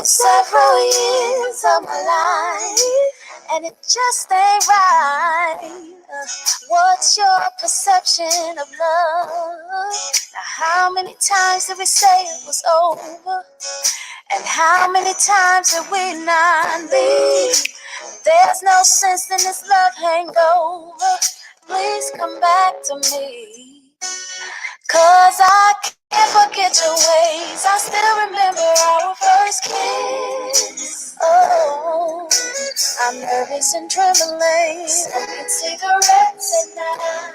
several years of my life, and it just ain't right. What's your perception of love? Now, how many times did we say it was over? And how many times did we not leave? There's no sense in this love hangover. Please come back to me. 'Cause I can't forget your ways. I still remember our first kiss. Oh, I'm nervous and trembling, smoking cigarettes at night.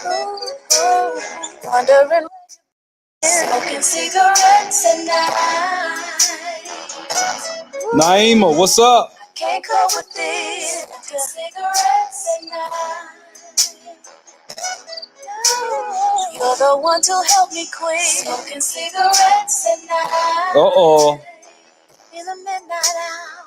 Ooh, wondering, smoking cigarettes at night. Naima, what's up? Can't cope with this. Smoking cigarettes at night. You're the one to help me quit smoking cigarettes at night. Uh-oh. In the midnight hour.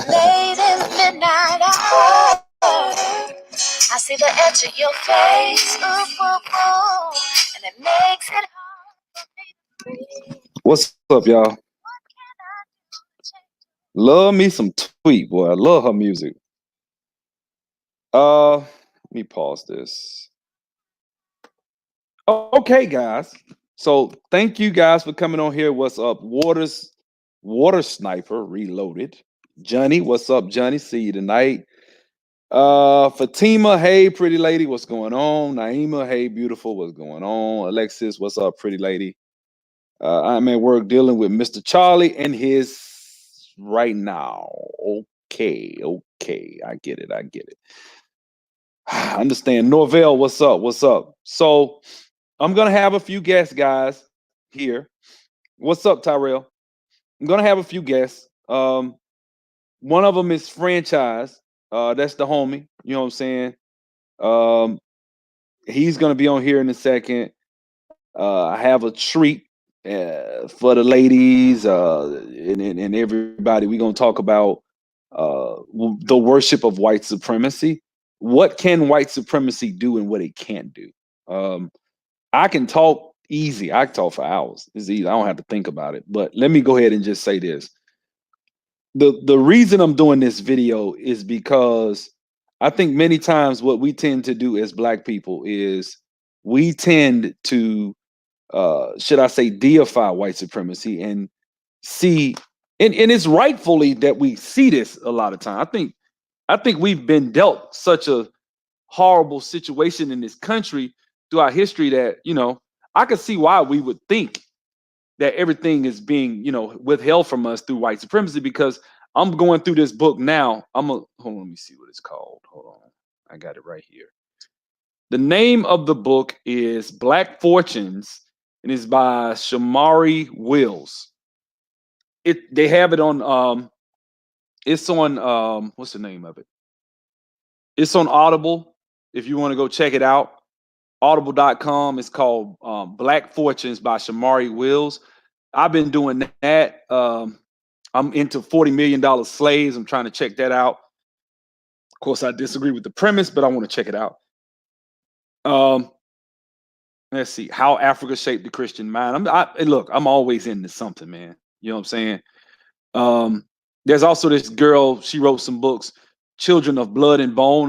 Late in the midnight hour. I see the edge of your face. And it makes it hard for me to breathe. What's up, y'all? Love me some Tweet, boy. I love her music. Let me pause this. Okay, guys. So thank you guys for coming on here. What's up? Water Sniper Reloaded. Johnny, what's up, Johnny? See you tonight. Fatima, hey, pretty lady, what's going on? Naima, hey, beautiful, what's going on? Alexis, what's up, pretty lady? I'm at work dealing with Mr. Charlie and his right now. Okay, I get it. I understand. Norvell, what's up? So I'm gonna have a few guests, guys, here. What's up, Tyrell? I'm gonna have a few guests. One of them is Franchise. That's the homie. You know what I'm saying? He's gonna be on here in a second. I have a treat for the ladies and everybody. We're gonna talk about the worship of white supremacy. What can white supremacy do and what it can't do? I can talk easy. I can talk for hours. It's easy. I don't have to think about it. But let me go ahead and just say this. The reason I'm doing this video is because I think many times what we tend to do as Black people is we tend to should I say deify white supremacy and see and it's rightfully that we see this a lot of time. I think we've been dealt such a horrible situation in this country throughout history that, you know, I could see why we would think that everything is being, you know, withheld from us through white supremacy, because I'm going through this book now. Hold on, let me see what it's called. Hold on. I got it right here. The name of the book is Black Fortunes, and it's by Shamari Wills. They have it on it's on what's the name of it? It's on Audible if you want to go check it out. Audible.com. It's called Black Fortunes by Shamari Wills. I've been doing that. I'm into $40 million slaves. I'm trying to check that out. Of course, I disagree with the premise, but I want to check it out. Let's see. How Africa Shaped the Christian Mind. Look, I'm always into something, man. You know what I'm saying? There's also this girl. She wrote some books, Children of Blood and Bone.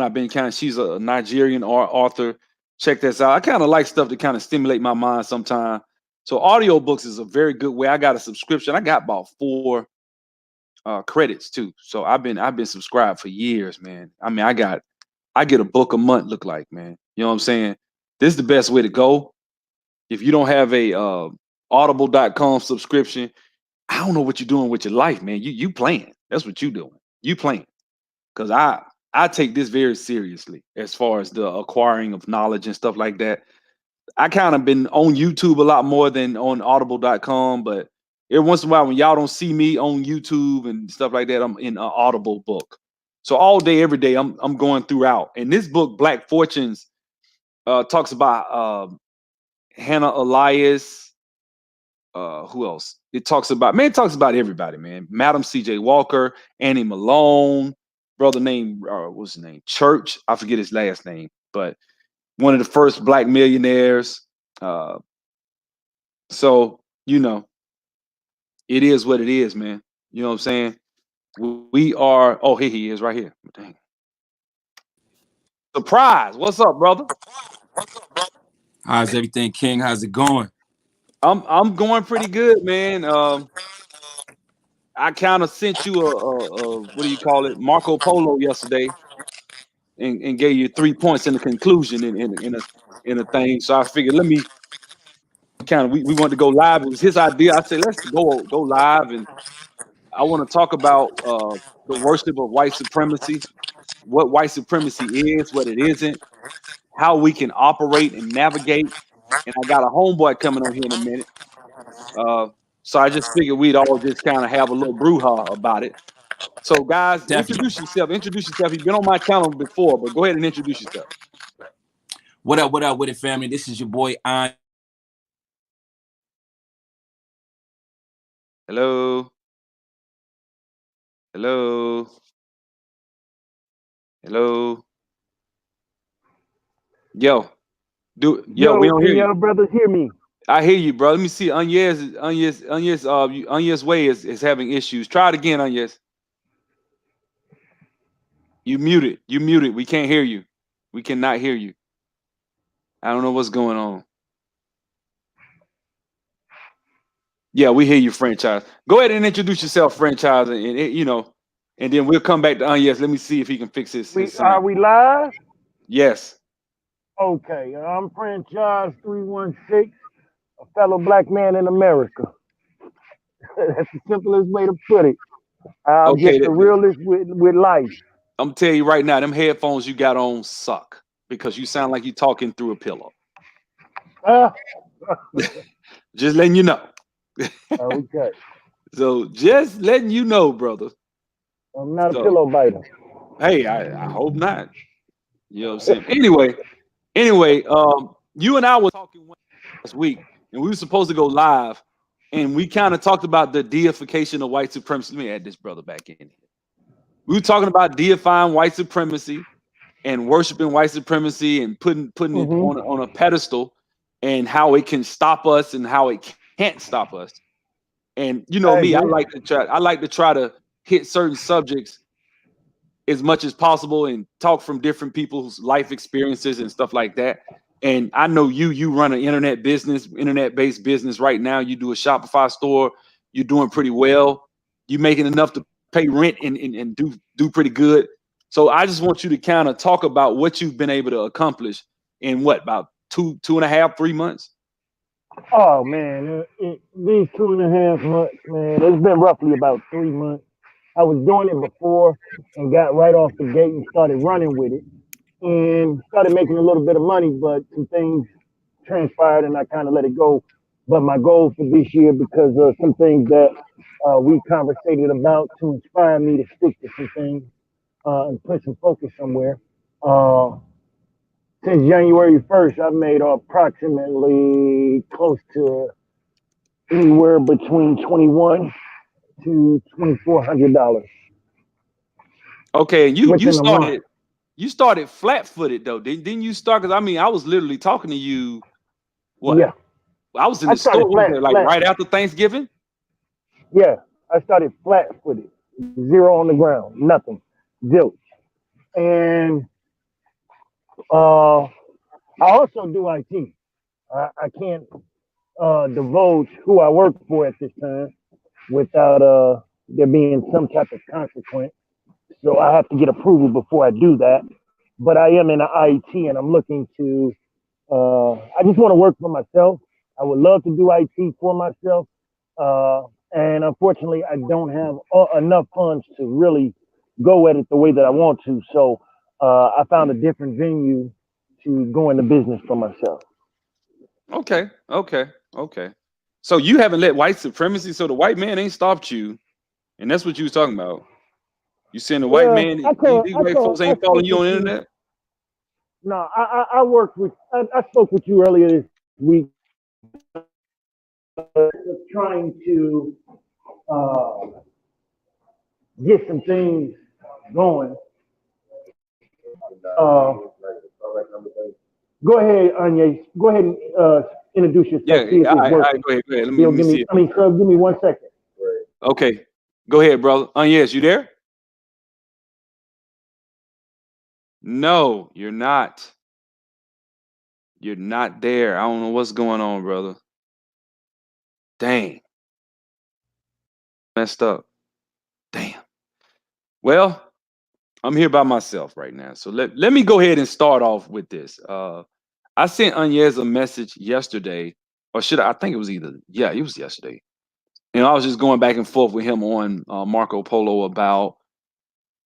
She's a Nigerian author. Check this out. I kind of like stuff to kind of stimulate my mind sometimes. So audiobooks is a very good way. I got a subscription. I got about 4 credits too. So I've been subscribed for years, man. I mean, I get a book a month, look like, man. You know what I'm saying? This is the best way to go. If you don't have a audible.com subscription, I don't know what you're doing with your life, man. You playing. That's what you doing. You playing. Because I take this very seriously as far as the acquiring of knowledge and stuff like that. I kind of been on YouTube a lot more than on audible.com, but every once in a while when y'all don't see me on YouTube and stuff like that, I'm in an Audible book. So all day, every day, I'm going throughout. And this book, Black Fortunes, talks about Hannah Elias. Who else? It talks about everybody, man. Madam C.J. Walker, Annie Malone, brother named what's his name? Church. I forget his last name, but one of the first Black millionaires. So you know, it is what it is, man. You know what I'm saying? We are. Oh, here he is, right here. Dang. Surprise! What's up, brother? How's everything, King? How's it going? I'm going pretty good, man. I kind of sent you a what do you call it, Marco Polo yesterday, and gave you 3 points in the conclusion in a thing. So I figured let me kind of we wanted to go live. It was his idea. I said let's go live, and I want to talk about the worship of white supremacy, what white supremacy is, what it isn't, how we can operate and navigate. And I got a homeboy coming on here in a minute. Uh, so I just figured we'd all just kind of have a little brouhaha about it. So guys, Definitely. introduce yourself. Introduce yourself. You've been on my channel before, but go ahead and introduce yourself. What up with it, family? This is your boy Hello. Hello. Hello. Yo. We Yo, don't hear can you. y'all brothers hear me? I hear you, bro. Let me see. Anyes way is having issues. Try it again, Anyes. You muted. You muted. We can't hear you. We cannot hear you. I don't know what's going on. Yeah, we hear you, franchise. Go ahead and introduce yourself, franchise, and then we'll come back to Anyes. Let me see if he can fix his Are sound. we live? Yes. Okay, I'm franchise 316, a fellow black man in America. That's the simplest way to put it. I'm Okay. just the realest with life. I'm telling you right now, them headphones you got on suck because you sound like you're talking through a pillow. Uh, Just letting you know. okay, So just letting you know, brother. I'm not a So pillow biter. hey, I hope not. You know what I'm saying? Anyway, you and I were talking last week, and we were supposed to go live, and we kind of talked about the deification of white supremacy. Let me add this brother back in here. We were talking about deifying white supremacy and worshiping white supremacy and putting it hmm on a pedestal, and how it can stop us and how it can't stop us. And you know I me, agree. I like to try to hit certain subjects as much as possible and talk from different people's life experiences and stuff like that. And I know you run an internet-based business right now. You do a Shopify store. You're doing pretty well. You're making enough to pay rent and do pretty good. So I just want you to kind of talk about what you've been able to accomplish in what, about two and a half, 3 months. Oh man, these 2.5 months, man, it's been roughly about 3 months. I was doing it before and got right off the gate and started running with it and started making a little bit of money, but some things transpired and I kind of let it go. But my goal for this year, because of some things that we conversated about to inspire me to stick to some things and put some focus somewhere. Uh, since January 1st, I've made approximately close to anywhere between 21 to $2,400 Okay, and you within a month. started flat-footed though. Didn't you start? Because I mean, I was literally talking to you. What? Yeah, I was in I the started store. What was flat, that, like flat. right after Thanksgiving? Yeah, I started flat footed, zero on the ground, nothing, zilch. And I also do IT. I can't divulge who I work for at this time without there being some type of consequence. So I have to get approval before I do that. But I am in the IT and I'm looking to, I just want to work for myself. I would love to do IT for myself. Uh, and unfortunately, I don't have enough funds to really go at it the way that I want to. So I found a different venue to go into business for myself. Okay. So you haven't let white supremacy. So the white man ain't stopped you, and that's what you was talking about. You saying the white Well, man, these white folks I ain't following spoke you with on the you. internet. No, I worked with, I spoke with you earlier this week, trying to uh, get some things going. Uh, Go ahead, Anya. Go ahead and introduce Yeah, yourself. See if all it's right, working. go ahead. Let Bill, me see if Sir, give me 1 second. Okay. Go ahead, brother. Yes, you there? No, you're not. You're not there. I don't know what's going on, brother. Dang. Messed up. Damn. Well, I'm here by myself right now. So let me go ahead and start off with this. I sent Anyez a message yesterday, or should I think it was it was yesterday. And I was just going back and forth with him on Marco Polo about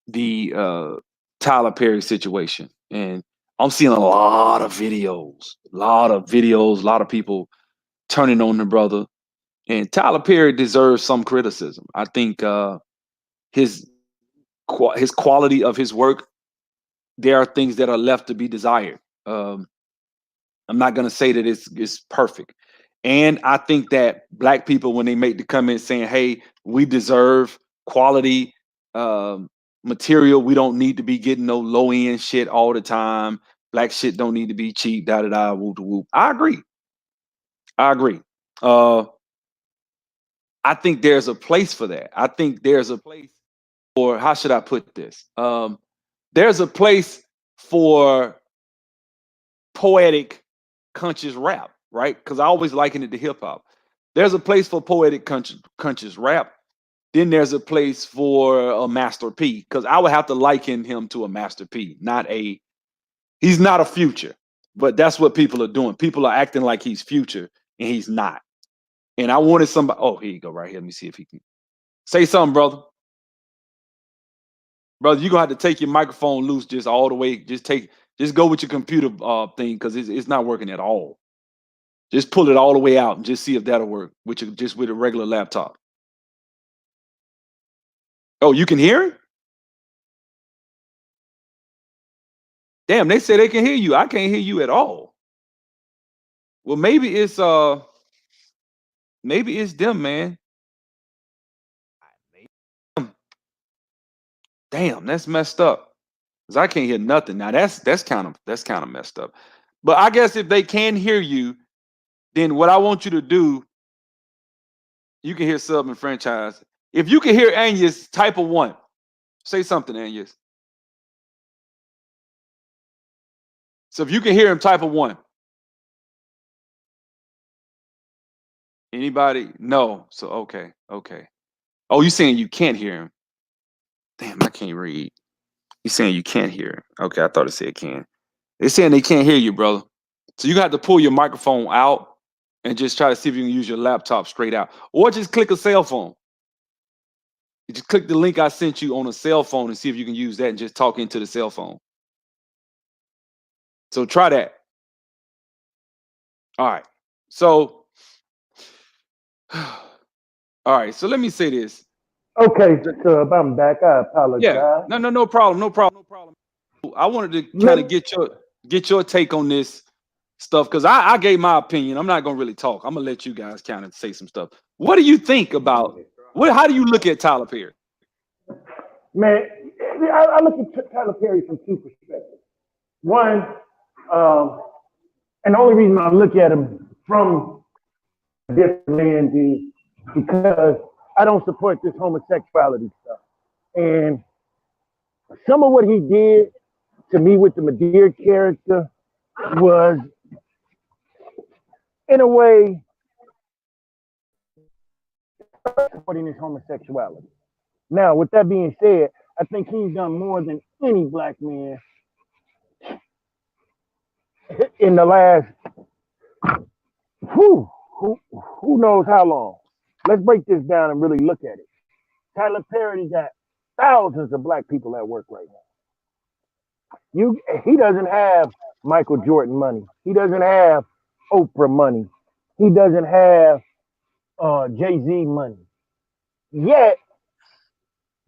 the Tyler Perry situation. And I'm seeing a lot of videos, a lot of people turning on the brother. And Tyler Perry deserves some criticism. I think his his quality of his work, there are things that are left to be desired. I'm not going to say that it's perfect. And I think that black people, when they make the comment saying, "Hey, we deserve quality material. We don't need to be getting no low end shit all the time. Black shit don't need to be cheap." Da da da. Whoop whoop. I agree. I agree. Uh, I think there's a place for that. I think there's a place for, how should I put this? There's a place for poetic conscious rap, right? Because I always liken it to hip hop. There's a place for poetic conscious rap. Then there's a place for a Master P. Because I would have to liken him to a Master P, not a. He's not a Future, but that's what people are doing. People are acting like he's Future, and he's not. And I wanted somebody. Oh, here you go, right here. Let me see if he can say something, brother. Brother, you're gonna have to take your microphone loose just all the way. Just go with your computer thing because it's not working at all. Just pull it all the way out and just see if that'll work with just with a regular laptop. Oh, you can hear it? Damn, they say they can hear you. I can't hear you at all. Well, maybe it's them, man. Damn, that's messed up. Cause I can't hear nothing. Now that's kind of messed up. But I guess if they can hear you, then what I want you to do, you can hear sub and franchise. If you can hear Agnes, type of one. Say something, Agnes. So if you can hear him, type of one. Anybody? No. So okay. Oh, you saying you can't hear him? Damn, I can't read. You saying you can't hear him? Okay, I thought it said can. They're saying they can't hear you, brother. So you got to pull your microphone out and just try to see if you can use your laptop straight out, or just click a cell phone. You just click the link I sent you on a cell phone and see if you can use that and just talk into the cell phone. So try that. All right. So, all right. So let me say this. Okay, sub, I'm back. I Yeah. apologize. No problem. No problem. No problem. I wanted to kind Let, of get your take on this stuff because I gave my opinion. I'm not gonna really talk. I'm gonna let you guys kind of say some stuff. What do you think about what? How do you look at Tyler Perry? man, I look at Tyler Perry from two perspectives. One, um, and the only reason I look at him from a different lens is because I don't support this homosexuality stuff. And some of what he did to me with the Madeira character was, in a way, supporting his homosexuality. Now, with that being said, I think he's done more than any black man in the last, whew, who knows how long. Let's break this down and really look at it. Tyler Perry got thousands of black people at work right now. He doesn't have Michael Jordan money. He doesn't have Oprah money. He doesn't have Jay-Z money. Yet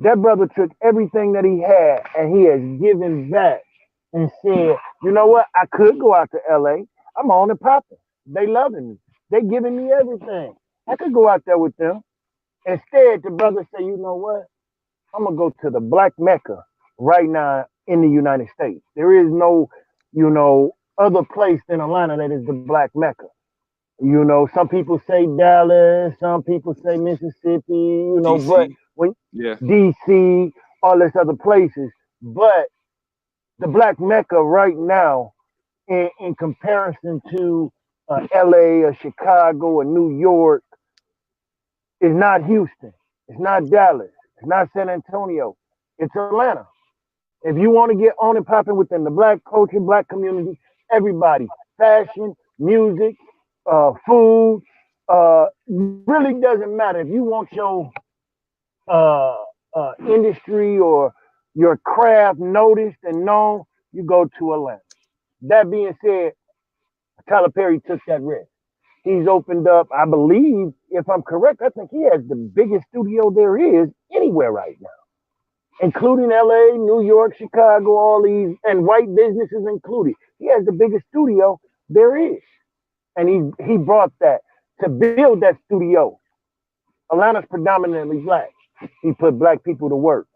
that brother took everything that he had and he has given back and said, you know what? I could go out to LA. I'm on and popping. They loving me. They giving me everything. I could go out there with them. Instead, the brother say, you know what? I'm gonna go to the Black Mecca right now in the United States. There is no, other place than Atlanta that is the Black Mecca. You know, some people say Dallas, some people say Mississippi, you know, but DC. when Yeah. DC, all this other places, but the Black Mecca right now, in comparison to LA or Chicago or New York, is not Houston, it's not Dallas, it's not San Antonio, it's Atlanta. If you want to get on and popping within the black culture, black community, everybody, fashion, music, food, really doesn't matter. If you want your uh, industry or your craft noticed and known, you go to Atlanta. That being said, Tyler Perry took that risk. He's opened up, I believe, if I'm correct, I think he has the biggest studio there is anywhere right now, including LA, New York, Chicago, all these, and white businesses included. He has the biggest studio there is. And he brought that to build that studio. Atlanta's predominantly black. He put black people to work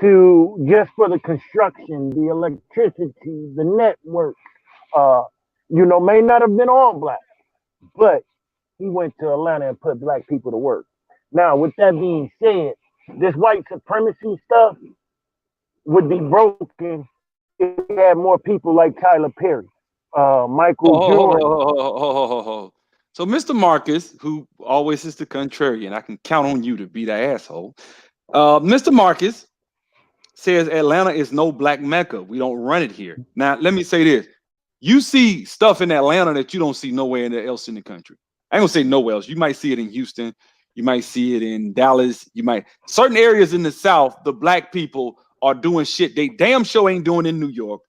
to just for the construction, the electricity, the network. Uh, you know, may not have been all black, but he went to Atlanta and put black people to work. Now, with that being said, this white supremacy stuff would be broken if we had more people like Tyler Perry, Michael Jordan. So Mr. Marcus, who always is the contrarian, I can count on you to be the asshole. Mr. Marcus says Atlanta is no black Mecca. We don't run it here. Now, let me say this. You see stuff in Atlanta that you don't see nowhere else in the country. I ain't gonna say nowhere else. You might see it in Houston. You might see it in Dallas. You might certain areas in the South, the black people are doing shit they damn sure ain't doing in New York.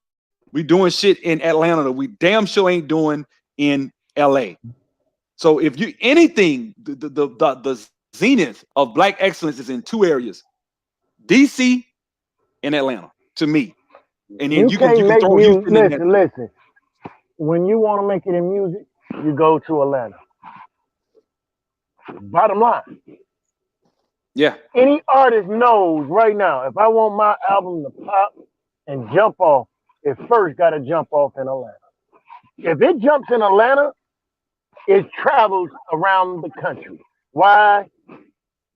We doing shit in Atlanta that we damn sure ain't doing in LA. So if you anything, the zenith of black excellence is in two areas: DC and Atlanta. To me, and then You you can can't make throw music. Houston in there too. Listen. When you want to make it in music, you go to Atlanta. Bottom line. Yeah. Any artist knows right now, if I want my album to pop and jump off, it first got to jump off in Atlanta. If it jumps in Atlanta, it travels around the country. Why?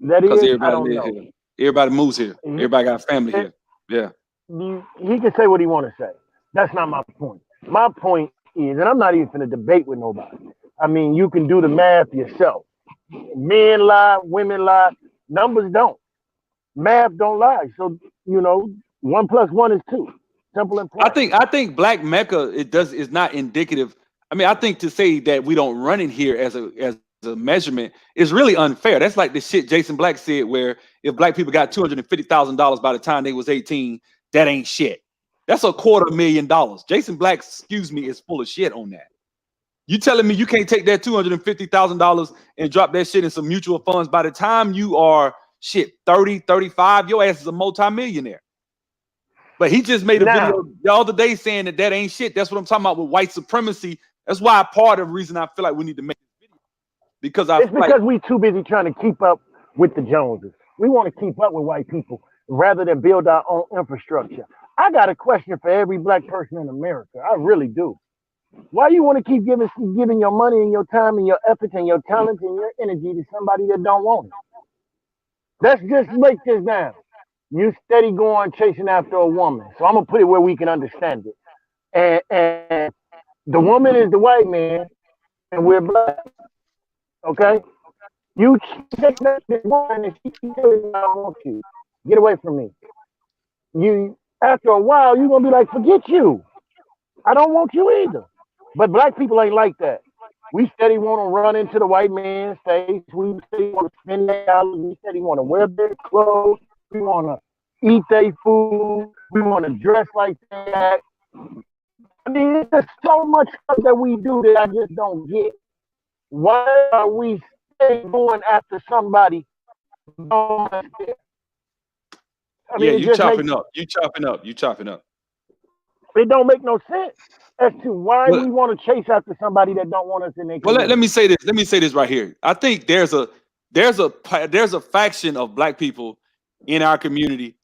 That Because is, I everybody don't live know. here. Everybody moves here. He, Everybody got family here. Yeah. he can say what he want to say. That's not my point. My point is, and I'm not even going to debate with nobody. I mean, you can do the math yourself. Men lie, women lie, numbers don't. Math don't lie. So, you know, 1 + 1 is 2. Simple and plain. I think Black Mecca is not indicative. I mean, I think to say that we don't run it here as a measurement is really unfair. That's like the shit Jason Black said, where if black people got $250,000 by the time they was 18, that ain't shit. That's $250,000. Jason Black, excuse me, is full of shit on that. You telling me you can't take that $250,000 and drop that shit in some mutual funds by the time you are shit 30, 35, your ass is a multimillionaire. But he just made a video the other day saying that ain't shit. That's what I'm talking about with white supremacy. That's why part of the reason I feel like we need to make this video. Because it's because we too busy trying to keep up with the Joneses. We want to keep up with white people rather than build our own infrastructure. I got a question for every black person in America. I really do. Why you want to keep giving your money and your time and your efforts and your talents and your energy to somebody that don't want it? Let's just break this down. You steady going chasing after a woman. So I'm gonna put it where we can understand it. And the woman is the white man, and we're black. Okay? You chasing after this woman, and she keeps telling you, I want you. Get away from me. You after a while, you're gonna be like, forget you. I don't want you either. But black people ain't like that. We steady want to run into the white man's face. We steady want to spend their dollars. We steady want to wear their clothes. We want to eat their food. We want to dress like that. I mean, there's so much stuff that we do that I just don't get. Why are we steady going after somebody? I mean, you chopping up. You chopping up. It don't make no sense as to why we want to chase after somebody that don't want us in their community. Well, let me say this. Let me say this right here. I think there's a faction of black people in our community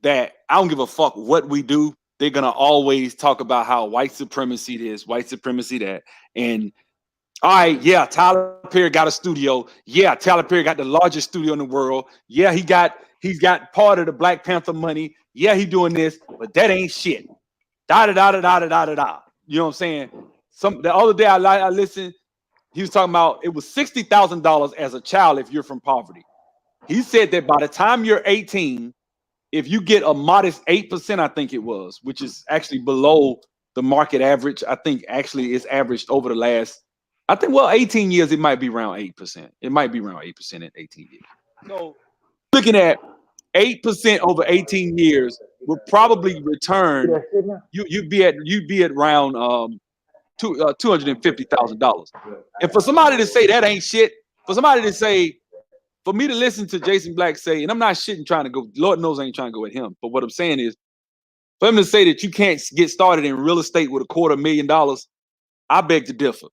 that I don't give a fuck what we do. They're gonna always talk about how white supremacy this, white supremacy that, and All right, yeah, Tyler Perry got a studio. Yeah, Tyler Perry got the largest studio in the world. Yeah, he's got part of the Black Panther money. Yeah, he doing this, but that ain't shit. Da da da da da da da da. You know what I'm saying? The other day I listened. He was talking about it was $60,000 as a child if you're from poverty. He said that by the time you're 18, if you get a modest 8%, I think it was, which is actually below the market average. I think actually it's averaged over the last, I think, well, 18 years, it might be around 8%. It might be around 8% in 18 years. So looking at 8% over 18 years would probably See return, that signal? you'd be at around $250,000. And for somebody to say that ain't shit, for somebody to say, for me to listen to Jason Black say, and I'm not shitting trying to go, Lord knows I ain't trying to go at him, but what I'm saying is, for him to say that you can't get started in real estate with $250,000, I beg to differ.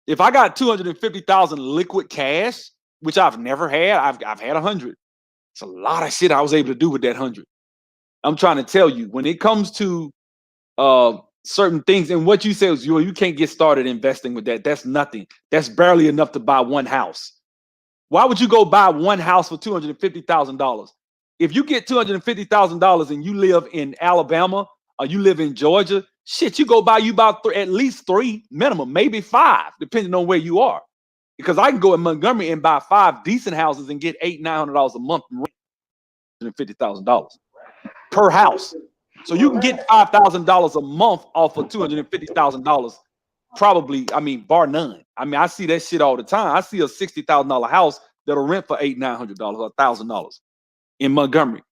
If I got 250,000 liquid cash, which I've never had, I've had 100. It's a lot of shit I was able to do with that 100. I'm trying to tell you, when it comes to certain things, and what you said was you can't get started investing with that. That's nothing. That's barely enough to buy one house. Why would you go buy one house for $250,000? If you get $250,000 and you live in Alabama or you live in Georgia, shit, you go buy you about at least three minimum, maybe five, depending on where you are. Because I can go in Montgomery and buy five decent houses and get $800-900 a month in rent, $250,000 per house. So you can get $5,000 a month off of $250,000. Probably, I mean, bar none. I mean, I see that shit all the time. I see a $60,000 house that'll rent for $800-900 or $1,000 in Montgomery.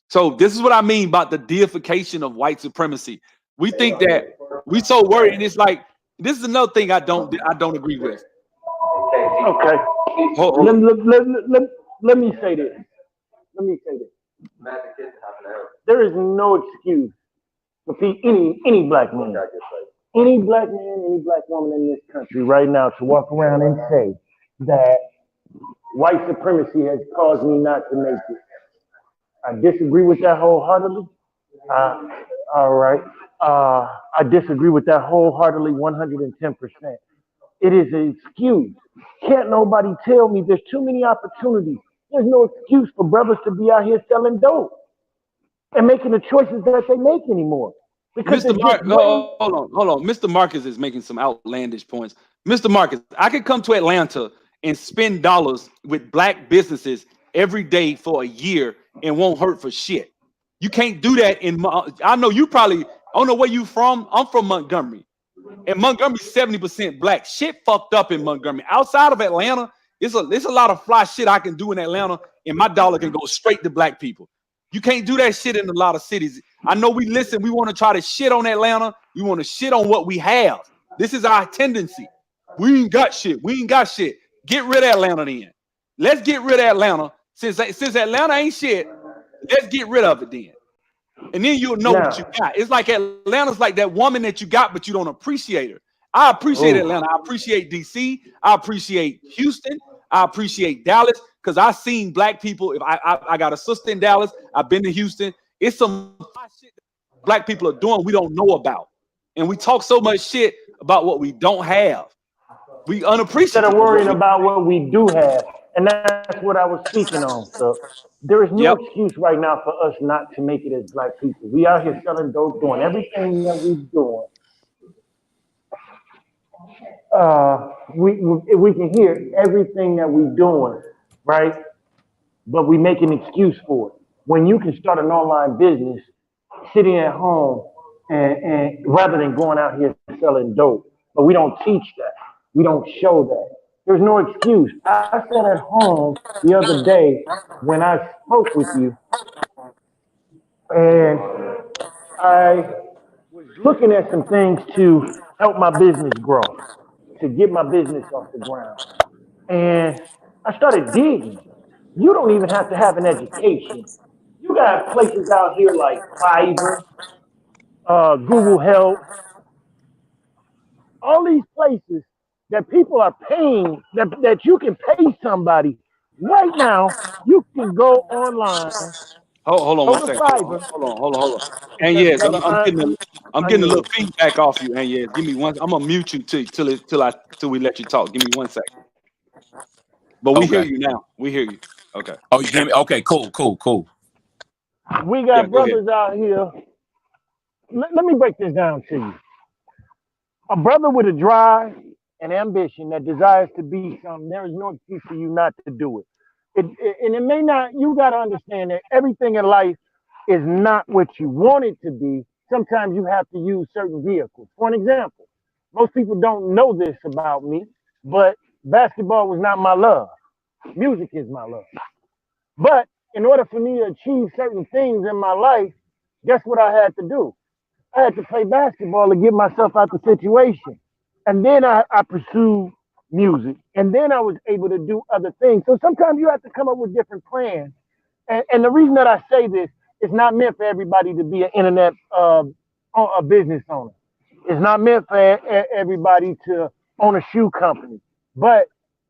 So this is what I mean about the deification of white supremacy. We think that we so worried, and it's like this is another thing I don't agree with. Okay. Hold Let, on. let, let, let, let me say this. Let me say this. There is no excuse for any black man, any black woman in this country right now to walk around and say that white supremacy has caused me not to make it. I disagree with that wholeheartedly. Uh, all right. I disagree with that wholeheartedly, 110%. It is an excuse. Can't nobody tell me there's too many opportunities. There's no excuse for brothers to be out here selling dope and making the choices that they make anymore because Mr. there's just Mark, way. hold on. Mr. Marcus is making some outlandish points. Mr. Marcus, I could come to Atlanta and spend dollars with black businesses every day for a year and won't hurt for shit. You can't do that I know you probably, I don't know where you from. I'm from Montgomery. And Montgomery's 70% black. Shit fucked up in Montgomery. Outside of Atlanta, it's a lot of fly shit I can do in Atlanta, and my dollar can go straight to black people. You can't do that shit in a lot of cities. I know we want to try to shit on Atlanta. We want to shit on what we have. This is our tendency. We ain't got shit. We ain't got shit. Get rid of Atlanta then. Let's get rid of Atlanta. Since Atlanta ain't shit, let's get rid of it then. And then you'll know what you Now, got. It's like Atlanta's like that woman that you got, but you don't appreciate her. I appreciate oh, Atlanta. I appreciate DC. I appreciate Houston. I appreciate Dallas because I've seen black people. If I got a sister in Dallas, I've been to Houston. It's some shit that black people are doing we don't know about, and we talk so much shit about what we don't have. We instead of unappreciative of what worrying we. about what we do have, and that's what I was speaking on. So there is no Yep. excuse right now for us not to make it as black people. We out here selling dope, doing everything that we're doing. We can hear everything that we're doing, right? But we make an excuse for it. When you can start an online business sitting at home and rather than going out here selling dope. But we don't teach that. We don't show that. There's no excuse. I sat at home the other day when I spoke with you and I was looking at some things to help my business grow, to get my business off the ground. And I started digging. You don't even have to have an education. You got places out here like Fiverr, Google Help, all these places that people are paying, that you can pay somebody right now. You can go online Hold on one Over second. Fiverr. Hold on. And Because you yes, gotta I'm find getting a yours. little feedback off you. And yes, give me one. I'm gonna mute you till we let you talk. Give me 1 second. But we hear Okay. you now. We hear you. Okay. Oh, you hear me? Okay, cool. We Yeah, got go ahead. brothers out here. Let me break this down to you. A brother with a drive and ambition that desires to be something, there is no excuse for you not to do it. And it may not, you got to understand that everything in life is not what you want it to be. Sometimes you have to use certain vehicles. For an example, most people don't know this about me, but basketball was not my love. Music is my love. But in order for me to achieve certain things in my life, guess what I had to do? I had to play basketball to get myself out the situation. And then I pursued music. And then I was able to do other things. So sometimes you have to come up with different plans. And the reason that I say this, it's not meant for everybody to be an internet a business owner. It's not meant for everybody to own a shoe company. But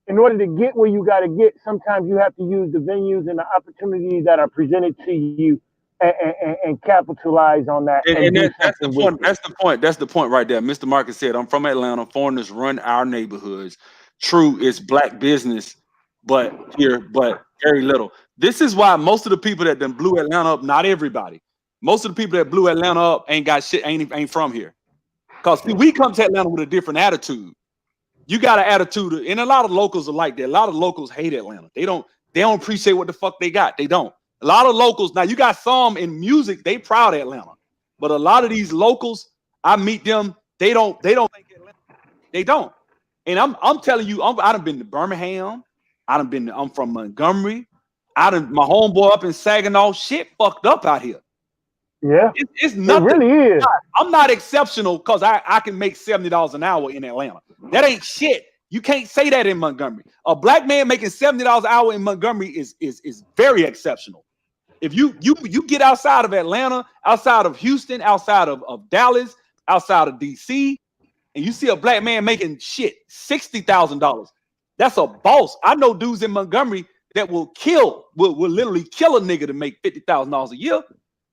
in order to get where you got to get, sometimes you have to use the venues and the opportunities that are presented to you and capitalize on that and And do that's the something with point. it. That's the point right there. Mr. Marcus said, I'm from Atlanta. Foreigners run our neighborhoods. True, it's black business, but very little. This is why most of the people that done blew Atlanta up, not everybody, most of the people that blew Atlanta up ain't got shit, ain't from here. Because see, we come to Atlanta with a different attitude. You got an attitude, and a lot of locals are like that. A lot of locals hate Atlanta. They don't appreciate what the fuck they got. They don't. A lot of locals, now you got some in music, they proud of Atlanta. But a lot of these locals, I meet them, they don't think Atlanta. They don't. And I'm telling you, I done been to Birmingham. I'm from Montgomery. My homeboy up in Saginaw, shit fucked up out here. Yeah, It's it nothing. really is. I'm not exceptional because I can make $70 an hour in Atlanta. That ain't shit. You can't say that in Montgomery. A black man making $70 an hour in Montgomery is very exceptional. If you get outside of Atlanta, outside of Houston, outside of Dallas, outside of DC, and you see a black man making shit $60,000, that's a boss. I know dudes in Montgomery that will literally kill a nigga to make $50,000 a year.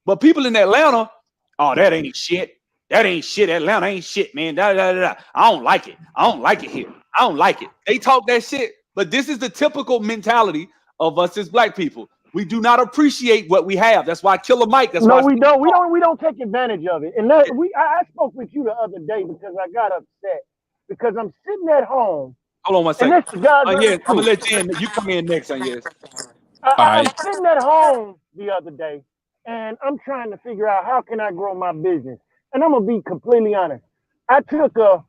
But people in Atlanta, oh, that ain't shit. That ain't shit. Atlanta ain't shit, man. Da, da, da, da. I don't like it. I don't like it here. I don't like it. They talk that shit, but this is the typical mentality of us as black people. We do not appreciate what we have. That's why Killer Mike. That's No, why we don't. We don't take advantage of it. And that I spoke with you the other day because I got upset because I'm sitting at home, hold on one and second. this is God's Yes, honest I'm gonna truth. let you in. You come in next, yes. All I'm right. sitting at home the other day, and I'm trying to figure out how can I grow my business. And I'm gonna be completely honest. I took a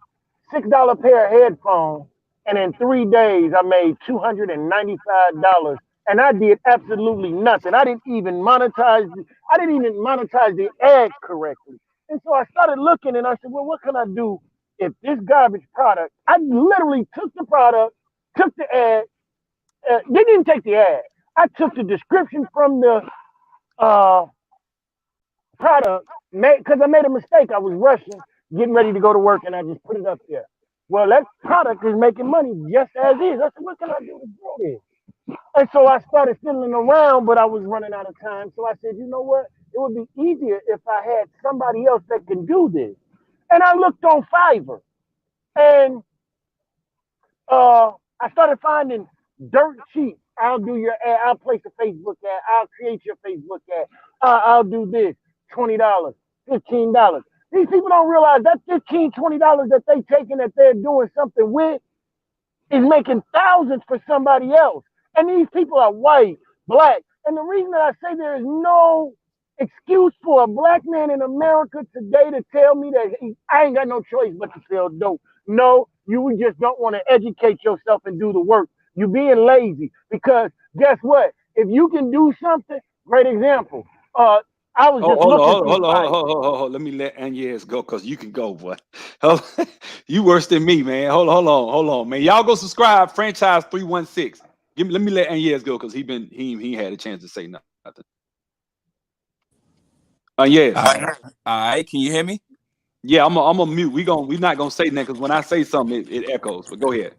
$6 pair of headphones, and in 3 days I made $295, and I did absolutely nothing. I didn't even monetize. I didn't even monetize the ads correctly. And so I started looking, and I said, well, what can I do if this garbage product? I literally took the product, took the ad, they didn't take the ad. I took the description from the uh, product because I made a mistake. I was rushing, getting ready to go to work, and I just put it up there. Well, that product is making money just as is. I said, what can I do to grow this? And so I started fiddling around, but I was running out of time. So I said, you know what? It would be easier if I had somebody else that can do this. And I looked on Fiverr, and I started finding dirt cheap. I'll do your ad. I'll place a Facebook ad. I'll create your Facebook ad. I'll do this. $20, $15. These people don't realize that $15, $20 that they taking that they're doing something with is making thousands for somebody else. And these people are white, black. And the reason that I say there is no excuse for a black man in America today to tell me that I ain't got no choice but to sell dope. No, you just don't want to educate yourself and do the work. You being lazy because guess what? If you can do something, great example. I was just looking through Fiverr. Hold. Let me let Agnes go because you can go, boy. You worse than me, man. Hold on, man. Y'all go subscribe, franchise 316. Let me let Agnes go because he had a chance to say nothing. Yes. All right. Can you hear me? Yeah, I'm a mute. We're not gonna say that because when I say something, it echoes. But go ahead.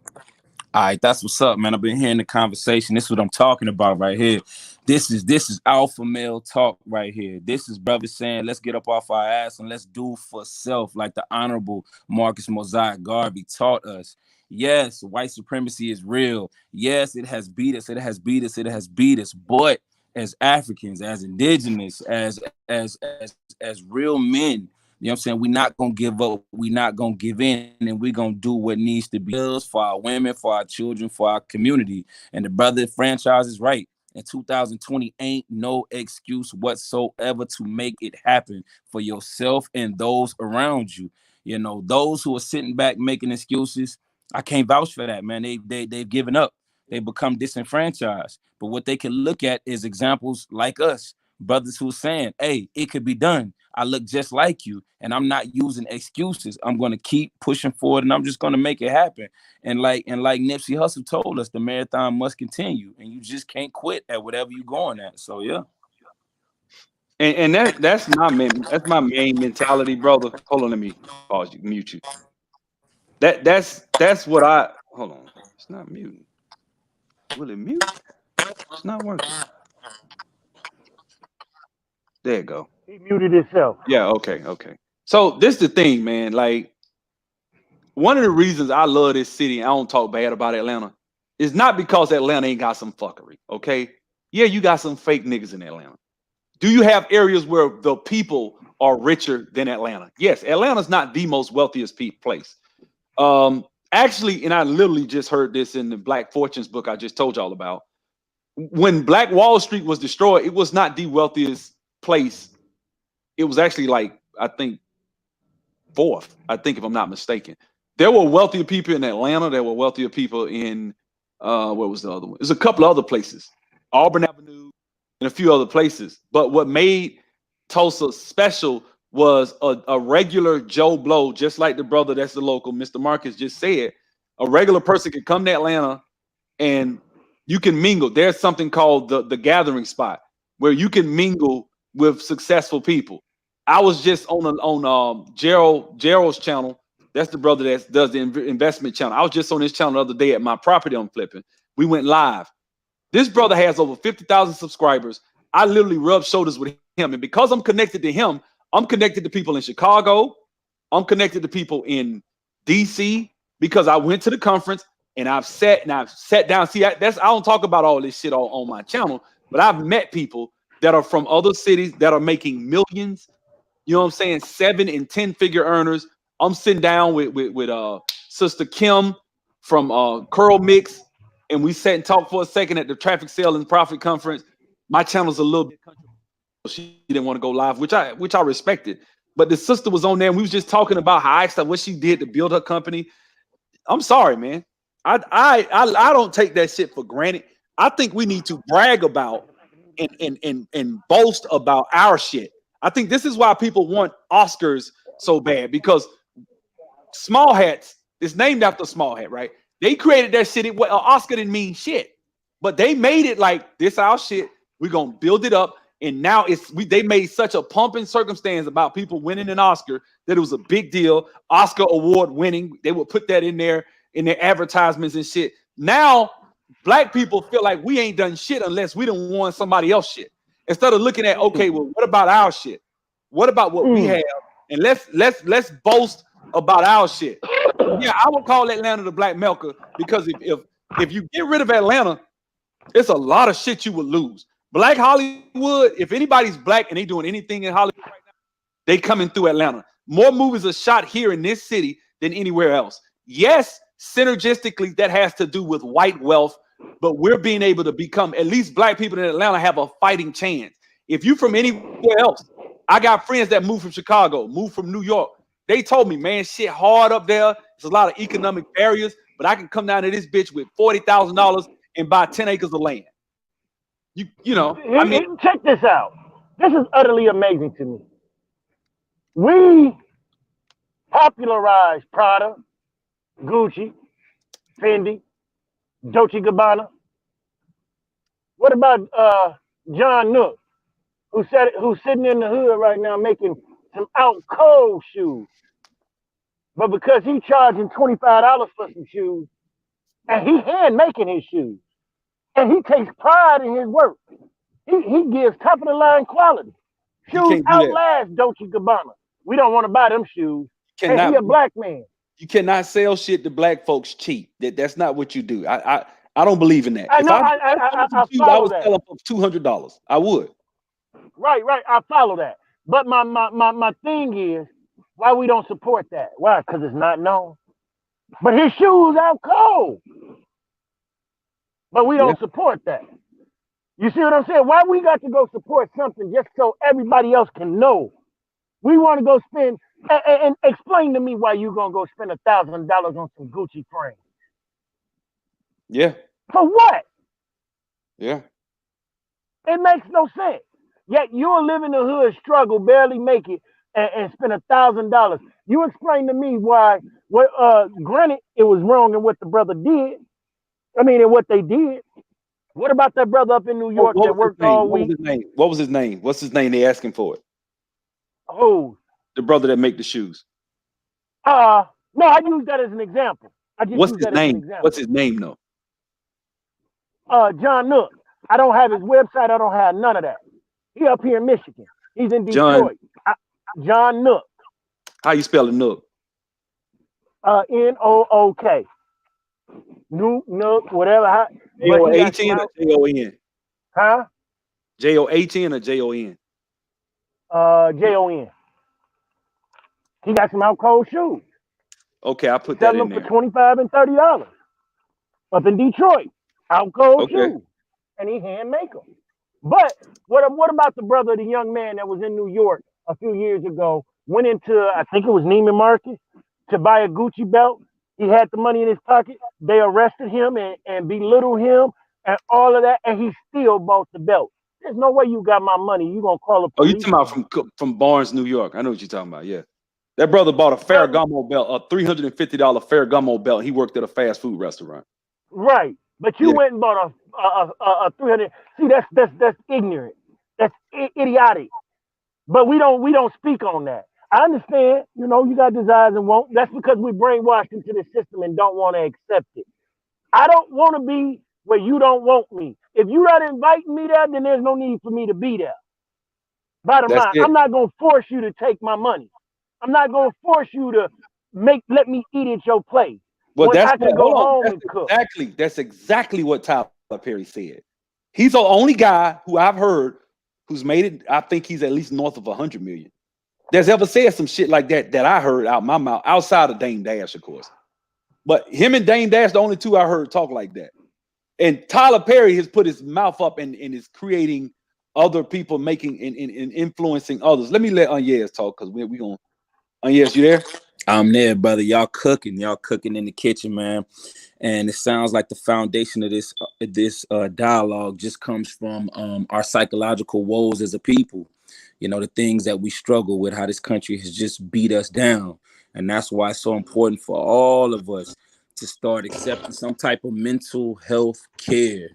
All right, that's what's up, man. I've been hearing the conversation. This is what I'm talking about right here. This is alpha male talk right here. This is brothers saying, let's get up off our ass and let's do for self, like the honorable Marcus Mosiah Garvey taught us. Yes, white supremacy is real. Yes, it has beat us. It has beat us. It has beat us. But as Africans, as indigenous, as real men, you know what I'm saying? We're not gonna give up. We're not gonna give in, and we're gonna do what needs to be for our women, for our children, for our community. And the brother franchise is right. In 2020 ain't no excuse whatsoever to make it happen for yourself and those around you. You know, those who are sitting back making excuses, I can't vouch for that, man. They've given up. They become disenfranchised. But what they can look at is examples like us, brothers who are saying, hey, it could be done. I look just like you, and I'm not using excuses. I'm going to keep pushing forward, and I'm just going to make it happen. And like Nipsey Hussle told us, the marathon must continue, and you just can't quit at whatever you're going at. So yeah. And that's my main mentality, brother. Hold on, let me pause you, mute you. That's what I hold on. It's not muting. Will it mute? It's not working. There you go. He muted himself. Yeah, okay. So this the thing, man. Like one of the reasons I love this city, and I don't talk bad about Atlanta, is not because Atlanta ain't got some fuckery. Okay. Yeah, you got some fake niggas in Atlanta. Do you have areas where the people are richer than Atlanta? Yes, Atlanta's not the most wealthiest place. Actually, and I literally just heard this in the Black Fortunes book I just told y'all about. When Black Wall Street was destroyed, it was not the wealthiest place. It was actually like, I think, fourth, I think, if I'm not mistaken. There were wealthier people in Atlanta. There were wealthier people in what was the other one? There's a couple of other places, Auburn Avenue, and a few other places. But what made Tulsa special was a regular Joe Blow, just like the brother that's the local, Mr. Marcus just said. A regular person could come to Atlanta and you can mingle. There's something called the gathering spot where you can mingle with successful people. I was just on Gerald's channel. That's the brother that does the investment channel. I was just on his channel the other day at my property I'm flipping. We went live. This brother has over 50,000 subscribers. I literally rubbed shoulders with him. And because I'm connected to him, I'm connected to people in Chicago. I'm connected to people in DC because I went to the conference and I've sat down. See, I don't talk about all this shit on my channel, but I've met people that are from other cities that are making millions. You know what I'm saying? 7 and 10 figure earners. I'm sitting down with Sister Kim from Curl Mix, and we sat and talked for a second at the Traffic Sale and Profit Conference. My channel's a little bit controversial. She didn't want to go live, which I respected. But the sister was on there, and we was just talking about how I asked her what she did to build her company. I'm sorry, man. I don't take that shit for granted. I think we need to brag about and boast about our shit. I think this is why people want Oscars so bad, because Small Hats is named after Small Hat, right? They created that shit. Oscar didn't mean shit, but they made it like this our shit. We're gonna build it up, and now they made such a pumping circumstance about people winning an Oscar that it was a big deal. Oscar award winning. They would put that in their advertisements and shit. Now Black people feel like we ain't done shit unless we don't want somebody else shit. Instead of looking at, okay, well, what about our shit? What about what we have? And let's boast about our shit. Yeah, I would call Atlanta the Black Mecca, because if you get rid of Atlanta, it's a lot of shit you would lose. Black Hollywood, if anybody's black and they doing anything in Hollywood right now, they coming through Atlanta. More movies are shot here in this city than anywhere else. Yes, synergistically, that has to do with white wealth, but we're being able to become, at least Black people in Atlanta have a fighting chance. If you from anywhere else, I got friends that moved from Chicago, moved from New York. They told me, man, shit hard up there. There's a lot of economic barriers, but I can come down to this bitch with $40,000 and buy 10 acres of land. You know, I mean, check this out. This is utterly amazing to me. We popularized Prada, Gucci, Fendi, Dolce & Gabbana. What about John Nook, who's sitting in the hood right now making some out cold shoes? But because he's charging $25 for some shoes, and he hand making his shoes, and he takes pride in his work. He gives top of the line quality. He Shoes can't do that. outlast Dolce Gabbana. We don't want to buy them shoes. And he Cannot a black man. you cannot sell shit to black folks cheap. That's not what you do. I don't believe in that. I If know. I wanted some I shoes, I follow would that. sell them for $200. I would. Right. I follow that. But my thing is, why we don't support that? Why? Because it's not known. But his shoes out cold. But we Yeah. don't support that. You see what I'm saying? Why we got to go support something just so everybody else can know? We want to go spend and explain to me why you gonna go spend $1,000 on some Gucci frames. Yeah. For what? Yeah. It makes no sense. Yet you'll live in the hood, struggle, barely make it, and spend $1,000. You explain to me why? What? Granted, it was wrong in what the brother did. I mean, in what they did. What about that brother up in New York What that was his worked name? all What was week? his name? What was his name? What's his name? They asking for it. Oh, The brother that make the shoes. no, I use that as an example. I just What's use his that as an name? What's example. his name though? John Nook. I don't have his website. I don't have none of that. He up here in Michigan. He's in John. Detroit. John Nook. How you spell it? Nook. Nook. Nook, whatever. J But O he A got some T N or out. Jon? Huh? JOATN or JON? Jon. He got some out cold shoes. Okay, I put that Selling in them for there. 25 and $30 up in Detroit. Out cold Okay. shoes. And he hand make them. But what about the brother, the young man that was in New York a few years ago, went into, I think it was Neiman Marcus, to buy a Gucci belt. He had the money in his pocket. They arrested him and belittled him and all of that, and he still bought the belt. There's no way you got my money. You gonna call the Oh, you police talking about on me. from Barnes, New York? I know what you're talking about. Yeah, that brother bought a Brother, Ferragamo belt, a $350 Ferragamo belt. He worked at a fast food restaurant. right. But you Yeah, went and bought a 300. See, that's ignorant. That's idiotic. But we don't speak on that. I understand, you got desires and won't. That's because we brainwashed into the system and don't want to accept it. I don't want to be where you don't want me. If you're not inviting me there, then there's no need for me to be there. Bottom that's line, it. I'm not gonna force you to take my money. I'm not gonna force you to let me eat at your place Well, when that's I what. can go Hold on. home and cook. That's exactly what Tyler Perry said. He's the only guy who I've heard who's made it. I think he's at least north of 100 million. There's ever said some shit like that I heard out my mouth, outside of Dame Dash, of course. But him and Dame Dash, the only two I heard talk like that. And Tyler Perry has put his mouth up and is creating other people, making and influencing others. Let me let Anyez talk, because we gonna Anyez, you there? I'm there, brother. Y'all cooking in the kitchen, man. And it sounds like the foundation of this dialogue just comes from our psychological woes as a people. You know, the things that we struggle with, how this country has just beat us down, and that's why it's so important for all of us to start accepting some type of mental health care,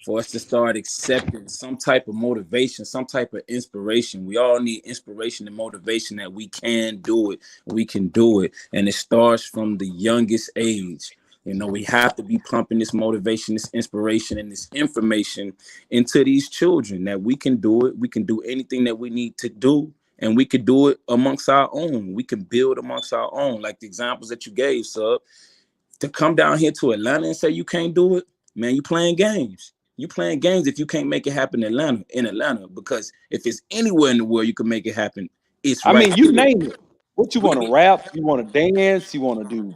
for us to start accepting some type of motivation, some type of inspiration. We all need inspiration and motivation that we can do it. We can do it. And it starts from the youngest age. You know, we have to be pumping this motivation, this inspiration, and this information into these children that we can do it. We can do anything that we need to do. And we could do it amongst our own. We can build amongst our own, like the examples that you gave, Sub. To come down here to Atlanta and say you can't do it, man, you playing games. You playing games if you can't make it happen in Atlanta, because if it's anywhere in the world you can make it happen, it's I right mean, you here. name it. What you want to rap? You want to dance? You want to do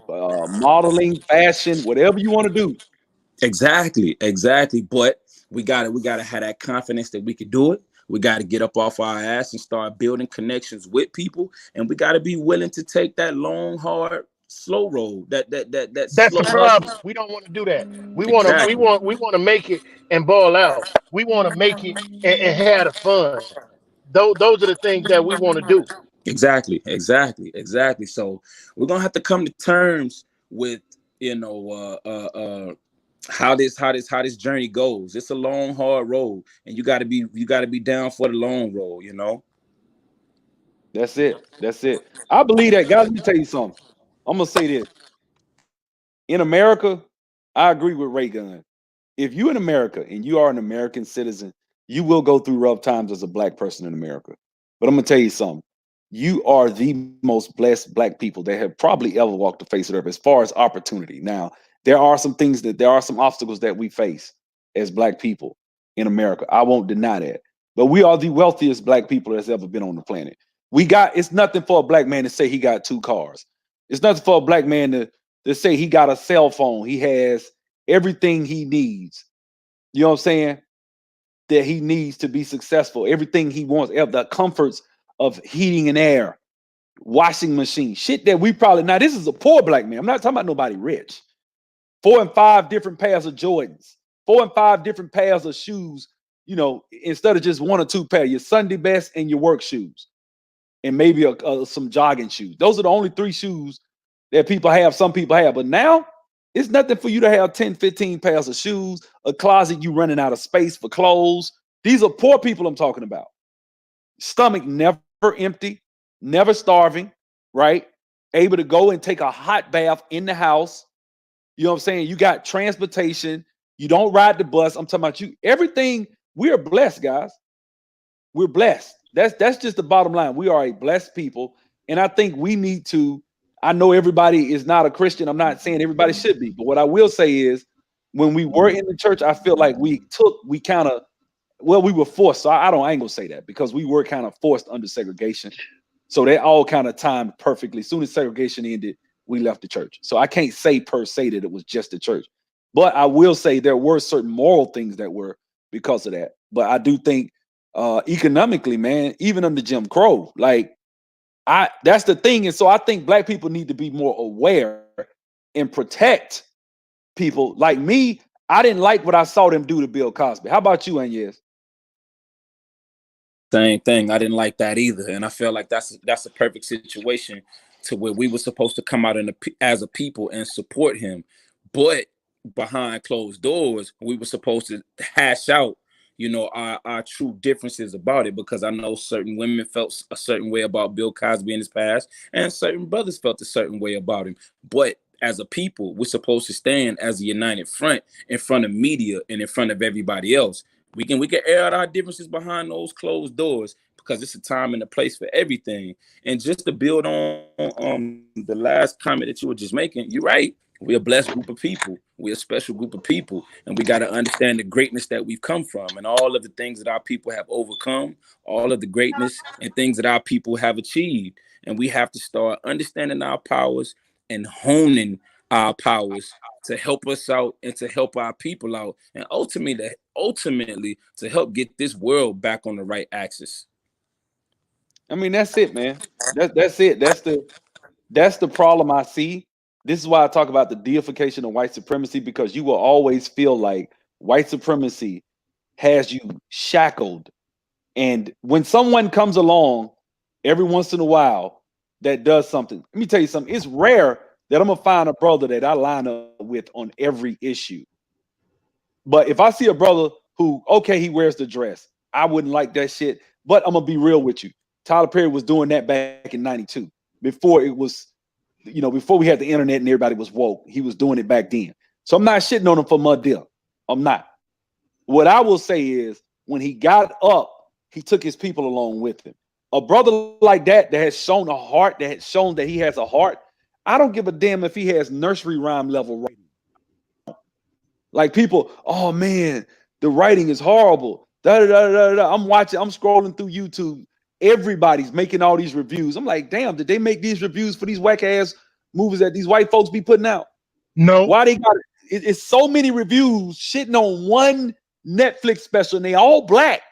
modeling, fashion, whatever you want to do. Exactly. But we gotta have that confidence that we could do it. We got to get up off our ass and start building connections with people, and we got to be willing to take that long, hard, slow road. That That's slow the hustle. problem. We don't want to do that. We want to we Exactly. want we want to make it and ball out. We want to make it and have the fun. Those are the things that we want to do. Exactly. So we're gonna have to come to terms with, you know, how this journey goes. It's a long, hard road, and you gotta be down for the long road. You know. That's it. That's it. I believe that, guys. Let me tell you something. I'm gonna say this. In America, I agree with Ray Gun. If you're in America and you are an American citizen, you will go through rough times as a black person in America. But I'm gonna tell you something. You are the most blessed black people that have probably ever walked the face of the earth as far as opportunity. Now, there are some things that there are some obstacles that we face as black people in America. I won't deny that. But we are the wealthiest black people that's ever been on the planet. It's nothing for a black man to say he got 2 cars. It's nothing for a black man to say he got a cell phone. He has everything he needs. You know what I'm saying? That he needs to be successful. Everything he wants, the comforts of heating and air, washing machine, shit that we probably now. This is a poor black man. I'm not talking about nobody rich. 4 and 5 different pairs of Jordans, 4 and 5 different pairs of shoes. You know, instead of just 1 or 2 pair, your Sunday best and your work shoes, and maybe some jogging shoes. Those are the only 3 shoes that people have. Some people have, but now it's nothing for you to have 10, 15 pairs of shoes, a closet you running out of space for clothes. These are poor people I'm talking about. Stomach never empty, never starving, right? Able to go and take a hot bath in the house. You know what I'm saying? You got transportation. You don't ride the bus. I'm talking about you. Everything. We're blessed, guys. We're blessed. That's just the bottom line. We are a blessed people. And I think we need to. I know everybody is not a Christian. I'm not saying everybody should be, but what I will say is when we were in the church, I feel like we kind of, well, we were forced. So I ain't gonna say that because we were kind of forced under segregation. So they all kind of timed perfectly. As soon as segregation ended, we left the church. So I can't say per se that it was just the church, but I will say there were certain moral things that were because of that. But I do think economically, man, even under Jim Crow, like that's the thing. And so I think black people need to be more aware and protect people like me. I didn't like what I saw them do to Bill Cosby. How about you, Agnes? Same thing. I didn't like that either, and I feel like that's a perfect situation to where we were supposed to come out as a people and support him, but behind closed doors, we were supposed to hash out, our true differences about it. Because I know certain women felt a certain way about Bill Cosby in his past, and certain brothers felt a certain way about him. But as a people, we're supposed to stand as a united front in front of media and in front of everybody else. We can air out our differences behind those closed doors because it's a time and a place for everything. And just to build on the last comment that you were just making, you're right. We're a blessed group of people. We're a special group of people. And we got to understand the greatness that we've come from and all of the things that our people have overcome, all of the greatness and things that our people have achieved. And we have to start understanding our powers and honing our powers to help us out and to help our people out, and ultimately to help get this world back on the right axis. I mean, that's it, man. That's it. That's the problem I see. This is why I talk about the deification of white supremacy, because you will always feel like white supremacy has you shackled. And when someone comes along every once in a while that does something, let me tell you something. It's rare that I'm gonna find a brother that I line up with on every issue. But if I see a brother who, okay, he wears the dress, I wouldn't like that shit. But I'm gonna be real with you. Tyler Perry was doing that back in '92, before it was, before we had the internet and everybody was woke. He was doing it back then. So I'm not shitting on him for mud deal. I'm not. What I will say is when he got up, he took his people along with him. A brother like that has shown a heart, that has shown that he has a heart. I don't give a damn if he has nursery rhyme level writing. Like people, oh man, the writing is horrible. Da, da, da, da, da. I'm scrolling through YouTube. Everybody's making all these reviews. I'm like, damn, did they make these reviews for these whack ass movies that these white folks be putting out? No. Why they got it? It's so many reviews shitting on one Netflix special, and they all black.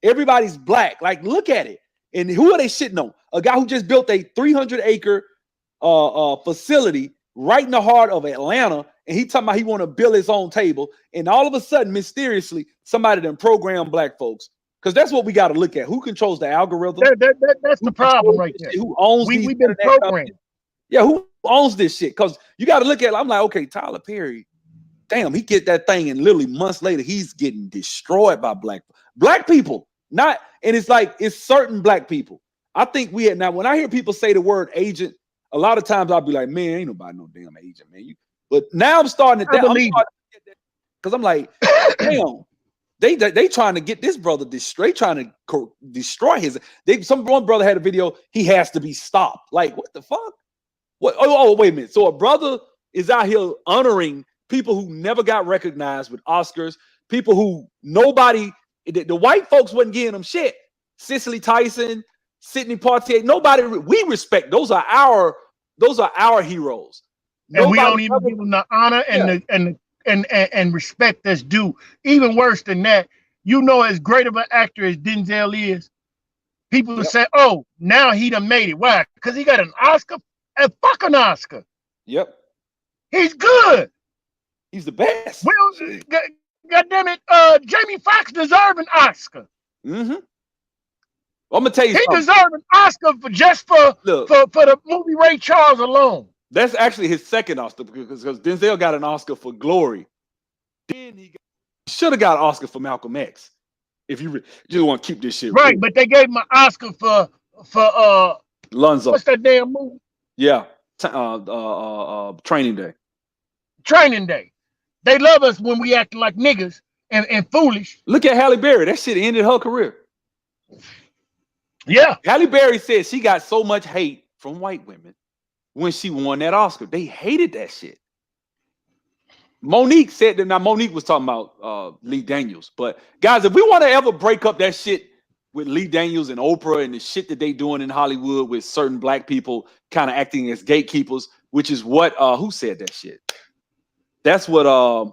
Everybody's black. Like, look at it. And who are they shitting on? A guy who just built a 300-acre facility right in the heart of Atlanta, and he talking about he want to build his own table. And all of a sudden, mysteriously, somebody done program black folks. Because that's what we got to look at. Who controls the algorithm? That's the problem right there. Who owns these? We've been programmed. Yeah, who owns this shit? Because you got to look at it. I'm like, okay, Tyler Perry, damn, he get that thing, and literally months later, he's getting destroyed by black people. Not, and it's like, it's certain black people. I think now when I hear people say the word agent, a lot of times I'll be like, man, ain't nobody no damn agent, man. But now I'm starting to. I believe it. Because I'm like, damn. They trying to get this brother destroyed, trying to destroy his. One brother had a video. He has to be stopped. Like, what the fuck? What? Oh, wait a minute. So a brother is out here honoring people who never got recognized with Oscars, people who nobody, the white folks wasn't giving them shit. Cicely Tyson, Sidney Poitier, nobody. We respect. Those are our heroes. And we Nobody don't even give them the honor and respect that's due. Even worse than that, you know, as great of an actor as Denzel is, people say, "Oh, now he done made it." Why? Because he got an Oscar. A fucking Oscar. Yep. He's good. He's the best. Well, God damn it, Jamie Foxx deserves an Oscar. Mm-hmm. I'm gonna tell you, he deserves an Oscar for the movie Ray Charles alone. That's actually his second Oscar because Denzel got an Oscar for Glory. Then he should have got an Oscar for Malcolm X. If you just want to keep this shit right, real. But they gave him an Oscar for Lonzo. What's that damn movie? Yeah, Training Day. Training Day. They love us when we acting like niggas and foolish. Look at Halle Berry. That shit ended her career. Yeah. Halle Berry said she got so much hate from white women when she won that Oscar. They hated that shit. Monique said that. Now Monique was talking about Lee Daniels, but guys, if we want to ever break up that shit with Lee Daniels and Oprah and the shit that they doing in Hollywood with certain black people kind of acting as gatekeepers, which is what who said that shit? That's what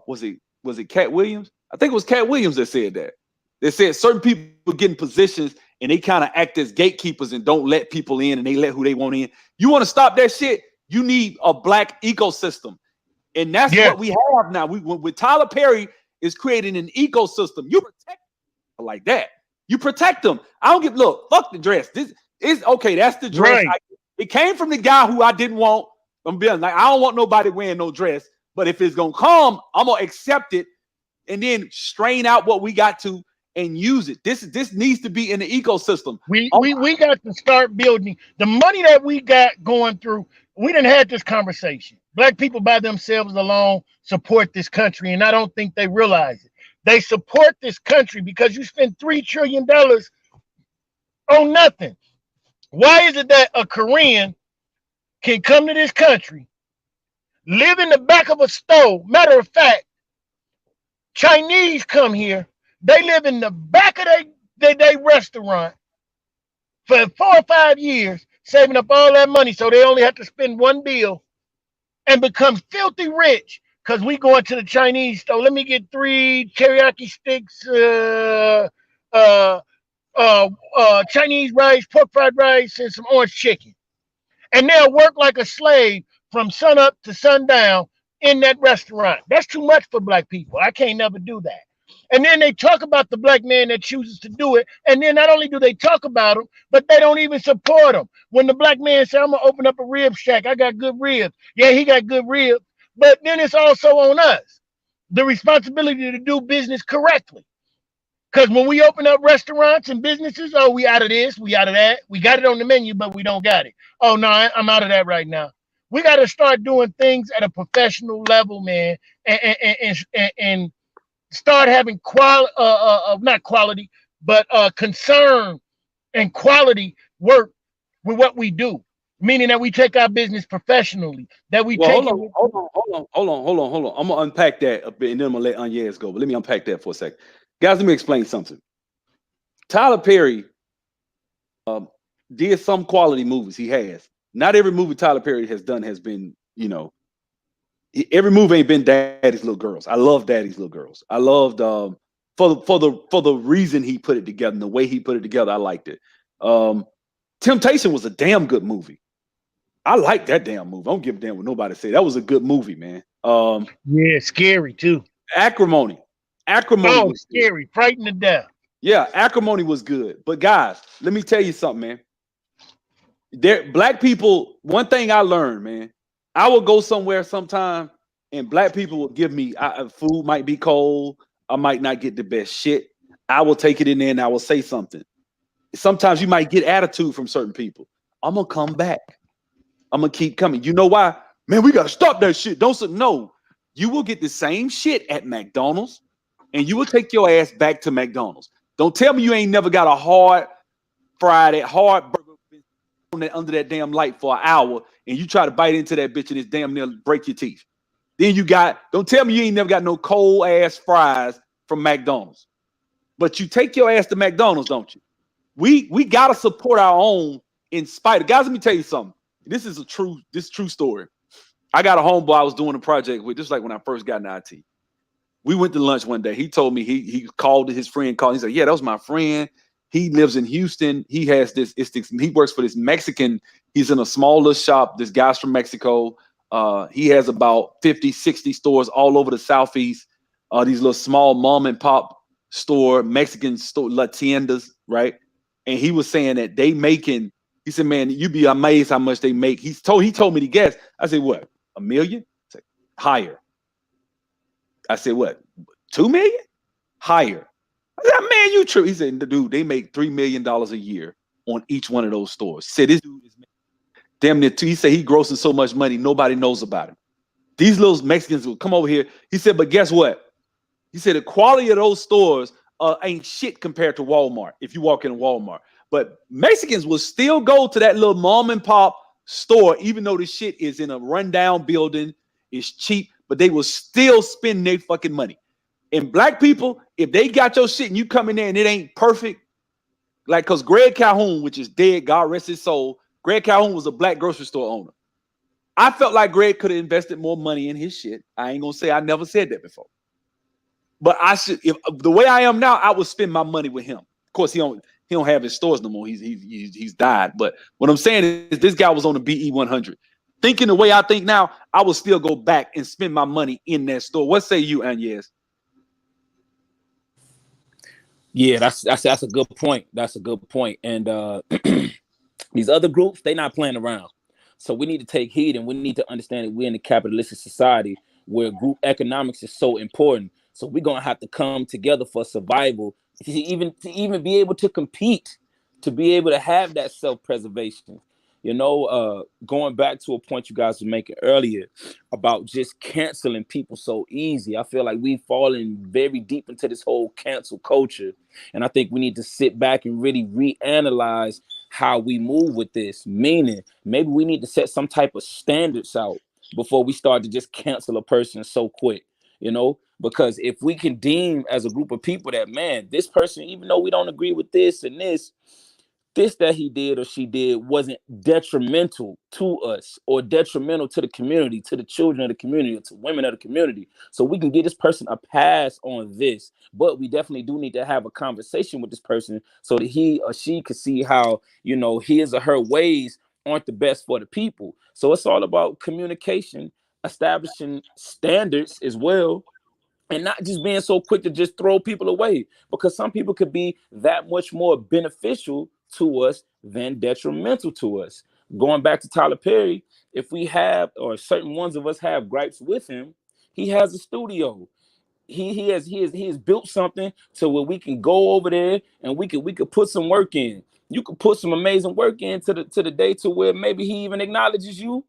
was it Cat Williams? I think it was Cat Williams that said that. They said certain people get in positions and they kind of act as gatekeepers and don't let people in and they let who they want in. You want to stop that shit? You need a black ecosystem. And that's what we have now. With Tyler Perry is creating an ecosystem. You protect people like that. You protect them. I don't fuck the dress. This is okay. That's the dress. Right. It came from the guy who I didn't want. I'm being like, I don't want nobody wearing no dress. But if it's gonna come, I'm gonna accept it and then strain out what we got to and use it. This needs to be in the ecosystem. We got to start building the money that we got going through. We didn't have this conversation. Black people by themselves alone support this country, and I don't think they realize it. They support this country because you spend $3 trillion on nothing. Why is it that a Korean can come to this country, live in the back of a stove? Matter of fact, Chinese come here, they live in the back of their restaurant for 4 or 5 years, saving up all that money so they only have to spend one bill and become filthy rich because we going to the Chinese store. Let me get 3 teriyaki sticks, Chinese rice, pork fried rice, and some orange chicken. And they'll work like a slave from sun up to sundown in that restaurant. That's too much for black people. I can't never do that. And then they talk about the black man that chooses to do it. And then not only do they talk about him, but they don't even support him. When the black man says, I'm going to open up a rib shack, I got good ribs. Yeah, he got good ribs. But then it's also on us, the responsibility to do business correctly. Because when we open up restaurants and businesses, oh, we out of this, we out of that. We got it on the menu, but we don't got it. Oh, no, I'm out of that right now. We got to start doing things at a professional level, man, and start having not quality, but concern and quality work with what we do. Meaning that we take our business professionally. That we take. Hold on. I'm gonna unpack that a bit, and then I'm gonna let Anyez go. But let me unpack that for a second, guys. Let me explain something. Tyler Perry did some quality movies. He has. Not every movie Tyler Perry has done has been, every movie ain't been Daddy's Little Girls. I love Daddy's Little Girls. I loved for the reason he put it together and the way he put it together. I liked it. Temptation was a damn good movie. I like that damn movie. I don't give a damn what nobody say. That was a good movie, man. Yeah, scary too. Acrimony. Oh, scary, frightened to death. Yeah, Acrimony was good. But guys, let me tell you something, man. Black people, one thing I learned, man, I will go somewhere sometime and black people will give me food might be cold. I might not get the best shit. I will take it in there and I will say something. Sometimes you might get attitude from certain people. I'm going to come back. I'm going to keep coming. You know why? Man, we got to stop that shit. Don't say no. You will get the same shit at McDonald's, and you will take your ass back to McDonald's. Don't tell me you ain't never got a hard burger under that damn light for an hour, and you try to bite into that bitch and it's damn near break your teeth. Then don't tell me you ain't never got no cold ass fries from McDonald's. But you take your ass to McDonald's, don't you? We gotta support our own in spite of guys. Let me tell you something. This is true story. I got a homeboy I was doing a project with, just like when I first got in IT. We went to lunch one day. He told me he called his friend, He said, yeah, that was my friend. He lives in Houston. He has he works for this Mexican. He's in a small little shop. This guy's from Mexico. He has about 50, 60 stores all over the Southeast. These little small mom and pop store, Mexican store, La Tiendas, right? And he was saying that he said, man, you'd be amazed how much they make. He told me to guess. I said, what? $1 million? Said, higher. I said, what? 2 million? Higher. I said, man, you true. He said, dude, they make $3 million a year on each one of those stores. He said, this dude is damn near 2. He said he grossing so much money, nobody knows about him. These little Mexicans will come over here. He said, but guess what? He said the quality of those stores ain't shit compared to Walmart. If you walk in a Walmart, but Mexicans will still go to that little mom and pop store, even though the shit is in a rundown building, it's cheap, but they will still spend their fucking money. And black people, if they got your shit and you come in there and it ain't perfect, like, because Greg Calhoun, which is dead, God rest his soul, Greg Calhoun was a black grocery store owner. I felt like Greg could have invested more money in his shit. I ain't gonna say I never said that before. But I should, if the way I am now, I would spend my money with him. Of course, he don't have his stores no more. He's died. But what I'm saying is, this guy was on the BE 100. Thinking the way I think now, I would still go back and spend my money in that store. What say you, Agnes? Yeah, that's a good point. That's a good point. And these other groups, they not playing around. So we need to take heed, and we need to understand that we're in a capitalistic society where group economics is so important. So we're gonna have to come together for survival to even be able to compete, to be able to have that self-preservation. Going back to a point you guys were making earlier about just canceling people so easy. I feel like we've fallen very deep into this whole cancel culture. And I think we need to sit back and really reanalyze how we move with this. Meaning, maybe we need to set some type of standards out before we start to just cancel a person so quick, because if we can deem as a group of people that, man, this person, even though we don't agree with this and this that he did or she did wasn't detrimental to us or detrimental to the community, to the children of the community, or to women of the community. So we can give this person a pass on this, but we definitely do need to have a conversation with this person so that he or she can see how, his or her ways aren't the best for the people. So it's all about communication, establishing standards as well, and not just being so quick to just throw people away, because some people could be that much more beneficial to us than detrimental to us. Going back to Tyler Perry, if we have, or certain ones of us have gripes with him, he has a studio. He has built something to where we can go over there and we could put some work in. You could put some amazing work into the day to where maybe he even acknowledges you.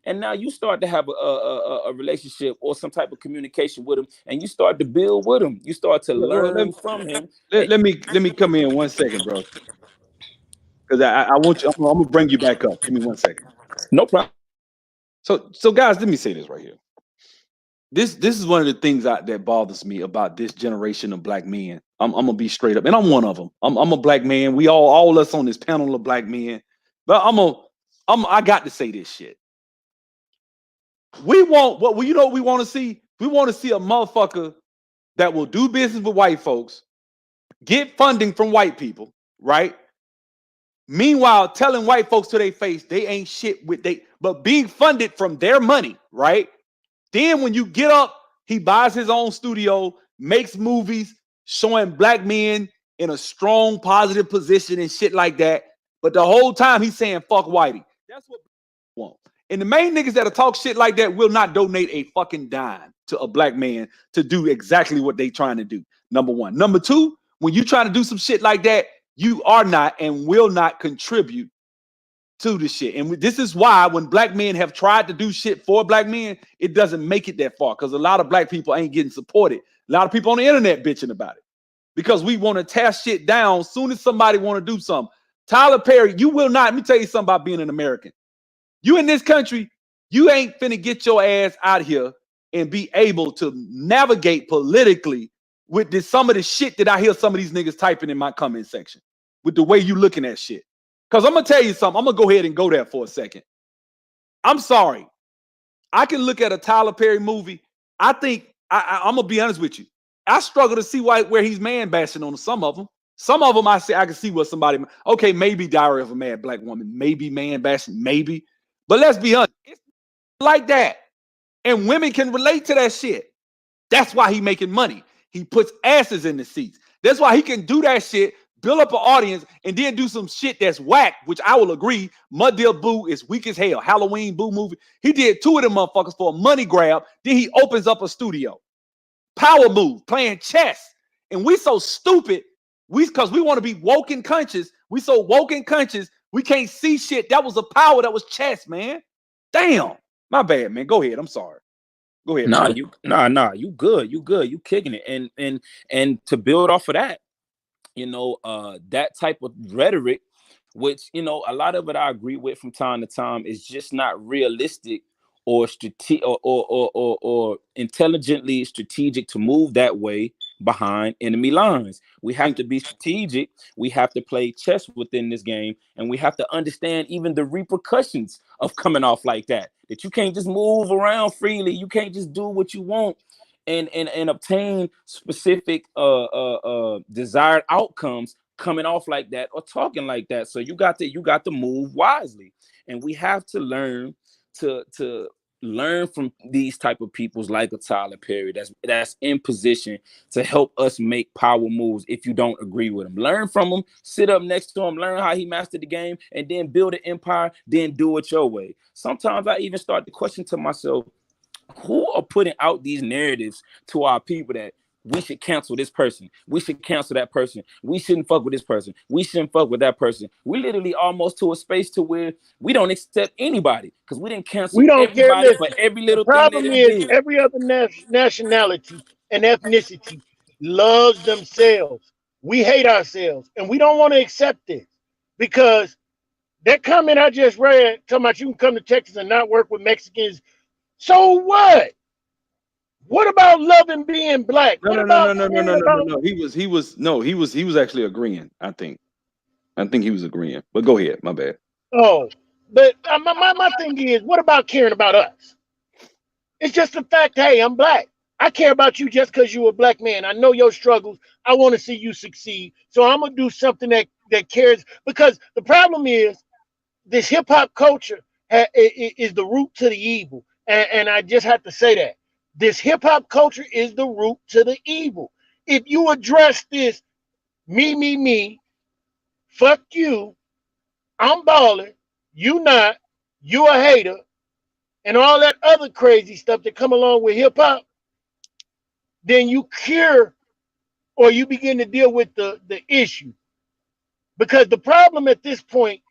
And now you start to have a relationship or some type of communication with him, and you start to build with him. You start to learn from him. Let me come in 1 second, bro. Because I want you. I'm gonna bring you back up. Give me 1 second. No problem. So guys, let me say this right here. This is one of the things that bothers me about this generation of black men. I'm gonna be straight up, and I'm one of them. I'm a black man. We all us on this panel of black men. But I got to say this shit. We want what we want to see. We want to see a motherfucker that will do business with white folks, get funding from white people, right? Meanwhile, telling white folks to their face they ain't shit but being funded from their money, right? Then when you get up, he buys his own studio, makes movies showing black men in a strong, positive position and shit like that. But the whole time he's saying fuck whitey. That's what we want. And the main niggas that'll talk shit like that will not donate a fucking dime to a black man to do exactly what they trying to do. Number one. Number two, when you trying to do some shit like that, you are not and will not contribute to the shit. And this is why when black men have tried to do shit for black men, it doesn't make it that far because a lot of black people ain't getting supported. A lot of people on the internet bitching about it because we want to tear shit down as soon as somebody want to do something. Tyler Perry, you will not. Let me tell you something about being an American. You in this country, you ain't finna get your ass out here and be able to navigate politically with some of the shit that I hear some of these niggas typing in my comment section with the way you looking at shit. Because I'm going to tell you something. I'm going to go ahead and go there for a second. I'm sorry. I can look at a Tyler Perry movie. I think, I'm going to be honest with you. I struggle to see where he's man bashing on some of them. Some of them I can see what somebody, okay, maybe Diary of a Mad Black Woman, maybe man bashing, maybe. But let's be honest. It's like that. And women can relate to that shit. That's why he making money. He puts asses in the seats. That's why he can do that shit, build up an audience, and then do some shit that's whack, which I will agree. Mud Deal Boo is weak as hell. Halloween Boo movie. He did 2 of them motherfuckers for a money grab. Then he opens up a studio. Power move, playing chess. And we so stupid, because we want to be woke and conscious. We so woke and conscious, we can't see shit. That was a power, that was chess, man. Damn. My bad, man. Go ahead. I'm sorry. Go ahead. Nah, you good. You kicking it. And to build off of that, that type of rhetoric, which, a lot of it I agree with from time to time, is just not realistic or or intelligently strategic to move that way behind enemy lines. We have to be strategic. We have to play chess within this game, and we have to understand even the repercussions of coming off like that. That you can't just move around freely. You can't just do what you want and obtain specific desired outcomes coming off like that or talking like that. So you got to move wisely, and we have to learn to learn from these type of peoples like a Tyler Perry that's in position to help us make power moves. If you don't agree with him, learn from him, sit up next to him, learn how he mastered the game, and then build an empire, then do it your way. Sometimes I even start to question to myself, who are putting out these narratives to our people that we should cancel this person, we should cancel that person, we shouldn't fuck with this person, we shouldn't fuck with that person? We literally almost to a space to where we don't accept anybody because we didn't cancel We don't care. everybody for Listen, every the little thing that problem they is did. every other nationality and ethnicity loves themselves. We hate ourselves, and we don't want to accept this because that comment I just read talking about you can come to Texas and not work with Mexicans. So what? What about loving being black? No, What no, no, about no, no, no, caring no, no, no, about? no. He was actually agreeing. I think he was agreeing. But go ahead. My bad. Oh, but my thing is, what about caring about us? It's just the fact, hey, I'm black. I care about you just because you're a black man. I know your struggles. I want to see you succeed. So I'm gonna do something that cares. Because the problem is this hip hop culture is the root to the evil, and I just have to say that this hip hop culture is the root to the evil. If you address this, me, fuck you, I'm balling, you not, you a hater, and all that other crazy stuff that come along with hip hop, then you cure or you begin to deal with the issue. Because the problem at this point,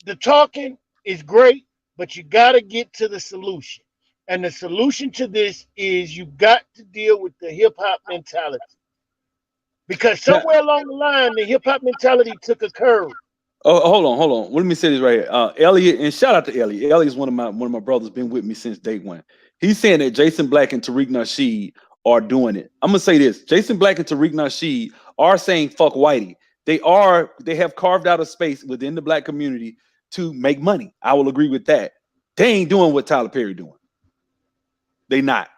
the talking is great, but you got to get to the solution. And the solution to this is you got to deal with the hip hop mentality. Because Yeah. somewhere along the line, the hip hop mentality took a curve. Oh, hold on. Let me say this right here. Elliot, and shout out to Elliot. Elliot's one of my brothers, been with me since day one. He's saying that Jason Black and Tariq Nasheed are doing it. I'm gonna say this: Jason Black and Tariq Nasheed are saying fuck Whitey. They have carved out a space within the black community to make money. I will agree with that. They ain't doing what Tyler Perry doing. They not.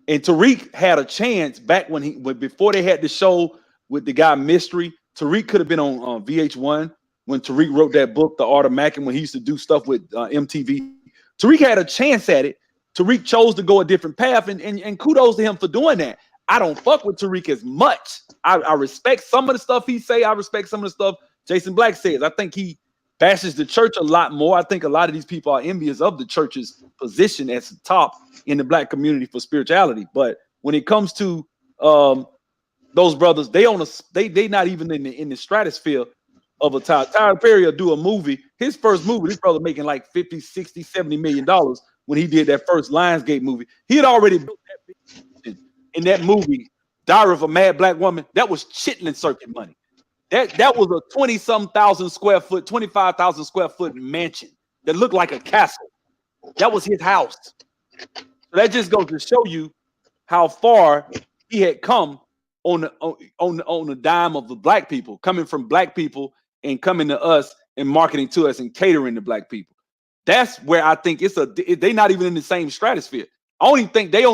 And Tariq had a chance back when before they had the show with the guy Mystery. Tariq could have been on VH1 when Tariq wrote that book, The Art of Mackin', when he used to do stuff with MTV. Tariq had a chance at it. Tariq chose to go a different path, and kudos to him for doing that. I don't fuck with Tariq as much. I respect some of the stuff he say. I respect some of the stuff Jason Black says. I think he bashes the church a lot more. I think a lot of these people are envious of the church's position as the top in the black community for spirituality. But when it comes to those brothers, they not even in the stratosphere of a Tyler. Tyler Perry will do a movie. His first movie, this brother making like 50, 60, 70 million dollars when he did that first Lionsgate movie. He had already built that big in that movie, Diary of a Mad Black Woman. That was Chitlin Circuit money. That was a 20-some thousand square foot, 25,000 square foot mansion that looked like a castle. That was his house. So that just goes to show you how far he had come on the dime of the black people, coming from black people and coming to us and marketing to us and catering to black people. That's where I think they're not even in the same stratosphere. I only think they're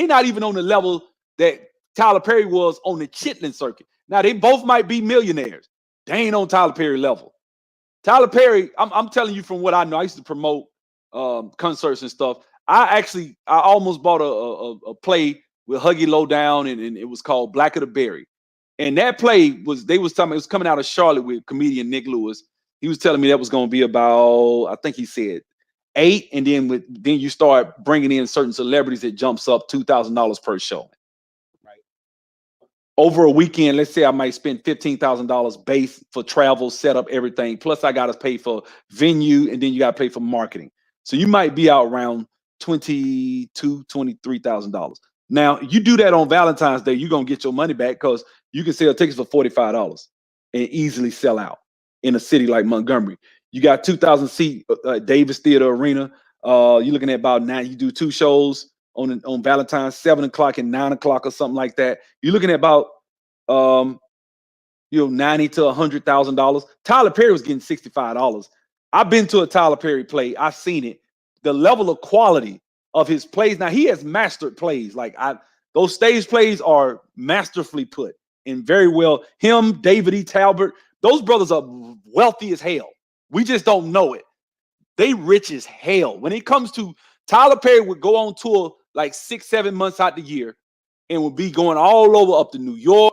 not even on the level that Tyler Perry was on the Chitlin circuit. Now they both might be millionaires. They ain't on Tyler Perry level. Tyler Perry, I'm telling you from what I know. I used to promote concerts and stuff. I almost bought a play with Huggy Lowdown, and it was called Black of the Berry. And that play was telling me it was coming out of Charlotte with comedian Nick Lewis. He was telling me that was going to be about, I think he said 8, and then you start bringing in certain celebrities, it jumps up $2,000 per show. Right. Over a weekend, let's say I might spend $15,000 base for travel, setup, everything. Plus I got to pay for venue, and then you got to pay for marketing. So you might be out around $22,000, $23,000. Now you do that on Valentine's Day, you're gonna get your money back because you can sell tickets for $45 and easily sell out in a city like Montgomery. You got 2,000 seat Davis Theater Arena. You're looking at about 9. You do 2 shows on Valentine's, 7 o'clock and 9 o'clock or something like that. You're looking at about $90,000 to $100,000. Tyler Perry was getting $65. I've been to a Tyler Perry play. I've seen it. The level of quality of his plays. Now he has mastered plays. Those stage plays are masterfully put and very well. Him, David E. Talbert, those brothers are wealthy as hell. We just don't know it. They rich as hell. When it comes to Tyler Perry would go on tour like 6-7 months out the year and would be going all over up to New York.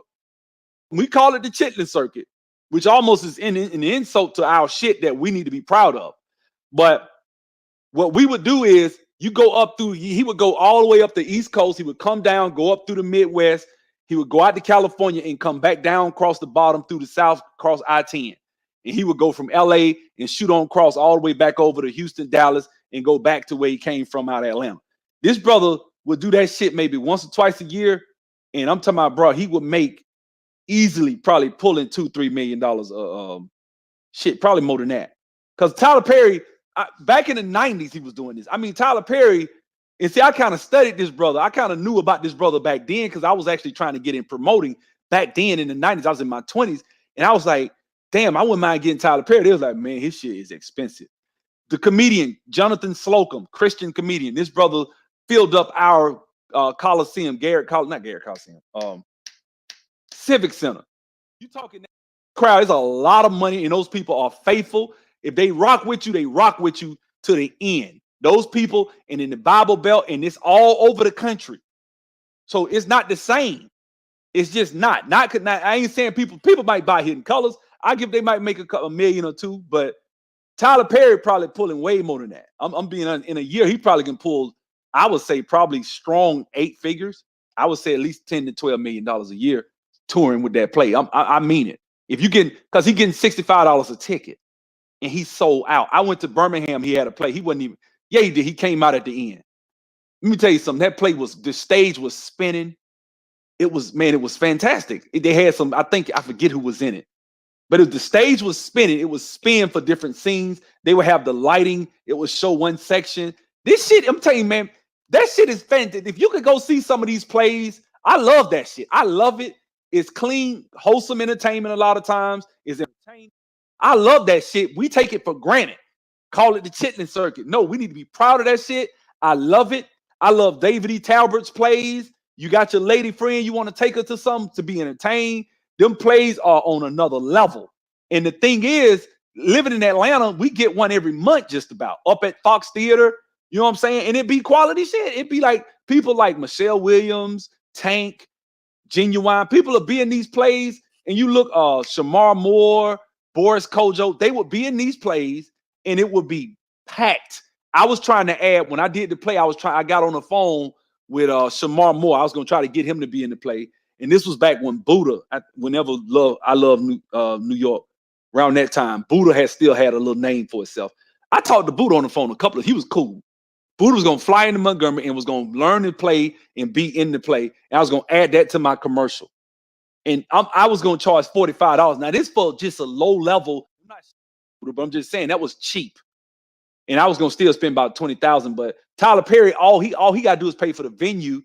We call it the Chitlin circuit, which almost is an insult to our shit that we need to be proud of. But what we would do is he would go all the way up the East Coast. He would come down, go up through the Midwest. He would go out to California and come back down across the bottom through the South, across I-10. And he would go from LA and shoot on cross all the way back over to Houston, Dallas, and go back to where he came from out of Atlanta. This brother would do that shit maybe once or twice a year. And I'm talking about, bro, he would make easily probably pulling $2-3 million. Probably more than that. Because Tyler Perry, back in the 90s, he was doing this. I mean, Tyler Perry, and see, I kind of studied this brother. I kind of knew about this brother back then because I was actually trying to get in promoting back then in the 90s. I was in my 20s, and I was like, damn, I wouldn't mind getting Tyler Perry. They was like, man, his shit is expensive. The comedian, Jonathan Slocum, Christian comedian, this brother filled up our Coliseum, Civic Center. You talking that crowd, there's a lot of money, and those people are faithful. If they rock with you, they rock with you to the end. Those people, and in the Bible Belt, and it's all over the country. So it's not the same. It's just not. I ain't saying people might buy Hidden Colors. They might make a million or two, but Tyler Perry probably pulling way more than that. I'm being in a year, he probably can pull, I would say probably strong 8 figures. I would say at least $10 to $12 million a year touring with that play. I mean it. If you get, because he getting $65 a ticket. And he sold out. I went to Birmingham. He had a play. He wasn't even. Yeah, he did. He came out at the end. Let me tell you something. That play the stage was spinning. It was fantastic. They had some. I forget who was in it, but the stage was spinning. It was spin for different scenes. They would have the lighting. It would show one section. This shit, I'm telling you, man, that shit is fantastic. If you could go see some of these plays, I love that shit. I love it. It's clean, wholesome entertainment. A lot of times, it's entertaining. I love that shit. We take it for granted. Call it the Chitlin circuit. No, we need to be proud of that shit. I love it. I love David E. Talbert's plays. You got your lady friend, you want to take her to something to be entertained. Them plays are on another level. And the thing is, living in Atlanta, we get one every month just about. Up at Fox Theater, you know what I'm saying? And it'd be quality shit. It'd be like people like Michelle Williams, Tank, Genuine. People will be in these plays, and you look, Shamar Moore, Boris Kojo, they would be in these plays and it would be packed. I was trying to add, when I did the play, I got on the phone with Shamar Moore. I was going to try to get him to be in the play. And this was back when Buddha, I love New York around that time, Buddha had still had a little name for itself. I talked to Buddha on the phone he was cool. Buddha was gonna fly into Montgomery and was gonna learn to play and be in the play. And I was gonna add that to my commercial. And I was gonna charge $45. Now this for just a low level, but I'm just saying that was cheap. And I was gonna still spend about 20,000. But Tyler Perry, all he gotta do is pay for the venue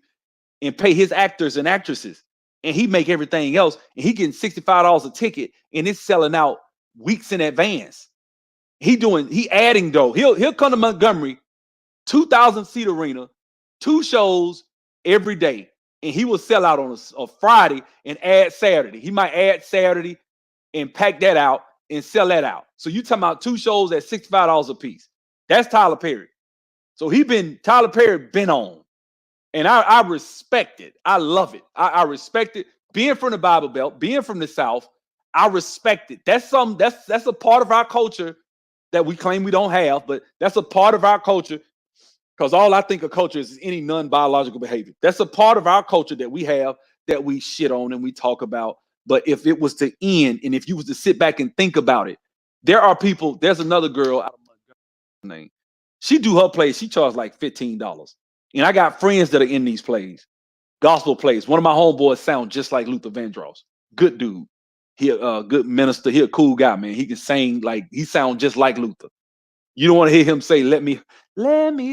and pay his actors and actresses, and he make everything else. And he getting $65 a ticket, and it's selling out weeks in advance. He adding though. He'll come to Montgomery, 2,000 seat arena, 2 shows every day, and he will sell out on a Friday and add Saturday. He might add Saturday and pack that out and sell that out. So you talking about 2 shows at $65 a piece. That's Tyler Perry. So Tyler Perry been on. And I respect it. I love it. I respect it. Being from the Bible Belt, being from the South, I respect it. That's a part of our culture that we claim we don't have, but that's a part of our culture, because all I think of culture is any non-biological behavior. That's a part of our culture that we have, that we shit on and we talk about. But if it was to end, and if you was to sit back and think about it, there's another girl out of my name. She do her plays, she charged like $15. And I got friends that are in these plays, gospel plays. One of my homeboys sound just like Luther Vandross. Good dude. He a good minister. He a cool guy, man. He can sing like he sound just like Luther. You don't want to hear him say, let me.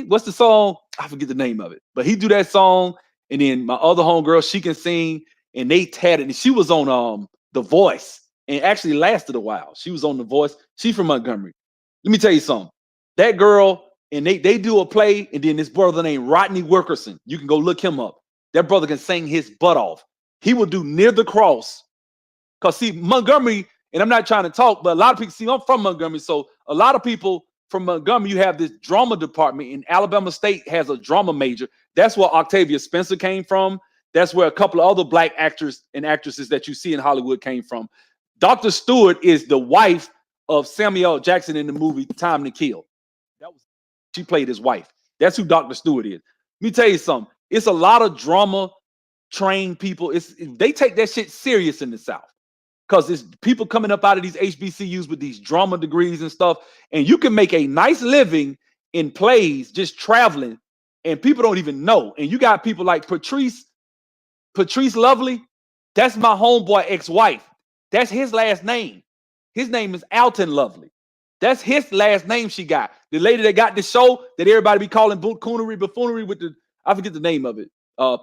What's the song? I forget the name of it. But he do that song. And then my other homegirl, she can sing. And they tatted. And she was on The Voice. And actually lasted a while. She was on The Voice. She's from Montgomery. Let me tell you something. That girl, and they do a play. And then this brother named Rodney Wilkerson. You can go look him up. That brother can sing his butt off. He will do Near the Cross. Because see, Montgomery, and I'm not trying to talk, but a lot of people, see, I'm from Montgomery. So a lot of people from Montgomery, you have this drama department, and Alabama State has a drama major. That's where Octavia Spencer came from. That's where a couple of other black actors and actresses that you see in Hollywood came from. Dr. Stewart is the wife of Samuel L. Jackson in the movie Time to Kill. She played his wife. That's who Dr. Stewart is. Let me tell you something. It's a lot of drama trained people. They take that shit serious in the South. Because it's people coming up out of these HBCUs with these drama degrees and stuff. And you can make a nice living in plays just traveling, and people don't even know. And you got people like Patrice Lovely. That's my homeboy ex-wife. That's his last name. His name is Alton Lovely. That's his last name she got. The lady that got the show that everybody be calling buffoonery with I forget the name of it.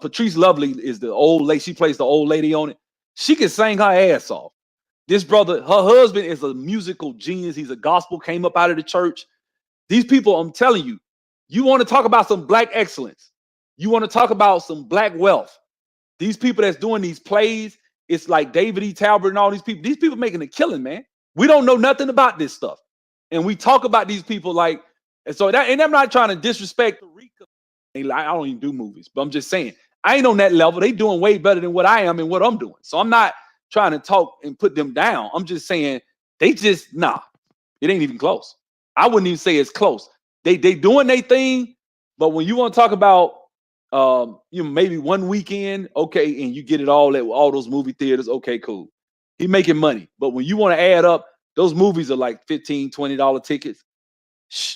Patrice Lovely is the old lady. She plays the old lady on it. She can sing her ass off. This brother, her husband is a musical genius. He's a gospel, came up out of the church. These people, I'm telling you, you want to talk about some black excellence. You want to talk about some black wealth. These people that's doing these plays, it's like David E. Talbot and all these people. These people making a killing, man. We don't know nothing about this stuff. And we talk about these people like, and so that, and I'm not trying to disrespect the I don't even do movies, but I'm just saying, I ain't on that level. They doing way better than what I am and what I'm doing. So I'm not trying to talk and put them down. I'm just saying it ain't even close. I wouldn't even say it's close. They doing their thing, but when you want to talk about maybe one weekend, okay, and you get it all at all those movie theaters, okay, cool. He making money. But when you want to add up, those movies are like $15, $20 tickets.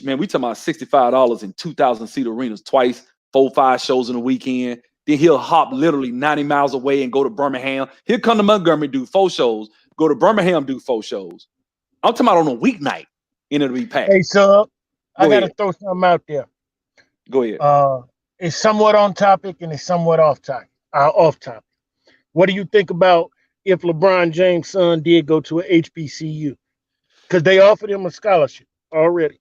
Man, we talking about $65 in 2,000 seat arenas twice, 4, 5 shows in a weekend. Then he'll hop literally 90 miles away and go to Birmingham. He'll come to Montgomery, do 4 shows, go to Birmingham, do 4 shows. I'm talking about on a weeknight, and it'll be packed. Hey, sub, I got to throw something out there. Go ahead. It's somewhat on topic and it's somewhat off topic. What do you think about if LeBron James' son did go to a HBCU? Because they offered him a scholarship already.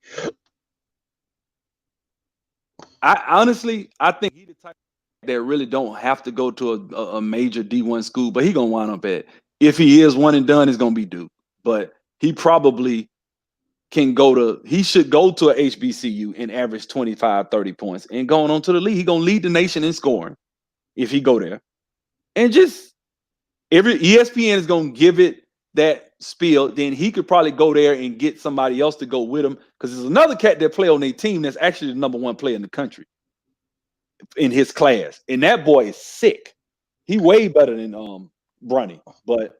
I think he's the type that really don't have to go to a major D1 school, but he gonna wind up at, if he is one and done, it's gonna be Duke. But he probably he should go to a HBCU and average 25, 30 points and going on to the league. He gonna lead the nation in scoring if he go there. And just every ESPN is gonna give it that spiel, then he could probably go there and get somebody else to go with him, because there's another cat that play on their team that's actually the number 1 player in the country in his class, and that boy is sick. He way better than Bronny, but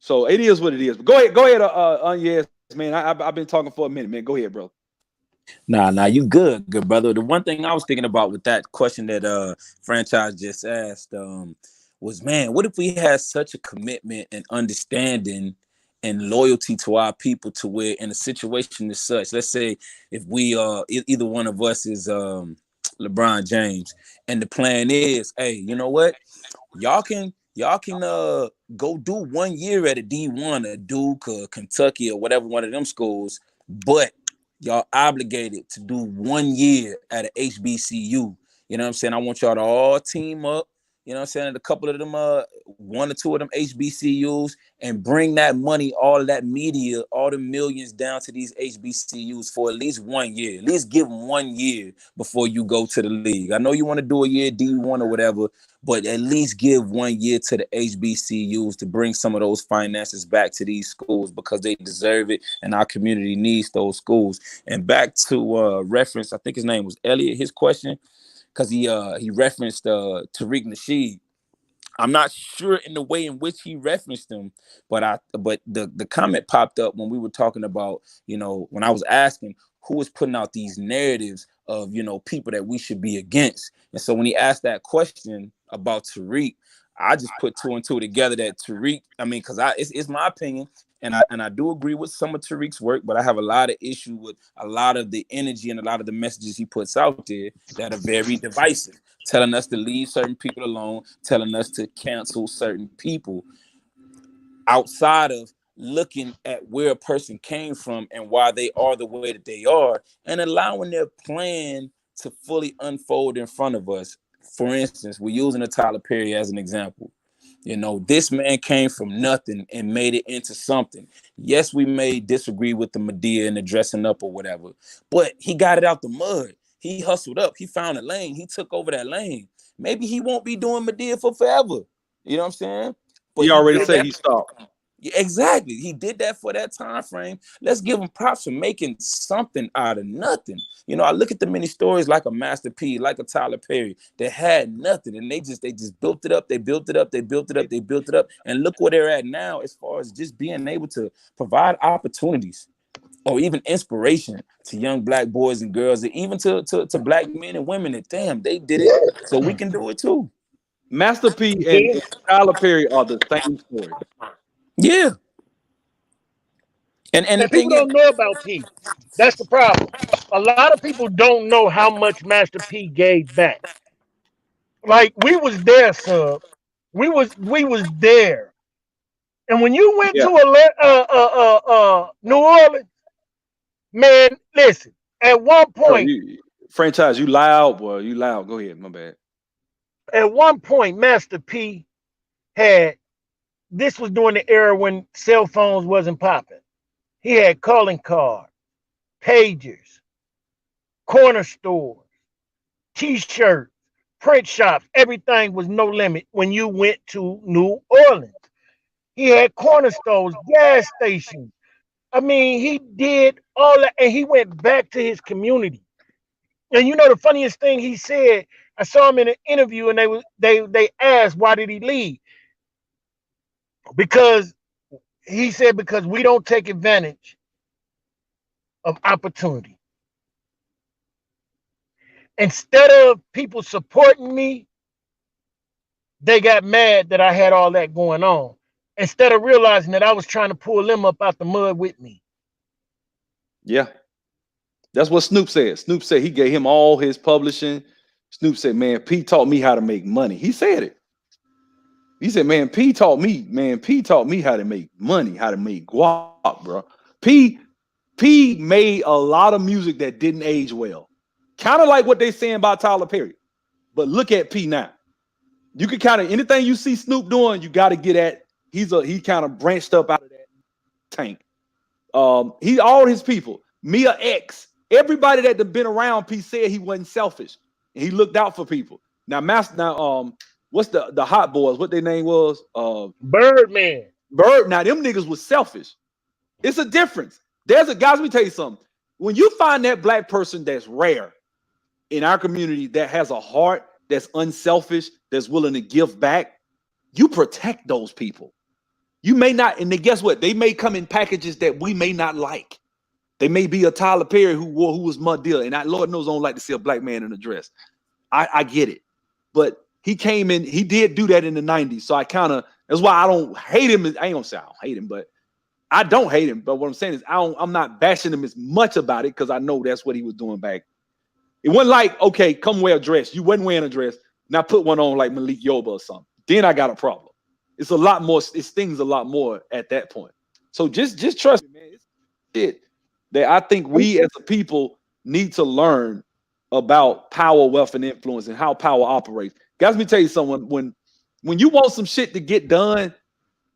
So it is what it is. But go ahead, yes, man. I've been talking for a minute, man. Go ahead, bro. Nah, you good brother. The one thing I was thinking about with that question that franchise just asked was, man, what if we had such a commitment and understanding and loyalty to our people to where in a situation as such, let's say if we either one of us is LeBron James, and the plan is, hey, you know what? Y'all can go do 1 year at a D1 or Duke or Kentucky or whatever one of them schools, but y'all obligated to do 1 year at a HBCU. You know what I'm saying? I want y'all to all team up. You know what I'm saying? At a couple of them, one or two of them HBCUs, and bring that money, all of that media, all the millions down to these HBCUs for at least 1 year. At least give them 1 year before you go to the league. I know you want to do a year D1 or whatever, but at least give 1 year to the HBCUs to bring some of those finances back to these schools because they deserve it, and our community needs those schools. And back to reference, I think his name was Elliot, his question, because he referenced Tariq Nasheed. I'm not sure in the way in which he referenced him, but the comment popped up when we were talking about, when I was asking who was putting out these narratives of, people that we should be against. And so when he asked that question about Tariq, I just put two and two together that Tariq, because it's my opinion, and I do agree with some of Tariq's work, but I have a lot of issue with a lot of the energy and a lot of the messages he puts out there that are very divisive, telling us to leave certain people alone, telling us to cancel certain people outside of looking at where a person came from and why they are the way that they are, and allowing their plan to fully unfold in front of us. For instance, we're using a Tyler Perry as an example. This man came from nothing and made it into something. Yes, we may disagree with the Madea and the dressing up or whatever, but he got it out the mud. He hustled up. He found a lane. He took over that lane. Maybe he won't be doing Madea for forever. You know what I'm saying? But He he already did said that. he stopped. Yeah, exactly. He did that for that time frame. Let's give him props for making something out of nothing. I look at the many stories like a Master P, like a Tyler Perry, that had nothing, and they just built it up. They built it up. They built it up. They built it up, and look where they're at now, as far as just being able to provide opportunities or even inspiration to young Black boys and girls, and even to Black men and women. That damn, they did it, so we can do it too. Master P and Then, Tyler Perry are the same story. Yeah, and the and people thing is, don't know about P. That's the problem. A lot of people don't know how much Master P gave back. Like we was there, sub. We was there. And when you went Yeah. to New Orleans, man, listen. At one Bro, point, you franchise, you loud, boy. You loud. Go ahead. My bad. Master P had, this was during the era when cell phones wasn't popping. He had calling cards, pagers, corner stores, t-shirts, print shops. Everything was no limit when you went to New Orleans. He had corner stores, gas stations. I mean, he did all that, and he went back to his community. And the funniest thing he said, I saw him in an interview, and they asked why did he leave? Because he said because we don't take advantage of opportunity. Instead of people supporting me, they got mad that I had all that going on. Instead of realizing that I was trying to pull them up out the mud with me. Yeah. That's what Snoop said. Snoop said he gave him all his publishing. Snoop said, man, P taught me how to make money. He said it. He said, P taught me how to make money, how to make guap, bro. P P made a lot of music that didn't age well. Kind of like what they saying about Tyler Perry. But look at P now. You can kind of anything you see Snoop doing, you got to get at. He kind of branched up out of that tank. He all his people, Mia X, everybody that had been around P said he wasn't selfish. And he looked out for people. What's the hot boys? What their name was? Birdman. Bird. Now them niggas was selfish. It's a difference. There's a guys. Let me tell you something. When you find that Black person that's rare in our community that has a heart that's unselfish, that's willing to give back, you protect those people. You may not, and then guess what? They may come in packages that we may not like. They may be a Tyler Perry who was mud deal, and Lord knows I don't like to see a black man in a dress. I get it, but he came in. He did do that in the '90s, so that's why I don't hate him. I ain't gonna say I don't hate him, but I don't hate him. But what I'm saying is I'm not bashing him as much about it because I know that's what he was doing back. It wasn't like, okay, come wear a dress. You wasn't wearing a dress. Now put one on like Malik Yoba or something. Then I got a problem. It's a lot more. It stings a lot more at that point. So just trust me, man. It's shit that I think we as a people need to learn about power, wealth, and influence and how power operates. Guys, let me tell you something. When you want some shit to get done,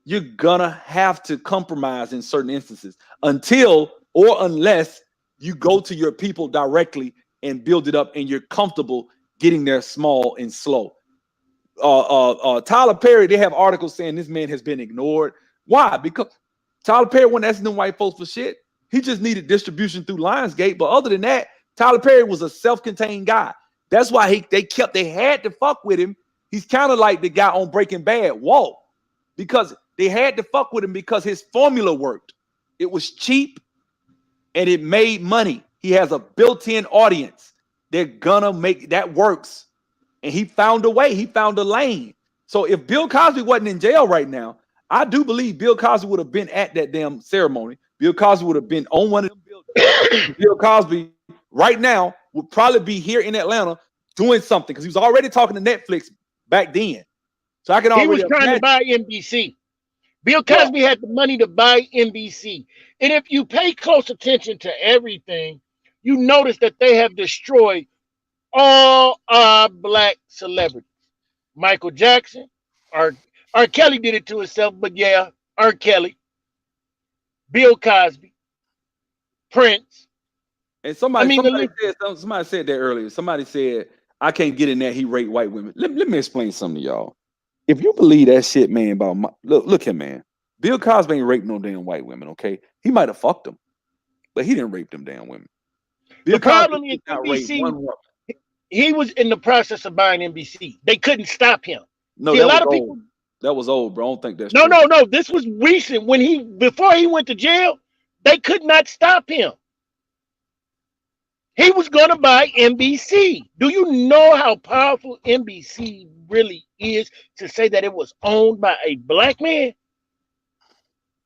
you're gonna have to compromise in certain instances until or unless you go to your people directly and build it up and you're comfortable getting there small and slow. Tyler Perry, they have articles saying this man has been ignored. Why? Because Tyler Perry wasn't asking them white folks for shit. He just needed distribution through Lionsgate. But other than that, Tyler Perry was a self-contained guy. That's why they had to fuck with him. He's kind of like the guy on Breaking Bad, Walt, because they had to fuck with him because his formula worked. It was cheap and it made money. He has a built-in audience. They're gonna make that works. And he found a way. He found a lane. So if Bill Cosby wasn't in jail right now, I do believe Bill Cosby would have been at that damn ceremony. Bill Cosby would have been on one of them buildings. Bill Cosby right now would probably be here in Atlanta doing something because he was already talking to Netflix back then. So I can already. He was trying to buy NBC. Bill Cosby had the money to buy NBC. And if you pay close attention to everything, you notice that they have destroyed all our black celebrities. Michael Jackson, R. Kelly did it to himself, but yeah, R. Kelly, Bill Cosby, Prince. And somebody said that earlier. Somebody said, I can't get in there. He raped white women. Let me explain something to y'all. If you believe that shit, man, look here, man. Bill Cosby ain't raped no damn white women, okay? He might have fucked them, but he didn't rape them damn women. Bill The problem Cosby is did not rape one woman. he was in the process of buying NBC. They couldn't stop him. No, See, that a lot was of old. people. That was old, bro. I don't think that's No, true. no. This was recent. Before he went to jail, they could not stop him. He was going to buy NBC. Do you know how powerful NBC really is to say that it was owned by a black man?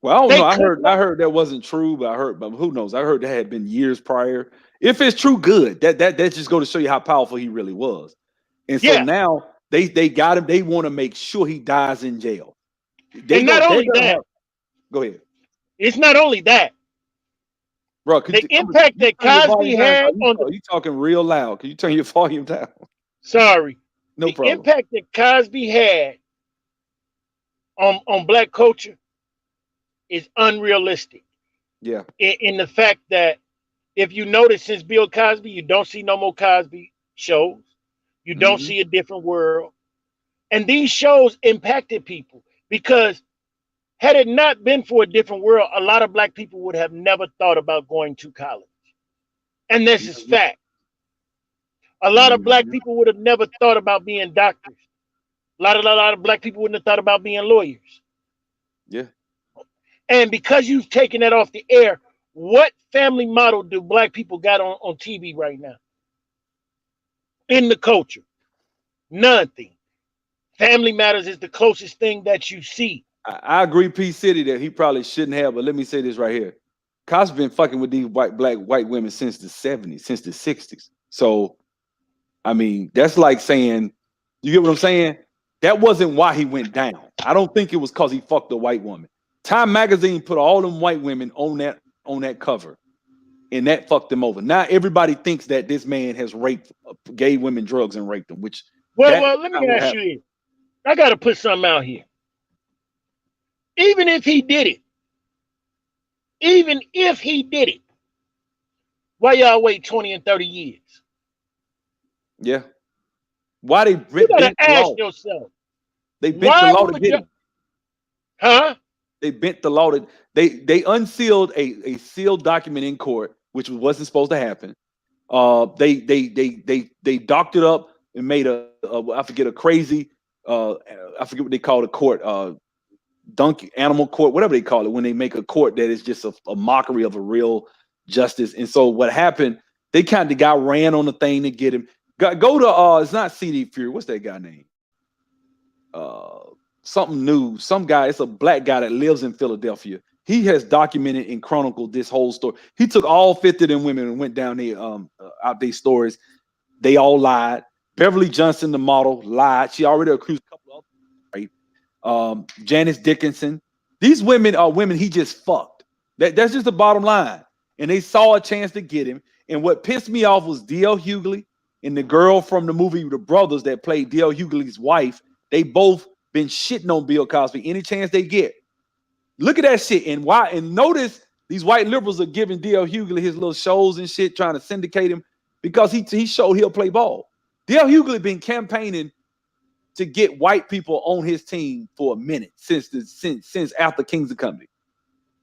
Well, I don't know. I heard that wasn't true, but who knows? I heard that had been years prior. If it's true, good. That just go to show you how powerful he really was. And so now they got him. They want to make sure he dies in jail. Go ahead. It's not only that. Bro, the impact that Cosby had on you talking real loud. Can you turn your volume down? Sorry. No problem. The impact that Cosby had on black culture is unrealistic. Yeah. In the fact that if you notice since Bill Cosby, you don't see no more Cosby shows. You don't see A Different World. And these shows impacted people because had it not been for A Different World, a lot of black people would have never thought about going to college. And this is fact. A lot of black people would have never thought about being doctors. A lot of black people wouldn't have thought about being lawyers. Yeah. And because you've taken that off the air, what family model do black people got on TV right now? In the culture? Nothing. Family Matters is the closest thing that you see. I agree, P. City, that he probably shouldn't have, but let me say this right here. Cosby been fucking with these white women since the 70s, since the 60s. So, I mean, that's like saying, you get what I'm saying? That wasn't why he went down. I don't think it was because he fucked a white woman. Time magazine put all them white women on that cover, and that fucked them over. Now everybody thinks that this man has raped, gave women drugs and raped them, which well, let me ask you this. I got to put something out here. Even if he did it, why y'all wait 20 and 30 years? Yeah. Why they you gotta ask yourself. They bent the law to get him. Huh? They bent the law to they unsealed a sealed document in court, which wasn't supposed to happen. They doctored up and made I forget a crazy I forget what they call the court. donkey animal court, whatever they call it, when they make a court that is just a mockery of a real justice. And so what happened? They kind of got ran on the thing to get him. Go to it's not CD Fury. What's that guy name? Something new. Some guy. It's a black guy that lives in Philadelphia. He has documented and chronicled this whole story. He took all 50 of them women and went down there out these stories. They all lied. Beverly Johnson, the model, lied. She already accused a couple of others, right? Janice Dickinson. These women are women he just fucked. That's just the bottom line. And they saw a chance to get him. And what pissed me off was D.L. Hughley and the girl from the movie The Brothers that played D.L. Hughley's wife. They both been shitting on Bill Cosby any chance they get. Look at that shit. And why? And notice these white liberals are giving D.L. Hughley his little shows and shit, trying to syndicate him because he showed he'll play ball. D.L. Hughley been campaigning to get white people on his team for a minute since after Kings of Comedy.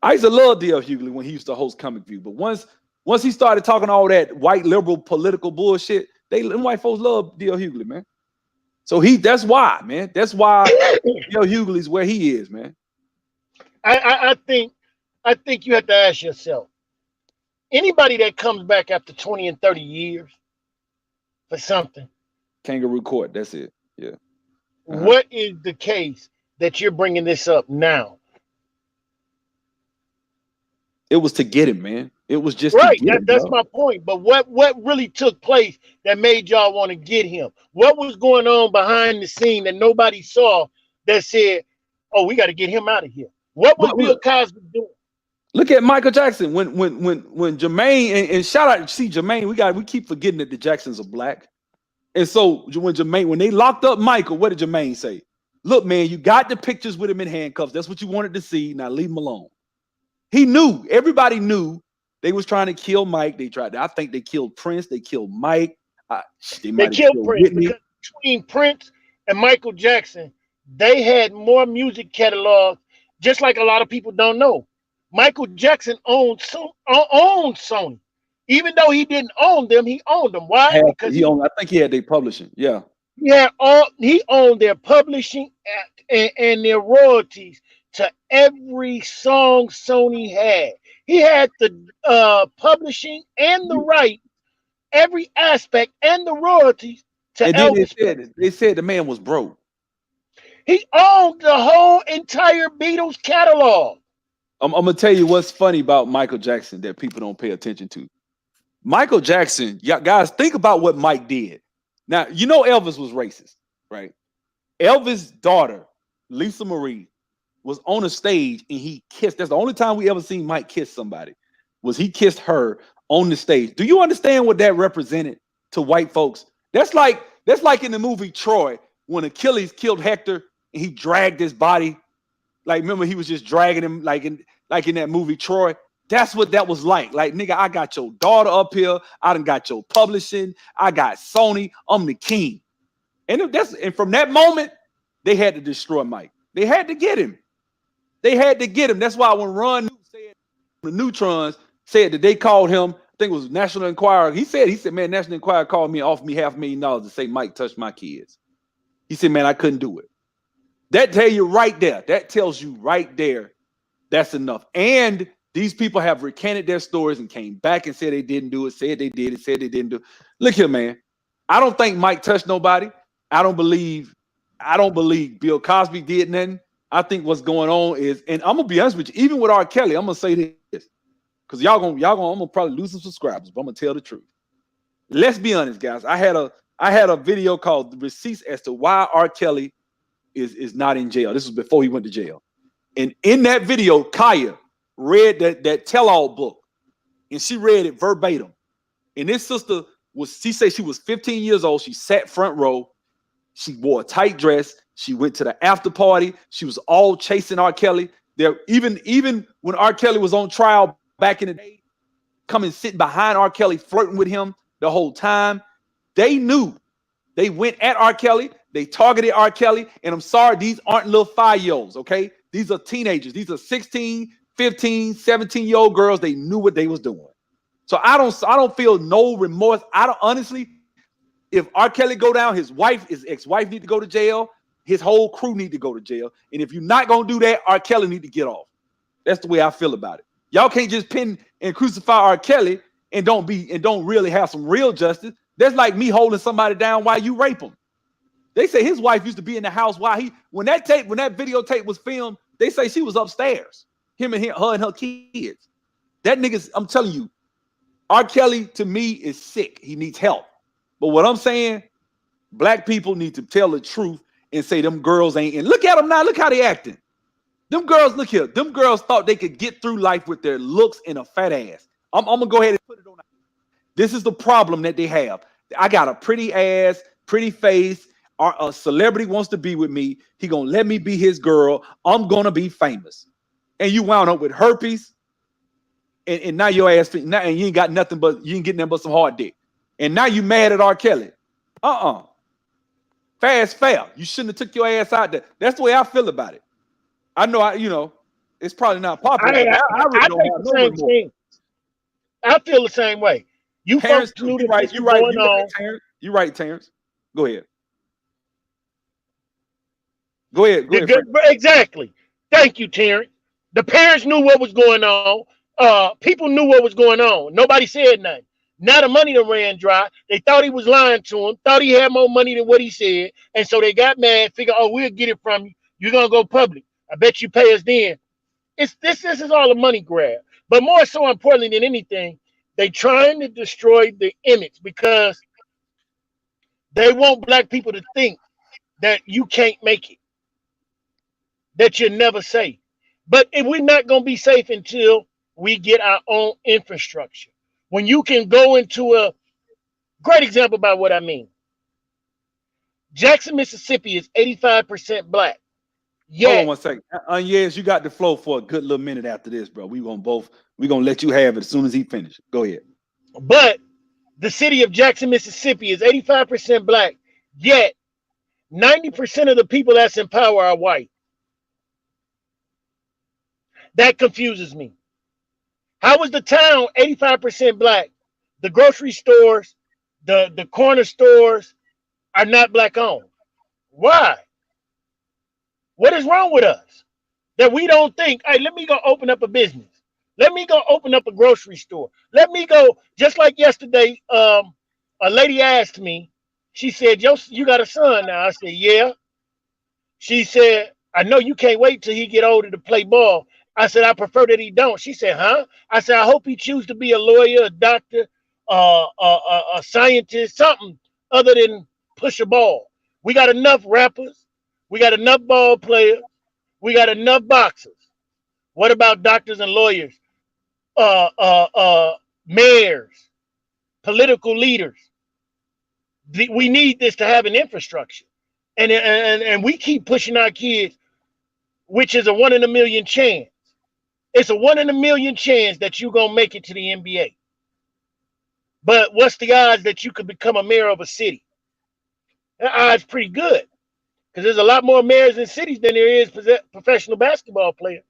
I used to love D.L. Hughley when he used to host Comic View, but once he started talking all that white liberal political bullshit, them white folks love D.L. Hughley, man. So that's why, man. That's why D.L. Hughley's where he is, man. I think you have to ask yourself, anybody that comes back after 20 and 30 years for something. Kangaroo court, that's it. Yeah. What is the case that you're bringing this up now? It was to get him, man. It was just right. To get him, that's my point. But what really took place that made y'all want to get him? What was going on behind the scene that nobody saw that said, "Oh, we got to get him out of here"? What was Bill Cosby doing? Look at Michael Jackson when Jermaine and shout out, see Jermaine. We keep forgetting that the Jacksons are black, and so when they locked up Michael, what did Jermaine say? Look, man, you got the pictures with him in handcuffs. That's what you wanted to see. Now leave him alone. He knew. Everybody knew they was trying to kill Mike. They tried. I think they killed Prince. They killed Mike. They killed Prince because between Prince and Michael Jackson, they had more music catalogs. Just like a lot of people don't know, Michael Jackson owned Sony. Even though he didn't own them, he owned them. Why? Because I think he had their publishing. Yeah. He owned their publishing and their royalties to every song Sony had. He had the publishing and the right, every aspect and the royalties to Elvis. Then they said the man was broke. He owned the whole entire Beatles catalog. I'm gonna tell you what's funny about Michael Jackson that people don't pay attention to. Michael Jackson, guys, think about what Mike did. Now, you know Elvis was racist, right? Elvis' daughter, Lisa Marie, was on a stage and he kissed. That's the only time we ever seen Mike kiss somebody, was he kissed her on the stage. Do you understand what that represented to white folks? That's like in the movie Troy, when Achilles killed Hector and he dragged his body. Like, remember, he was just dragging him like in that movie Troy. That's what that was like. Like, nigga, I got your daughter up here. I done got your publishing. I got Sony. I'm the king. And from that moment, they had to destroy Mike. They had to get him. That's why when Ron said the Neutrons said that they called him, I think it was National Enquirer. He said, man, National Enquirer called me, offered me $500,000 to say Mike touched my kids. He said, man, I couldn't do it. That tells you right there. That's enough. And these people have recanted their stories and came back and said they didn't do it, said they did it, said they didn't do it. Look here, man. I don't think Mike touched nobody. I don't believe Bill Cosby did nothing. I think what's going on is, and I'm gonna be honest with you, even with R. Kelly, I'm gonna say this, because I'm gonna probably lose some subscribers, but I'm gonna tell the truth. Let's be honest, guys. I had a video called "The Receipts" as to why R. Kelly is not in jail. This was before he went to jail. And in that video, Kaya read that tell-all book, and she read it verbatim. And this sister she said she was 15 years old. She sat front row. She wore a tight dress. She went to the after party. She was all chasing R. Kelly. There, even when R. Kelly was on trial back in the day, coming sitting behind R. Kelly, flirting with him the whole time. They knew. They went at R. Kelly. They targeted R. Kelly. And I'm sorry, these aren't little 5-year-olds, okay? These are teenagers. These are 16, 15, 17-year-old girls. They knew what they was doing. So I don't feel no remorse. I don't, honestly, if R. Kelly go down, his ex-wife need to go to jail. His whole crew need to go to jail. And if you're not gonna do that, R. Kelly need to get off. That's the way I feel about it. Y'all can't just pin and crucify R. Kelly and don't really have some real justice. That's like me holding somebody down while you rape them. They say his wife used to be in the house while when that videotape was filmed, they say she was upstairs. Her and her kids. That nigga's, I'm telling you, R. Kelly to me is sick. He needs help. But what I'm saying, black people need to tell the truth and say them girls ain't. And look at them now. Look how they acting. Them girls, look here. Them girls thought they could get through life with their looks and a fat ass. I'm gonna go ahead and put it on. This is the problem that they have. I got a pretty ass, pretty face. A celebrity wants to be with me. He gonna let me be his girl. I'm gonna be famous. And you wound up with herpes. And now your ass, now and you ain't got nothing but you ain't getting nothing but some hard dick. And now you mad at R. Kelly. Fast fail. You shouldn't have took your ass out there. That's the way I feel about it. I know, it's probably not popular. I really don't have no remorse. I feel the same way. You Terrence, folks knew you that this was going on. You right, Terrence. Go ahead. Go ahead. Exactly. Thank you, Terrence. The parents knew what was going on. People knew what was going on. Nobody said nothing. Now the money done ran dry. They thought he was lying to them, thought he had more money than what he said. And so they got mad, figured, oh, we'll get it from you. You're going to go public. I bet you pay us then. This is all a money grab. But more so importantly than anything, they trying to destroy the image because they want black people to think that you can't make it, that you're never safe. But if we're not going to be safe until we get our own infrastructure. When you can go into a great example about what I mean. Jackson, Mississippi is 85% black. Hold on one second. Yes, you got the flow for a good little minute after this, bro. We're gonna let you have it as soon as he finishes. Go ahead. But the city of Jackson, Mississippi is 85% black, yet 90% of the people that's in power are white. That confuses me. How is the town 85% black? The grocery stores, the corner stores are not black owned. Why? What is wrong with us? That we don't think, hey, let me go open up a business. Let me go open up a grocery store. Let me go, just like yesterday, a lady asked me, she said, you got a son now? I said, yeah. She said, I know you can't wait till he get older to play ball. I said, I prefer that he don't. She said, huh? I said, I hope he choose to be a lawyer, a doctor, a scientist, something other than push a ball. We got enough rappers. We got enough ball players. We got enough boxers. What about doctors and lawyers? Mayors, political leaders. We need this to have an infrastructure. And we keep pushing our kids, which is a 1 in a million chance. It's a 1 in a million chance that you're going to make it to the NBA. But what's the odds that you could become a mayor of a city? The odds pretty good because there's a lot more mayors in cities than there is professional basketball players.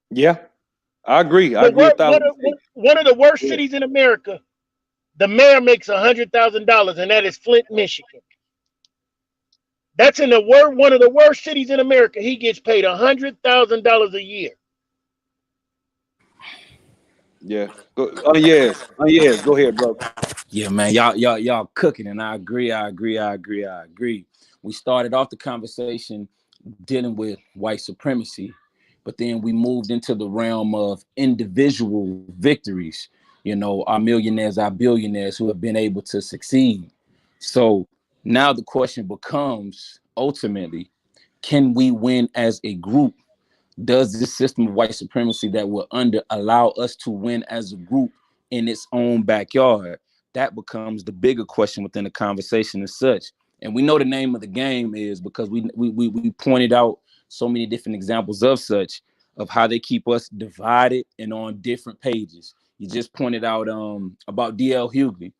Yeah, I agree. One of the worst cities in America, the mayor makes $100,000, and that is Flint, Michigan. That's in one of the worst cities in America. He gets paid $100,000 a year. Yeah. Yes. Go ahead, bro. Yeah, man. Y'all cooking, and I agree. We started off the conversation dealing with white supremacy, but then we moved into the realm of individual victories. Our millionaires, our billionaires who have been able to succeed. So now the question becomes, ultimately, can we win as a group? Does this system of white supremacy that we're under allow us to win as a group in its own backyard? That becomes the bigger question within the conversation as such. And we know the name of the game is because we pointed out so many different examples of such, of how they keep us divided and on different pages. You just pointed out about D.L. Hughley,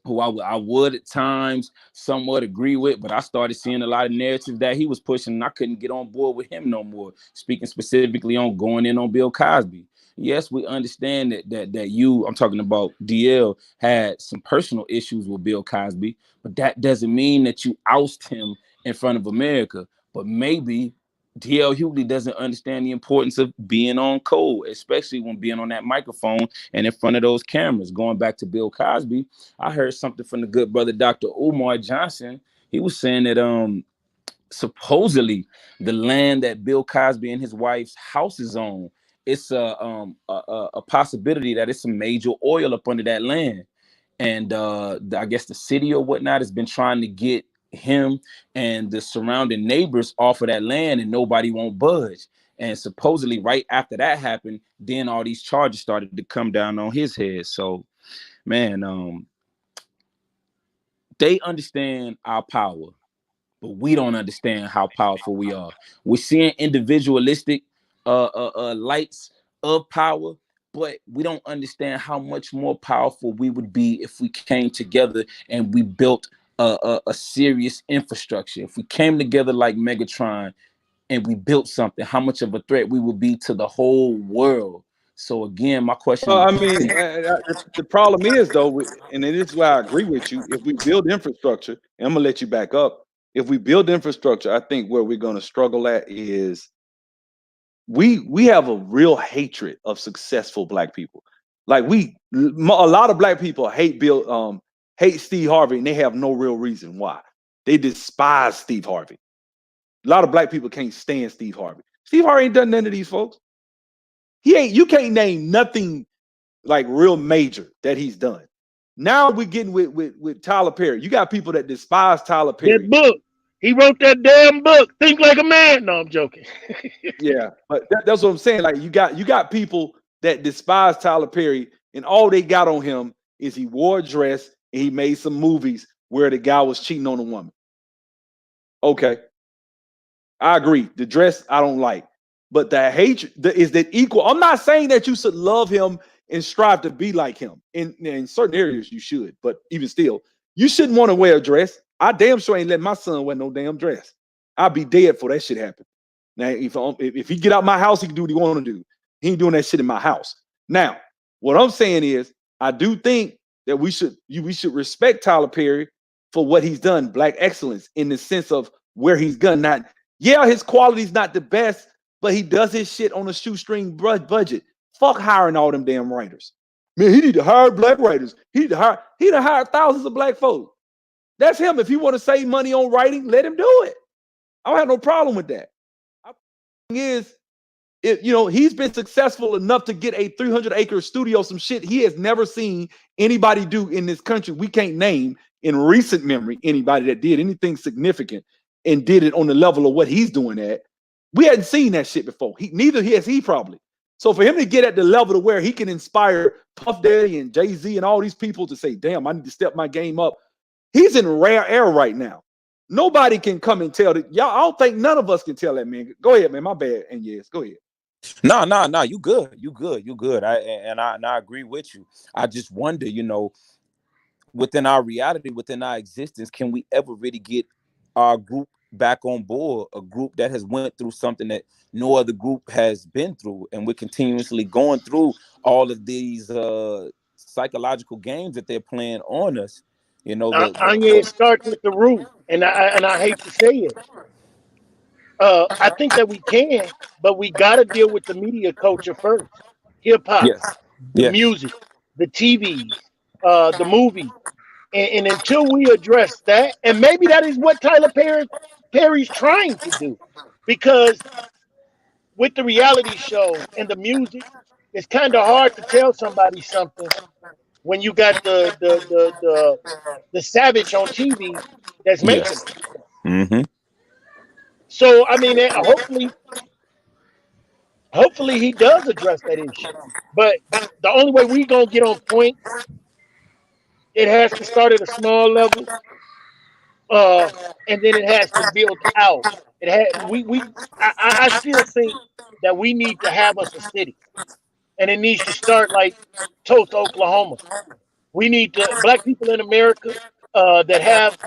who I would at times somewhat agree with, but I started seeing a lot of narratives that he was pushing, and I couldn't get on board with him no more, speaking specifically on going in on Bill Cosby. Yes, we understand that you, I'm talking about DL, had some personal issues with Bill Cosby, but that doesn't mean that you oust him in front of America. But maybe DL Hughley doesn't understand the importance of being on code, especially when being on that microphone and in front of those cameras. Going back to Bill Cosby, I heard something from the good brother Dr. Umar Johnson. He was saying that supposedly the land that Bill Cosby and his wife's house is on, it's a possibility that it's some major oil up under that land. And I guess the city or whatnot has been trying to get him and the surrounding neighbors off of that land, and nobody won't budge. And supposedly right after that happened, then all these charges started to come down on his head. So man, they understand our power, but we don't understand how powerful we are. We're seeing individualistic lights of power, but we don't understand how much more powerful we would be if we came together and we built a serious infrastructure. If we came together like Megatron and we built something, how much of a threat we would be to the whole world. So again, my Well, question. I mean, the problem is though, and it is why I agree with you. If we build infrastructure, and I'm gonna let you back up. If we build infrastructure, I think where we're gonna struggle at is we have a real hatred of successful black people. Like a lot of black people hate Steve Harvey, and they have no real reason why. They despise Steve Harvey. A lot of black people can't stand Steve Harvey. Steve Harvey ain't done none of these folks. He ain't. You can't name nothing like real major that he's done. Now we're getting with Tyler Perry. You got people that despise Tyler That Perry. book. He wrote that damn book. Think like a man. No, I'm joking. Yeah, but that's what I'm saying. Like you got people that despise Tyler Perry, and all they got on him is he wore a dress and he made some movies where the guy was cheating on a woman. Okay, I agree. The dress I don't like, but the hatred is that equal. I'm not saying that you should love him and strive to be like him. In certain areas, you should, but even still, you shouldn't want to wear a dress. I damn sure ain't let my son wear no damn dress. I'd be dead for that shit happen. Now, if he get out my house, he can do what he want to do. He ain't doing that shit in my house. Now, what I'm saying is, I do think that we should respect Tyler Perry for what he's done, black excellence, in the sense of where he's gone. Not yeah, his quality's not the best, but he does his shit on a shoestring budget. Fuck hiring all them damn writers. Man, he need to hire black writers. He need to hire thousands of black folks. That's him. If he want to save money on writing, let him do it. I don't have no problem with that. Is he's been successful enough to get a 300-acre studio, some shit he has never seen anybody do in this country. We can't name in recent memory anybody that did anything significant and did it on the level of what he's doing at. We hadn't seen that shit before. Neither has he probably. So for him to get at the level to where he can inspire Puff Daddy and Jay-Z and all these people to say, damn, I need to step my game up. He's in rare air right now. Nobody can come and tell that. Y'all, I don't think none of us can tell that, man. Go ahead, man. My bad. And yes, go ahead. No. You good. You good. I agree with you. I just wonder, within our reality, within our existence, can we ever really get our group back on board? A group that has went through something that no other group has been through, and we're continuously going through all of these psychological games that they're playing on us. You know, Anya, it starts with the root, and I hate to say it. I think that we can, but we got to deal with the media culture first. Hip hop, yes, the yes, music, the TVs, the movies, and until we address that, and maybe that is what Perry's trying to do, because with the reality shows and the music, it's kind of hard to tell somebody something when you got the savage on TV that's making yes. it. Mm-hmm. So I mean, hopefully he does address that issue. But the only way we gonna get on point, it has to start at a small level, uh, and then it has to build out. It had we I still think that we need to have us a city, and it needs to start like Tulsa, Oklahoma. We need to black people in America that have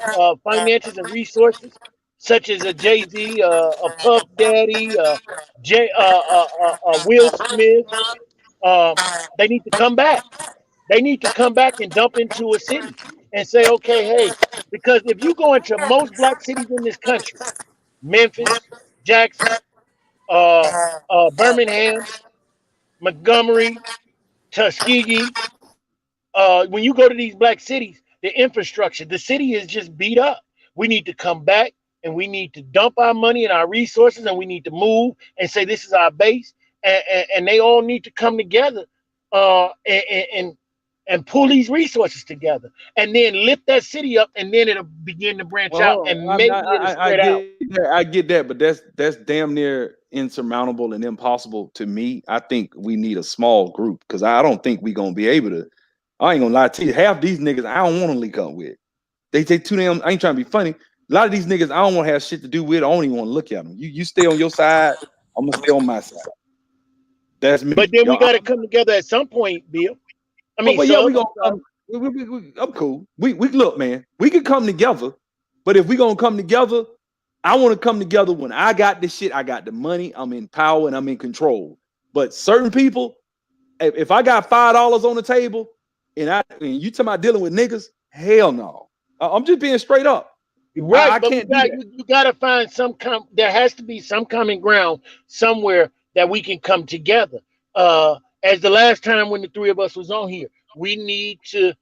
finances and resources, such as a Jay Z, a Puff Daddy, Will Smith, They need to come back. They need to come back and dump into a city and say, okay, hey, because if you go into most black cities in this country, Memphis, Jackson, Birmingham, Montgomery, Tuskegee, when you go to these black cities, the infrastructure, the city is just beat up. We need to come back and we need to dump our money and our resources and we need to move and say this is our base. And they all need to come together and pull these resources together and then lift that city up and then it'll begin to branch out Well, and maybe it'll spread out. I get that, but that's damn near insurmountable and impossible to me. I think we need a small group because I don't think we're gonna be able to. I ain't gonna lie to you. Half these niggas I don't want to link up with. They say too damn. I ain't trying to be funny. A lot of these niggas I don't want to have shit to do with. I don't even want to look at them. You stay on your side. I'm gonna stay on my side. That's me. But then we got to come together at some point, Bill. I mean, but yeah, we gonna come. I'm cool. We look, man. We can come together, but if we gonna come together, I want to come together when I got the shit. I got the money. I'm in power and I'm in control. But certain people, if I got $5 on the table, and you talking about dealing with niggas, hell no. I'm just being straight up. Right, I but can't you got to find there has to be some common ground somewhere that we can come together. As the last time when the three of us was on here, we need to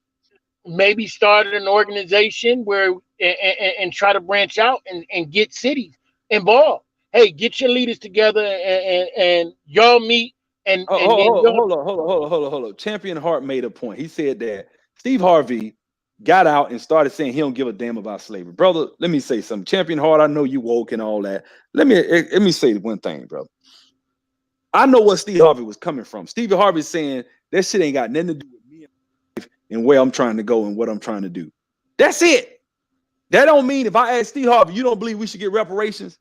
maybe start an organization where and try to branch out and get cities involved. Hey, get your leaders together and y'all meet and then hold on. Champion Hart made a point. He said that Steve Harvey got out and started saying he don't give a damn about slavery. Brother, let me say something. Champion Hart, I know you woke and all that. Let me say one thing, bro. I know what Steve Harvey was coming from. Steve Harvey's saying that shit ain't got nothing to do with me and where I'm trying to go and what I'm trying to do. That's it. That don't mean if I ask Steve Harvey, you don't believe we should get reparations?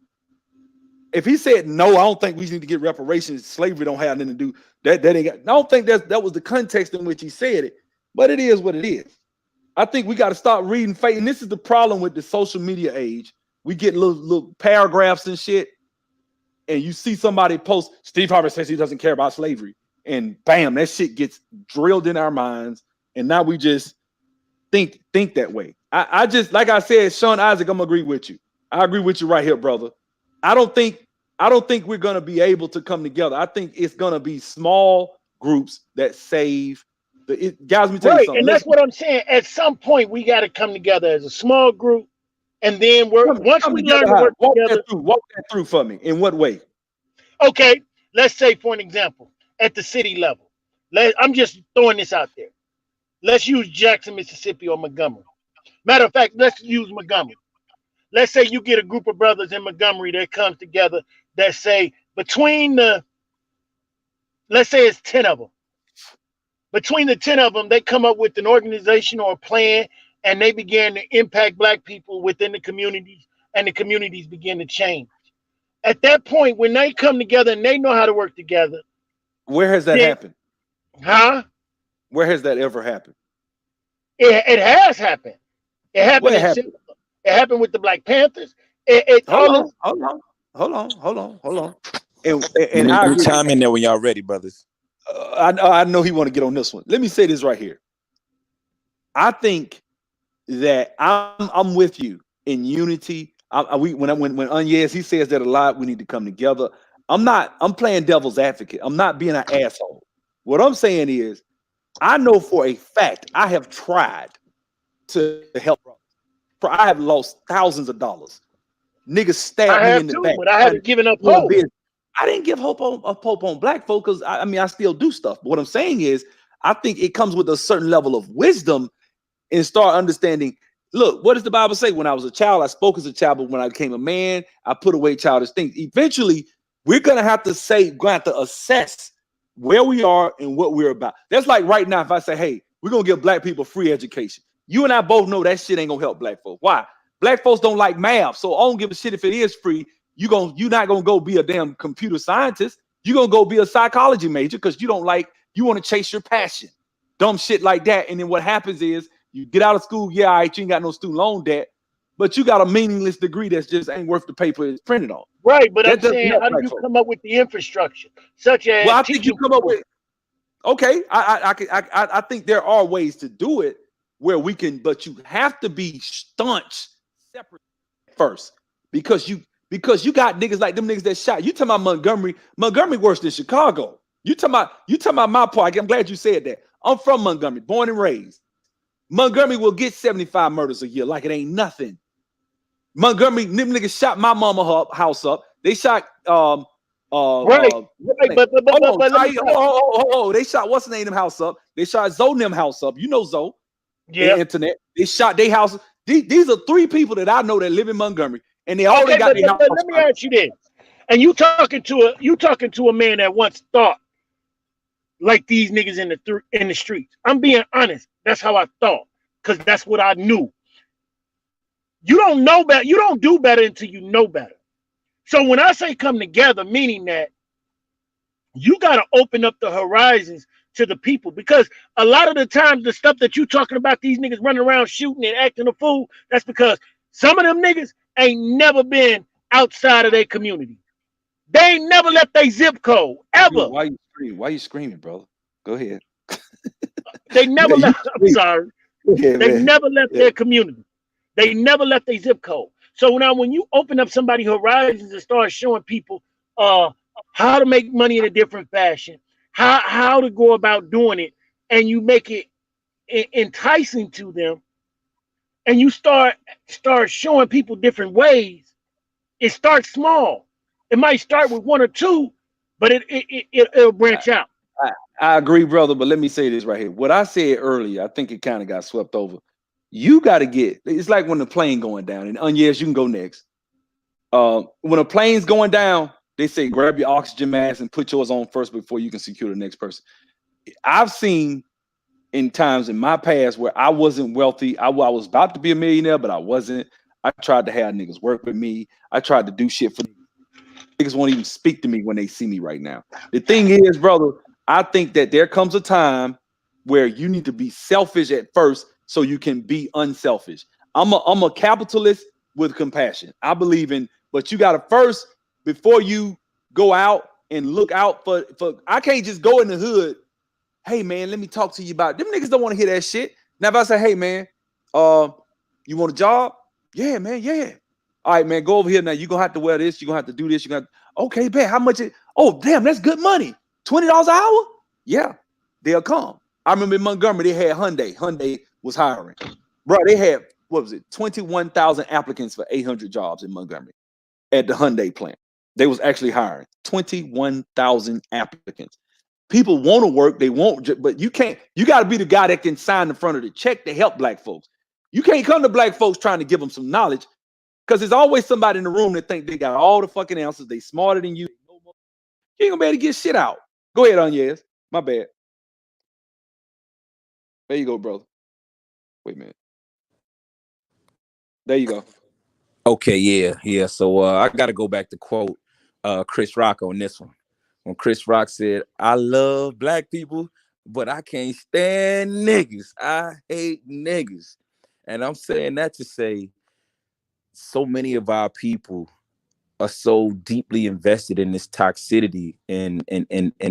If he said no, I don't think we need to get reparations. Slavery don't have nothing to do. That ain't got, I don't think that was the context in which he said it, but it is what it is. I think we got to start reading faith. And this is the problem with the social media age. We get little paragraphs and shit, and you see somebody post, Steve Harvey says he doesn't care about slavery. And bam, that shit gets drilled in our minds. And now we just think that way. I just, like I said, Sean Isaac, I'm gonna agree with you. I agree with you right here, brother. I don't think we're gonna be able to come together. I think it's gonna be small groups that save guys. Let me tell you something. And that's what I'm saying. At some point, we got to come together as a small group, and then once we learn to work together. Walk that through for me. In what way? Okay, let's say for an example, at the city level. I'm just throwing this out there. Let's use Jackson, Mississippi, or Montgomery. Matter of fact, let's use Montgomery. Let's say you get a group of brothers in Montgomery that comes together that say let's say it's 10 of them. Between the 10 of them, they come up with an organization or a plan, and they begin to impact black people within the communities, and the communities begin to change. At that point, when they come together and they know how to work together. Where has that happened? Huh? Where has that ever happened? It has happened. It happened. It happened with the Black Panthers. Hold on. And I chime in there when y'all ready, brothers. I know he want to get on this one. Let me say this right here. I think that I'm with you in unity. When Onyez, he says that a lot, we need to come together. I'm playing devil's advocate. I'm not being an asshole. What I'm saying is, I know for a fact I have tried to help. I have lost thousands of dollars. Niggas stabbed me in the back. But I haven't given up hope. I didn't give hope on black folk because I still do stuff. But what I'm saying is, I think it comes with a certain level of wisdom and start understanding. Look, what does the Bible say? When I was a child, I spoke as a child, but when I became a man, I put away childish things. Eventually, we're gonna have to assess where we are and what we're about. That's like right now, if I say, hey, we're gonna give black people free education. You and I both know that shit ain't gonna help black folks. Why? Black folks don't like math, so I don't give a shit if it is free. You're not gonna go be a damn computer scientist. You're gonna go be a psychology major because you want to chase your passion. Dumb shit like that. And then what happens is you get out of school, you ain't got no student loan debt, but you got a meaningless degree that's just ain't worth the paper it's printed on. Right, but I'm saying, how do you come up with the infrastructure? Such as I think you come up with Okay, I think there are ways to do it where we can, but you have to be staunch separate first because you got niggas like them niggas that shot. You talking about Montgomery? Montgomery worse than Chicago. You talking about my part. I'm glad you said that. I'm from Montgomery, born and raised. Montgomery will get 75 murders a year like it ain't nothing. Montgomery, them niggas shot my mama house up. They shot Right, right, hold on, but let me stop. they shot what's the name them house up. They shot Zoe them house up. You know Zoe, the Yeah. internet. They shot their house. These are three people that I know that live in Montgomery, and they already Okay, got their house but let me shot up. ask you this. And you talking to a man that once thought like these niggas in the streets. I'm being honest. That's how I thought, because that's what I knew. You don't know better. You don't do better until you know better. So when I say come together, meaning that you got to open up the horizons to the people, because a lot of the times the stuff that you talking about, these niggas running around shooting and acting a fool, that's because some of them niggas ain't never been outside of their community. They ain't never left their zip code Yo, ever. why you screaming? Why you screaming, brother? Go ahead. They never You left. I'm scream. sorry. Go ahead, They man. never left Yeah. their community. They never left their zip code. So now when you open up somebody's horizons and start showing people uh how to make money in a different fashion, how to go about doing it, and you make it enticing to them, and you start showing people different ways, it starts small. It might start with one or two, but it'll branch out. I, I agree, brother, but let me say this right here. What I said earlier, I think it kind of got swept over. You got to get, it's like when the plane going down, and yes, you can go next. When a plane's going down, they say grab your oxygen mask and put yours on first before you can secure the next person. I've seen in times in my past where I wasn't wealthy. I was about to be a millionaire, but I wasn't. I tried to have niggas work with me. I tried to do shit for niggas won't even speak to me when they see me right now. The thing is, brother, I think that there comes a time where you need to be selfish at first so you can be unselfish. I'm a capitalist with compassion. I believe in, but you gotta first, before you go out and look out for I can't just go in the hood. Hey man, let me talk to you about them niggas don't want to hear that shit. Now if I say, hey man, uh, you want a job? Yeah, man, yeah. All right, man, go over here now. You're gonna have to wear this, you're gonna have to do this, you're gonna okay, bet how much it oh damn, that's good money. $20 an hour? Yeah, they'll come. I remember in Montgomery, they had Hyundai. Hyundai was hiring. Bro, they had what was it, 21,000 applicants for 800 jobs in Montgomery at the Hyundai plant. They was actually hiring 21,000 applicants. People want to work, they won't, but you can't. You got to be the guy that can sign in front of the check to help black folks. You can't come to black folks trying to give them some knowledge because there's always somebody in the room that think they got all the fucking answers. They smarter than you. You ain't gonna be able to get shit out. Go ahead, Onyez. My bad. There you go, brother. Wait a minute. There you go. Okay, yeah. So I gotta go back to quote Chris Rock on this one. When Chris Rock said, I love black people, but I can't stand niggas. I hate niggas. And I'm saying that to say so many of our people are so deeply invested in this toxicity and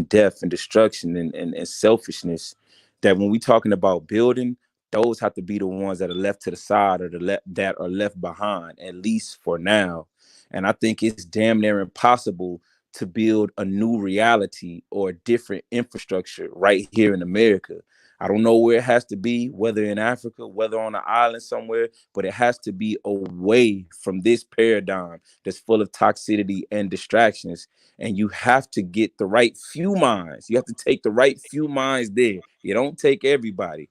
death and destruction and selfishness that when we talking about building, those have to be the ones that are left to the side or that are left behind, at least for now. And I think it's damn near impossible to build a new reality or a different infrastructure right here in America. I don't know where it has to be, whether in Africa, whether on an island somewhere, but it has to be away from this paradigm that's full of toxicity and distractions. And you have to get the right few minds. You have to take the right few minds there. You don't take everybody.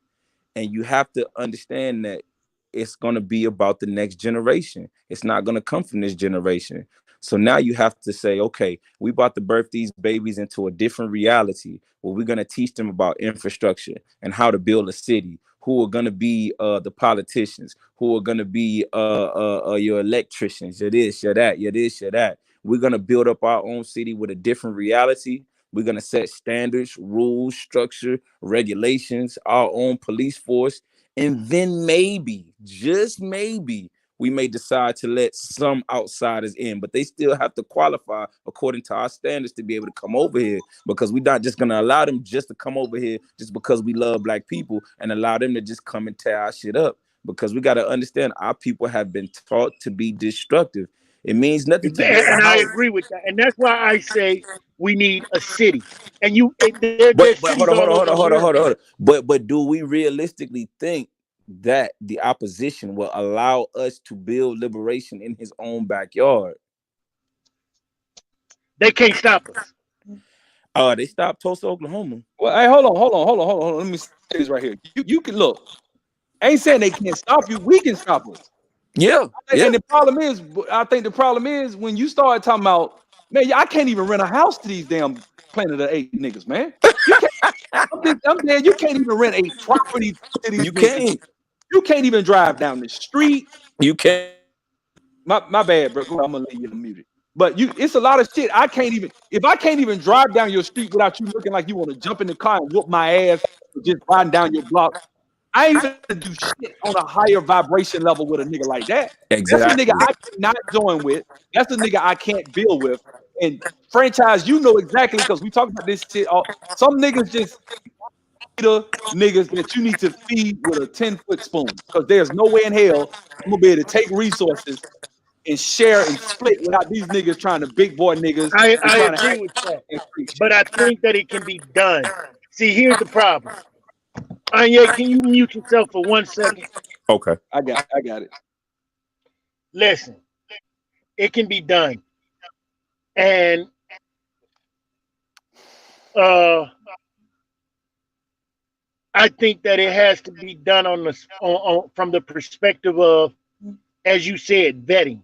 And you have to understand that it's going to be about the next generation. It's not going to come from this generation. So now you have to say, okay, we about to birth these babies into a different reality where we're going to teach them about infrastructure and how to build a city, who are going to be the politicians, who are going to be your electricians, your this, your that, your this, your that. We're going to build up our own city with a different reality. We're going to set standards, rules, structure, regulations, our own police force. And then maybe, just maybe, we may decide to let some outsiders in, but they still have to qualify according to our standards to be able to come over here, because we're not just going to allow them just to come over here just because we love black people and allow them to just come and tear our shit up. Because we got to understand, our people have been taught to be destructive. It means nothing to build And a I house. agree with that. And that's why I say we need a city. And there's But cities hold on, hold all on, hold over on, hold on, hold on, America. hold on. But do we realistically think that the opposition will allow us to build liberation in his own backyard? They can't stop us. They stopped Tulsa, Oklahoma. Well, hey, hold on. Let me say this right here. You can look. I ain't saying they can't stop you. We can stop us. Yeah, And yeah. the problem is, I think the problem is when you start talking about, man, I can't even rent a house to these damn Planet of Eight niggas, man. You can't. I'm dead. You can't even rent a property to these You niggas. can't. You can't even drive down the street. You can't. My bad, bro. I'm gonna leave you muted. But it's a lot of shit. I can't even if I can't even drive down your street without you looking like you want to jump in the car and whoop my ass for just riding down your block. I ain't gonna do shit on a higher vibration level with a nigga like that. That's a nigga Exactly. I cannot join with. That's a nigga I can't build with. And franchise, you know exactly because we talk about this shit. Some niggas just the niggas that you need to feed with a 10-foot spoon because there's no way in hell I'm gonna be able to take resources and share and split without these niggas trying to big boy niggas and I trying to agree act with that. and freak shit. But I think that it can be done. See, here's the problem. Anya, can you mute yourself for 1 second? Okay. I got it. Listen, it can be done. And uh I think that it has to be done from the perspective of, as you said, vetting.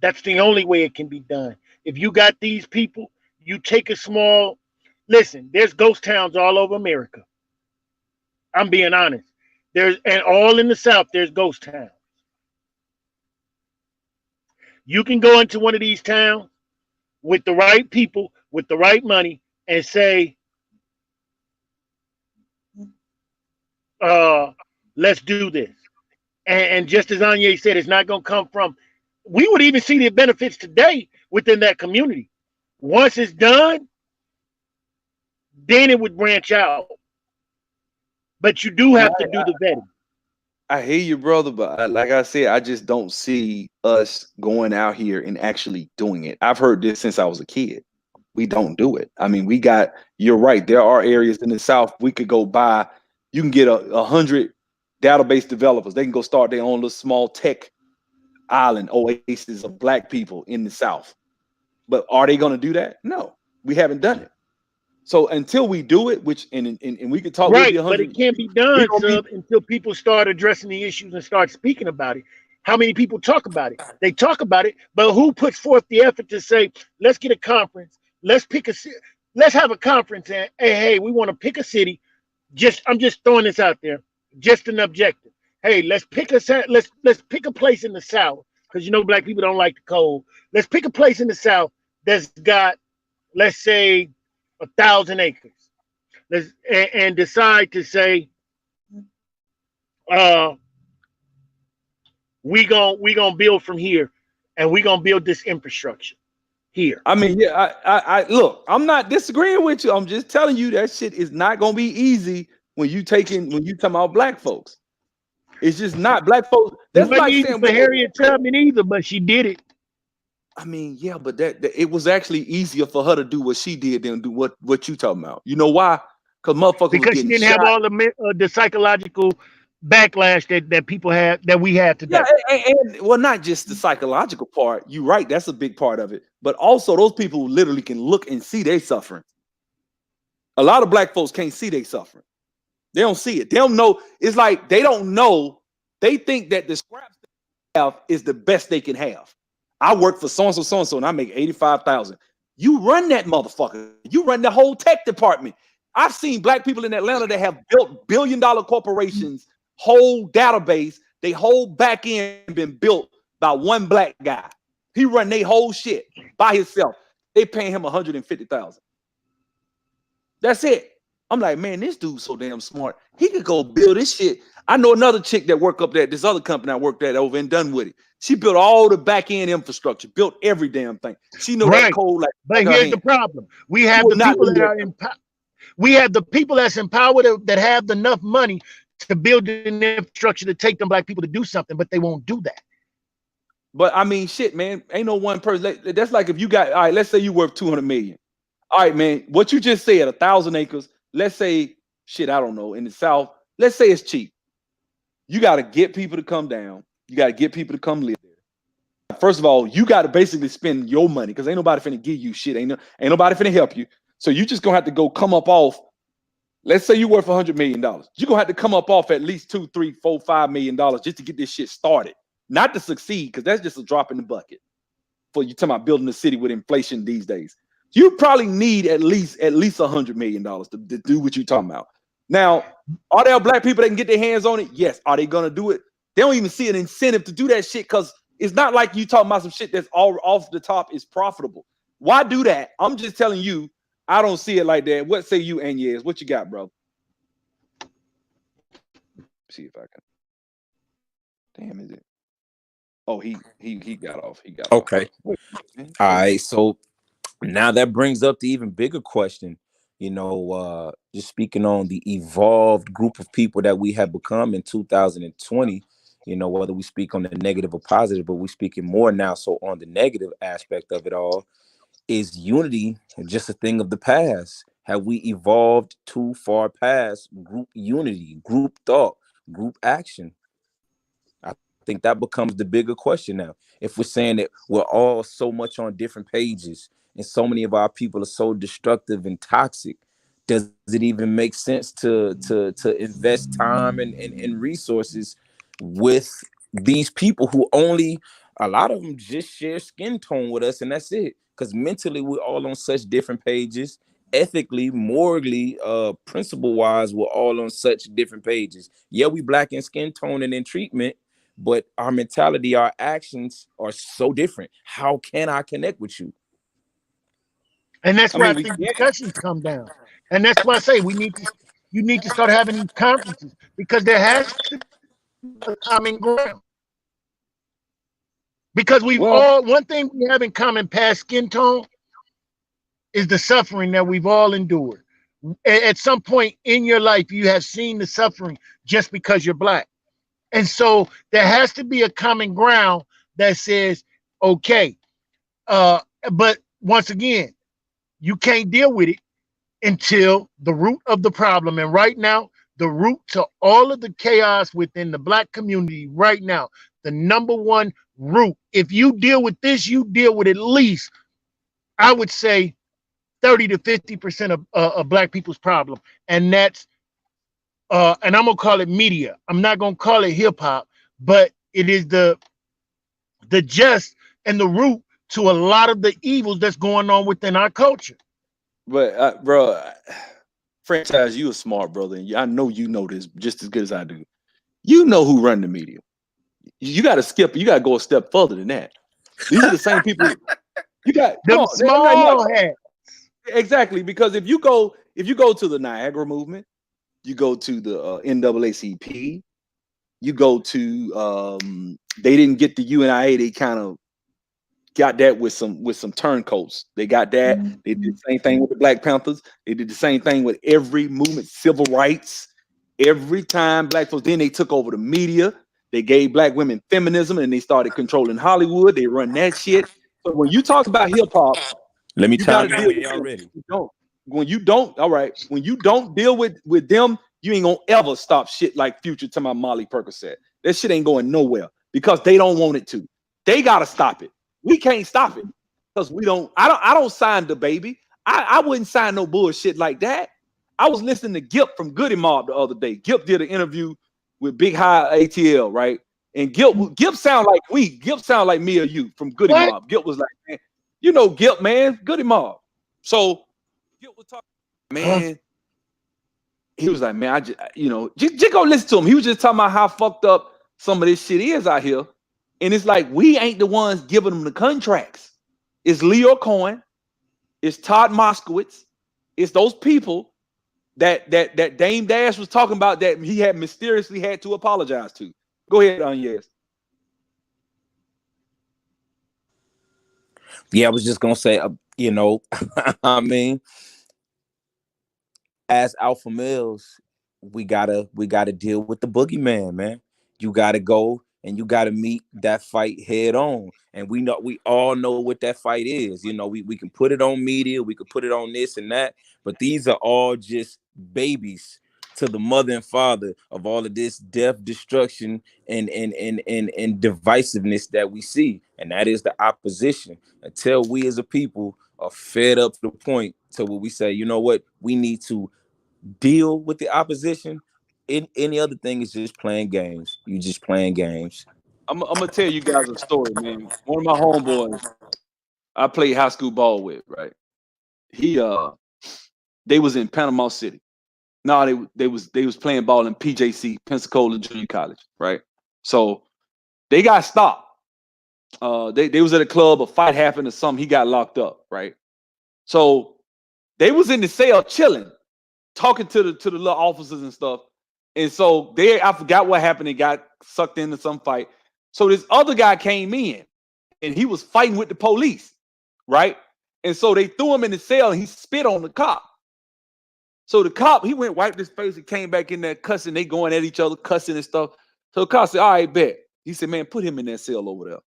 That's the only way it can be done. If you got these people, you take a small. Listen, there's ghost towns all over America. I'm being honest. And all in the South, there's ghost towns. You can go into one of these towns with the right people, with the right money, and say, let's do this. And just as Anya said, it's not going to come from. We would even see the benefits today within that community. Once it's done, then it would branch out. But you do have to do the vetting. I hear you, brother, but like I said, I just don't see us going out here and actually doing it. I've heard this since I was a kid. We don't do it. I mean, you're right. There are areas in the South we could go buy. You can get 100 database developers. They can go start their own little small tech island oasis of black people in the South. But are they going to do that? No, we haven't done it. So until we do it, which and we could talk, we'll be Right, but it 100. can't be We done, gonna be sub, until people start addressing the issues and start speaking about it. How many people talk about it? They talk about it, but who puts forth the effort to say, let's get a conference, let's pick a, let's have a conference, and hey, we want to pick a city. I'm just throwing this out there, just an objective. Hey, let's pick a place in the South because black people don't like the cold. Let's pick a place in the South that's got, let's say, 1,000 acres. And decide to say, uh, we gonna build from here, and we gonna build this infrastructure here. I mean, yeah, I look, I'm not disagreeing with you. I'm just telling you that shit is not gonna be easy when you talking about black folks. It's just not black folks. It That's wasn't like easy saying, for well, Harriet Tubman either, but she did it I mean, yeah, but that it was actually easier for her to do what she did than do what you talking about. You know why? Because motherfuckers was because she getting didn't shot. have all the psychological backlash that people have that we have Yeah, today. and well, not just the psychological part. You're right, that's a big part of it. But also those people who literally can look and see they suffering. A lot of black folks can't see they suffering. They don't see it. They don't know. It's like they don't know. They think that the scraps they have is the best they can have. I work for so and so, and I make 85,000. You run that motherfucker. You run the whole tech department. I've seen black people in Atlanta that have built billion-dollar corporations, whole database, they whole back end been built by one black guy. He run their whole shit by himself. They paying him 150,000. That's it. I'm like, man, this dude's so damn smart. He could go build this shit. I know another chick that worked up there, this other company I worked at over in Dunwoody. She built all the back end infrastructure, built every damn thing. She know that Right. code But like her here's the hand. problem. We She have will the not people leave that that. are we have the people that's empowered that have enough money to build an infrastructure to take them black people to do something, but they won't do that. But I mean, shit, man, ain't no one person. That's like if you got, all right, let's say you worth 200 million. All right, man, what you just said, 1,000 acres. Let's say, shit, I don't know, in the South, let's say it's cheap. You got to get people to come down. You got to get people to come live there. First of all, you got to basically spend your money because ain't nobody finna give you shit. Ain't nobody finna help you. So you just gonna have to go come up off. Let's say you worth $100 million. You're gonna have to come up off at least $2, $3, $4, $5 million just to get this shit started. Not to succeed, because that's just a drop in the bucket for you talking about building a city with inflation these days. You probably need at least $100 million to do what you're talking about. Now, are there black people that can get their hands on it? Yes. Are they gonna do it? They don't even see an incentive to do that shit because it's not like you talking about some shit that's all off the top is profitable. Why do that? I'm just telling you, I don't see it like that. What say you, Agnes? What you got, bro? See if I can. Damn, is it? Oh, he got off. He got off. Okay. Wait, All right. So now that brings up the even bigger question. Just speaking on the evolved group of people that we have become in 2020. Whether we speak on the negative or positive, but we're speaking more now so on the negative aspect of it all. Is unity just a thing of the past? Have we evolved too far past group unity, group thought, group action? I think that becomes the bigger question now. If we're saying that we're all so much on different pages and so many of our people are so destructive and toxic, does it even make sense to invest time and resources with these people who only, a lot of them just share skin tone with us and that's it? Because mentally we're all on such different pages. Ethically, morally, principle wise, we're all on such different pages. Yeah, we black in skin tone and in treatment, but our mentality, our actions are so different. How can I connect with you? And that's I where I mean, we think can't. discussions come down. And that's why I say you need to start having these conferences because there has to be a common ground. Because Well, one thing we have in common past skin tone is the suffering that we've all endured. At some point in your life, you have seen the suffering just because you're black. And so there has to be a common ground that says, okay, but once again, you can't deal with it until the root of the problem. And right now, the root to all of the chaos within the black community right now, the number one root, if you deal with this, you deal with at least, I would say, 30 to 50% of black people's problem. And that's, and I'm going to call it media. I'm not going to call it hip hop, but it is the just and the root to a lot of the evils that's going on within our culture. but bro, franchise, you a smart brother, and I know you know this just as good as I do. You know who run the media. You got to skip. You got to go a step further than that. These are the same people. You got come Them on. small hats. Exactly, because if you go to the Niagara movement, you go to the NAACP, you go to they didn't get the UNIA. They kind of got that with some turncoats. They got that. They did the same thing with the Black Panthers. They did the same thing with every movement, civil rights. Every time black folks, then they took over the media. They gave black women feminism and they started controlling Hollywood. They run that shit. So when you talk about hip hop, Let me you got to chime in deal when with y'all them. ready. You don't. When you don't, all right. When you don't deal with them, you ain't gonna ever stop shit like Future to my Molly Percocet. That shit ain't going nowhere because they don't want it to. They gotta stop it. We can't stop it because we don't. I don't sign the baby. I wouldn't sign no bullshit like that. I was listening to Gip from Goody Mob the other day. Gip did an interview with Big High ATL, right? And Gip sound like we. Gip sound like me or you from Goody What? Mob. Gip was like, man, you know Gip, man, Goody Mob. So Gip was talking, man. He was like, man, just go listen to him. He was just talking about how fucked up some of this shit is out here. And it's like, we ain't the ones giving them the contracts. It's Leo Cohen. It's Todd Moskowitz. It's those people that Dame Dash was talking about that he had mysteriously had to apologize to. Go ahead, yes. Yeah, I was just gonna say, you know, I mean, as alpha males, we gotta deal with the boogeyman, man. You gotta go and you gotta meet that fight head on. And we all know what that fight is. You know, we can put it on media, we could put it on this and that, but these are all just babies to the mother and father of all of this death, destruction, and divisiveness that we see. And that is the opposition. Until we as a people are fed up to the point to where we say, you know what, we need to deal with the opposition. Any other thing is just playing games. You just playing games. I'm gonna tell you guys a story, man. One of my homeboys I played high school ball with, right? He they was in Panama City. No, they was playing ball in PJC, Pensacola Junior College, right? So they got stopped. They was at a club, a fight happened or something. He got locked up, right? So they was in the cell chilling, talking to the little officers and stuff. And so I forgot what happened. They got sucked into some fight. So this other guy came in and he was fighting with the police, right? And so they threw him in the cell and he spit on the cop. So the cop, he went, wiped his face and came back in there cussing. They going at each other, cussing and stuff. So the cop said, all right, bet. He said, man, put him in that cell over there,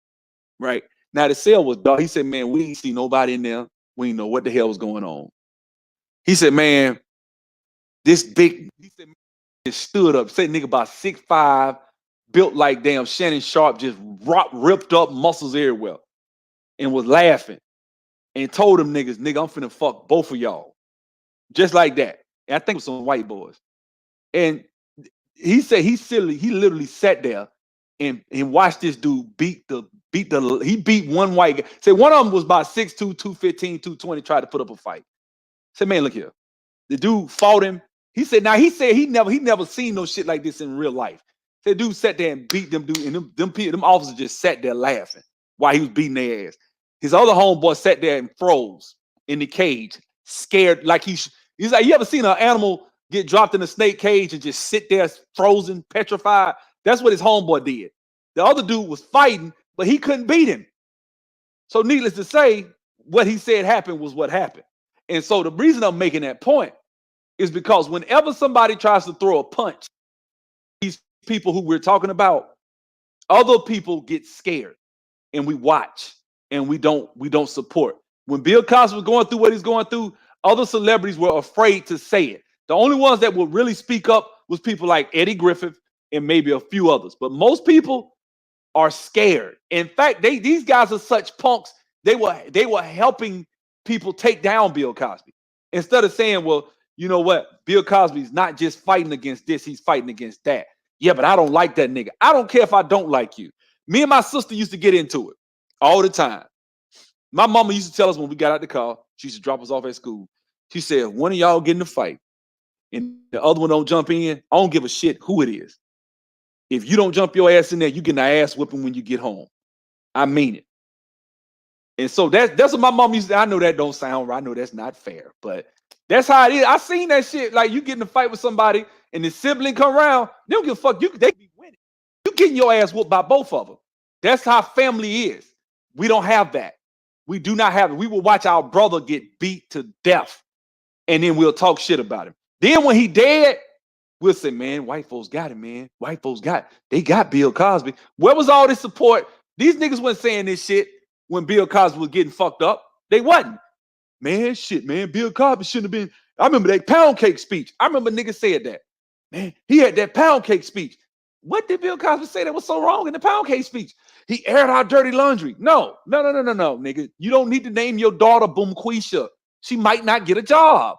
right? Now the cell was dark. He said, man, we ain't see nobody in there. We didn't know what the hell was going on. He said, man, he said, man, just stood up, said nigga about 6'5", built like damn Shannon Sharp, just ripped up muscles everywhere, and was laughing and told them niggas, nigga, I'm finna fuck both of y'all. Just like that. And I think it was some white boys. And he said he literally sat there and watched this dude he beat one white guy. Say one of them was about 6'2", 215, 220, tried to put up a fight. Said, man, look here. The dude fought him. He said he never seen no shit like this in real life. The dude sat there and beat them dude, and them officers just sat there laughing while he was beating their ass. His other homeboy sat there and froze in the cage, scared like he's like, you ever seen an animal get dropped in a snake cage and just sit there frozen, petrified? That's what his homeboy did. The other dude was fighting, but he couldn't beat him. So needless to say, what he said happened was what happened. And so the reason I'm making that point is because whenever somebody tries to throw a punch, these people who we're talking about, other people get scared and we watch and we don't support. When Bill Cosby was going through what he's going through, other celebrities were afraid to say it. The only ones that would really speak up was people like Eddie Griffith and maybe a few others. But most people are scared. In fact, these guys are such punks. They were helping people take down Bill Cosby instead of saying, well, you know what? Bill Cosby's not just fighting against this, he's fighting against that. Yeah, but I don't like that nigga. I don't care if I don't like you. Me and my sister used to get into it all the time. My mama used to tell us when we got out the car, she used to drop us off at school. She said, one of y'all get in a fight and the other one don't jump in, I don't give a shit who it is. If you don't jump your ass in there, you get an ass whipping when you get home. I mean it. And so that's what my mom used to. I know that don't sound right. I know that's not fair, but that's how it is. I seen that shit. Like you get in a fight with somebody and the sibling come around, they don't give a fuck. They be winning. You getting your ass whooped by both of them. That's how family is. We don't have that. We do not have it. We will watch our brother get beat to death, and then we'll talk shit about him. Then when he dead, we'll say, man, white folks got it, man. White folks they got Bill Cosby. Where was all this support? These niggas weren't saying this shit when Bill Cosby was getting fucked up. They wasn't. Man, shit, man. Bill Cosby shouldn't have been. I remember that pound cake speech. I remember niggas said that. Man, he had that pound cake speech. What did Bill Cosby say that was so wrong in the pound cake speech? He aired our dirty laundry. No, nigga. You don't need to name your daughter Boomquisha. She might not get a job.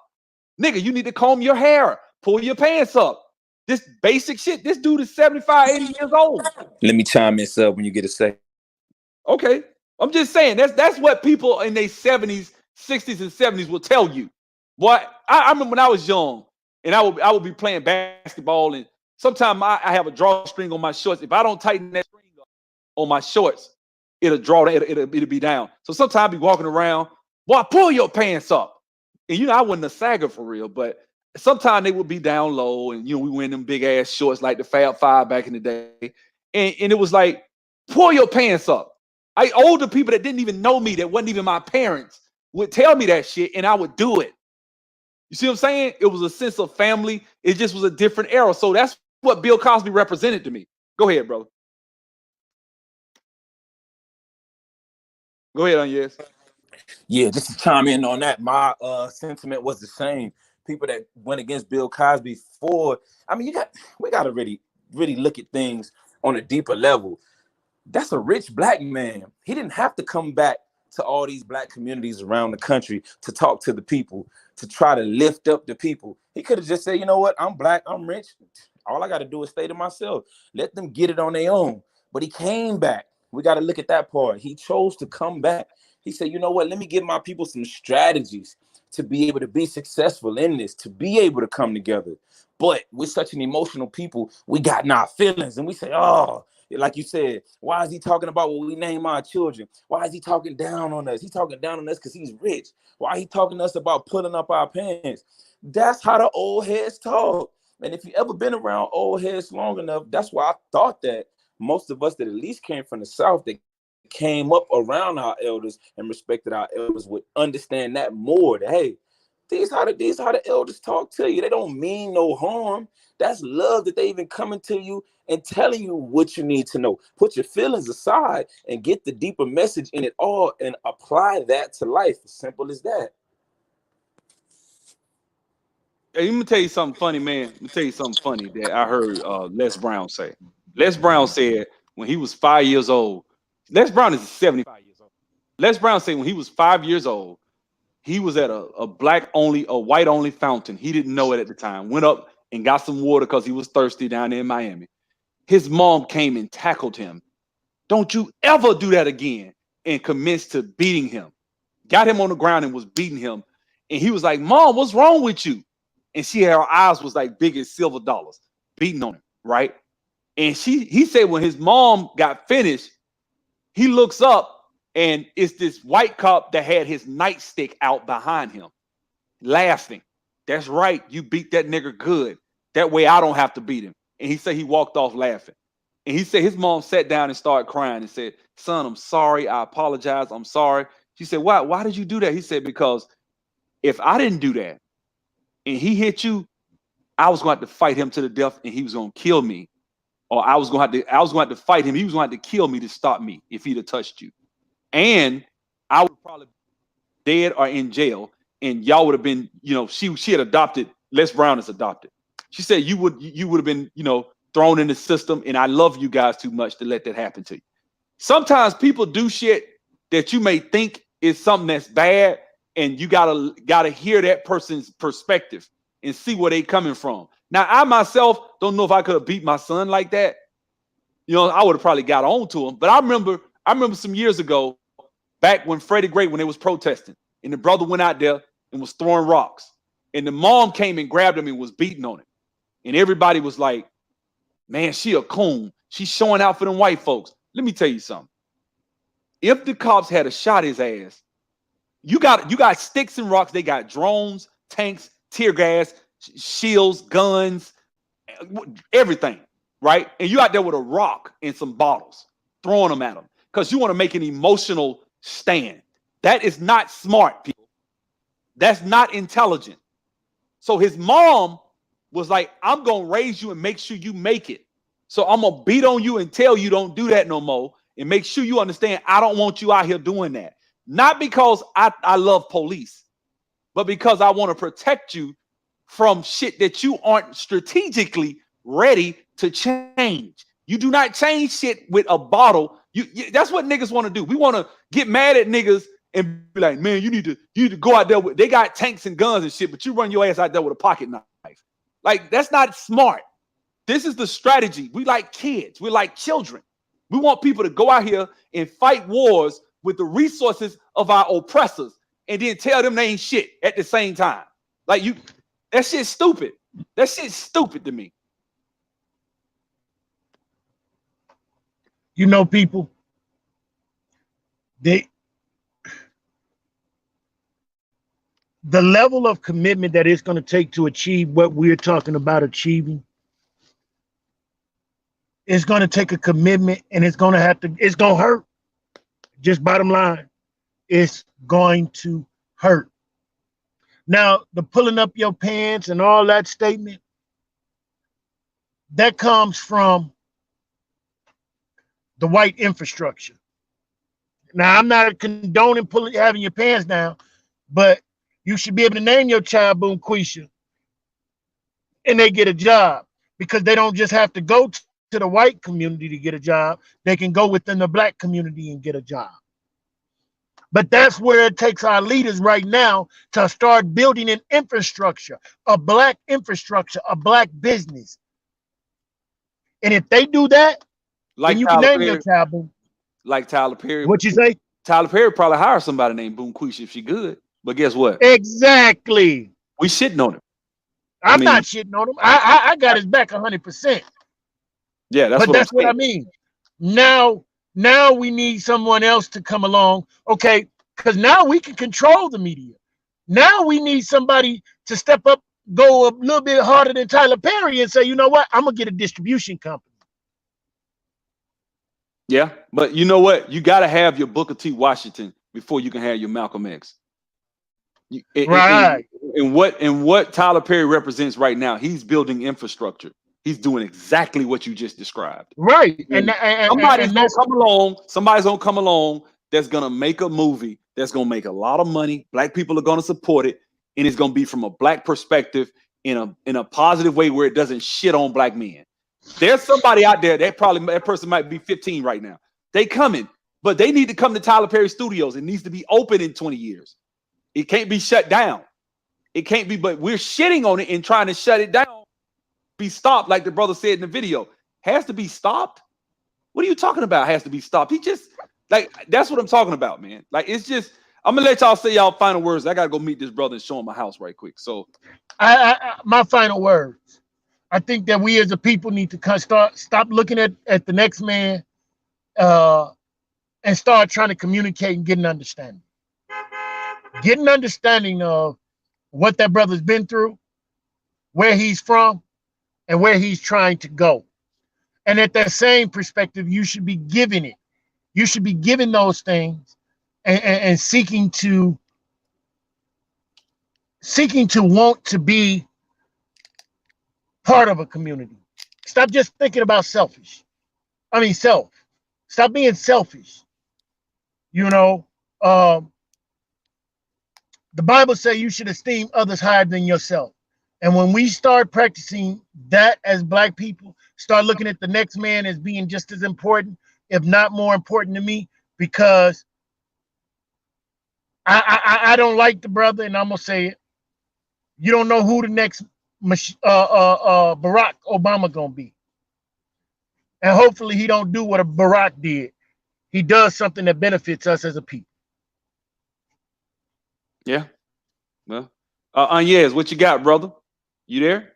Nigga, you need to comb your hair, pull your pants up. This basic shit. This dude is 75, 80 years old. Let me chime in up when you get a say. Okay. I'm just saying that's what people in their 70s, 60s, and 70s will tell you. What I remember when I was young and I would be playing basketball, and sometimes I have a drawstring on my shorts. If I don't tighten that string up on my shorts, it'll be down. So sometimes I be walking around, boy, pull your pants up. And you know, I wasn't a sagger for real, but sometimes they would be down low, and we wearing them big ass shorts like the Fab Five back in the day, and it was like, pull your pants up. Older people that didn't even know me, that wasn't even my parents, would tell me that shit, and I would do it. You see what I'm saying? It was a sense of family. It just was a different era. So that's what Bill Cosby represented to me. Go ahead, brother. Go ahead, Yes. Yeah, just to chime in on that, my sentiment was the same. People that went against Bill Cosby for, I mean, we got to really look at things on a deeper level. That's a rich black man. He didn't have to come back to all these black communities around the country to talk to the people, to try to lift up the people. He could have just said, you know what, I'm black, I'm rich. All I got to do is stay to myself. Let them get it on their own. But he came back. We got to look at that part. He chose to come back. He said, you know what, let me give my people some strategies to be able to be successful in this, to be able to come together. But we're such an emotional people, we got in our feelings and we say, oh, like you said, why is he talking about what we name our children? Why is he talking down on us? He's talking down on us because he's rich. Why he talking to us about pulling up our pants? That's how the old heads talk. And if you ever been around old heads long enough, that's why I thought that most of us that at least came from the South, that came up around our elders and respected our elders, would understand that more. That, hey, these how the elders talk to you. They don't mean no harm. That's love that they even coming to you and telling you what you need to know. Put your feelings aside and get the deeper message in it all and apply that to life. As simple as that. Hey, let me tell you something funny, man. Let me tell you something funny that I heard Les Brown say. Les Brown said when he was 5 years old. Les Brown is 75 years old. Les Brown said when he was 5 years old, he was at a white only fountain. He didn't know it at the time. Went up and got some water because he was thirsty down there in Miami. His mom came and tackled him. Don't you ever do that again. And commenced to beating him. Got him on the ground and was beating him. And he was like, Mom, what's wrong with you? And her eyes was like big as silver dollars, beating on him, right? And he said when his mom got finished, he looks up and it's this white cop that had his nightstick out behind him, laughing. That's right, you beat that nigga good. That way I don't have to beat him. And he said he walked off laughing. And he said his mom sat down and started crying and said, Son, I'm sorry. I apologize. I'm sorry. She said, Why did you do that? He said, because if I didn't do that and he hit you, I was going to have to fight him to the death and he was going to kill me. Or I was going to have to fight him. He was going to have to kill me to stop me if he'd have touched you. And I would probably be dead or in jail. And y'all would have been, she had adopted, Les Brown is adopted. She said you would have been, thrown in the system. And I love you guys too much to let that happen to you. Sometimes people do shit that you may think is something that's bad, and you gotta hear that person's perspective and see where they coming from. Now, I myself don't know if I could have beat my son like that. I would have probably got on to him. But I remember some years ago, back when Freddie Gray, when they was protesting, and the brother went out there and was throwing rocks, and the mom came and grabbed him and was beating on him, and everybody was like, "Man, she a coon. She's showing out for them white folks." Let me tell you something. If the cops had a shot his ass, you got sticks and rocks. They got drones, tanks, tear gas, shields, guns, everything, right? And you out there with a rock and some bottles, throwing them at them because you want to make an emotional stand. That is not smart, people. That's not intelligent. So his mom was like, I'm going to raise you and make sure you make it. So I'm going to beat on you and tell you don't do that no more and make sure you understand I don't want you out here doing that. Not because I love police, but because I want to protect you from shit that you aren't strategically ready to change. You do not change shit with a bottle. That's what niggas want to do. We want to get mad at niggas and be like, man, you need to go out there with, they got tanks and guns and shit, but you run your ass out there with a pocket knife. Like, that's not smart. This is the strategy. We like kids. We like children. We want people to go out here and fight wars with the resources of our oppressors and then tell them they ain't shit at the same time. Like, that shit's stupid. That shit's stupid to me. People, the level of commitment that it's going to take to achieve what we're talking about achieving is going to take a commitment, and it's going to hurt. Just bottom line, it's going to hurt. Now, the pulling up your pants and all that statement, that comes from the white infrastructure. Now, I'm not condoning having your pants down, but you should be able to name your child Boom Quisha and they get a job, because they don't just have to go to the white community to get a job. They can go within the black community and get a job. But that's where it takes our leaders right now to start building an infrastructure, a black infrastructure, a black business. And if they do that, Like then you can Tyler name Perry, your child Boom. like Tyler Perry. What you say? Tyler Perry probably hire somebody named Boom Quisha if she good. But guess what? Exactly. We shitting on him. I'm not shitting on him. I got his back 100%. Yeah, that's but what that's I'm what saying. I mean. Now we need someone else to come along, okay? Because now we can control the media. Now we need somebody to step up, go a little bit harder than Tyler Perry and say, you know what? I'm gonna get a distribution company. Yeah, but you know what? You got to have your Booker T. Washington before you can have your Malcolm X. Right. And what Tyler Perry represents right now, he's building infrastructure. He's doing exactly what you just described. Right. Somebody's gonna come along that's gonna make a movie that's gonna make a lot of money. Black people are gonna support it, and it's gonna be from a black perspective in a positive way where it doesn't shit on black men. There's somebody out there that person might be 15 right now. They coming, but they need to come to Tyler Perry Studios. It needs to be open in 20 years. It can't be shut down. It can't be, but we're shitting on it and trying to shut it down. Be stopped, like the brother said in the video. Has to be stopped? What are you talking about? Has to be stopped? He just, like, that's what I'm talking about, man. Like, it's just, I'm gonna let y'all say y'all final words. I gotta go meet this brother and show him my house right quick. So my final words. I think that we as a people need to stop looking at the next man and start trying to communicate and get an understanding. Get an understanding of what that brother's been through, where he's from, and where he's trying to go. And at that same perspective, you should be giving it. You should be giving those things and seeking to want to be part of a community. Stop just thinking about self. Stop being selfish. You know, the Bible says you should esteem others higher than yourself. And when we start practicing that as black people, start looking at the next man as being just as important, if not more important to me, because I don't like the brother, and I'm gonna say it. You don't know who the next Barack Obama gonna be, and hopefully he don't do what a Barack did. He does something that benefits us as a people. yeah, well, Yes, what you got, brother? You there?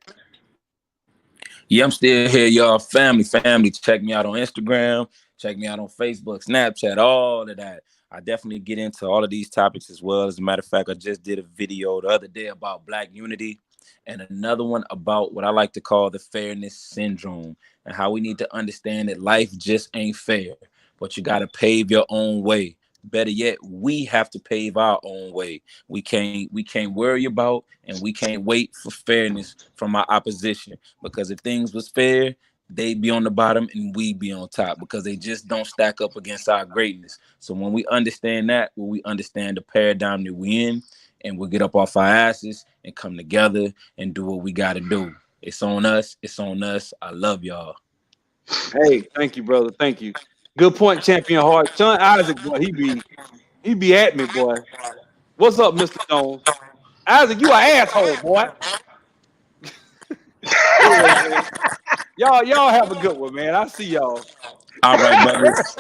Yeah, I'm still here, y'all. Family. Check me out on Instagram. Check me out on Facebook, Snapchat, all of that. I definitely get into all of these topics as well. As a matter of fact, I just did a video the other day about Black unity and another one about what I like to call the fairness syndrome and how we need to understand that life just ain't fair, but you got to pave your own way. Better yet, we have to pave our own way. We can't worry about and we can't wait for fairness from our opposition, because if things was fair, they'd be on the bottom and we'd be on top, because they just don't stack up against our greatness. So when we understand that, when we understand the paradigm that we in, and we'll get up off our asses and come together and do what we got to do. It's on us. It's on us. I love y'all. Hey, thank you, brother. Thank you. Good point, champion heart. Sean Isaac, boy, he be at me, boy. What's up, Mr. Jones? Isaac, you an asshole, boy. Anyway, man, y'all have a good one, man. I see y'all. All right, brothers.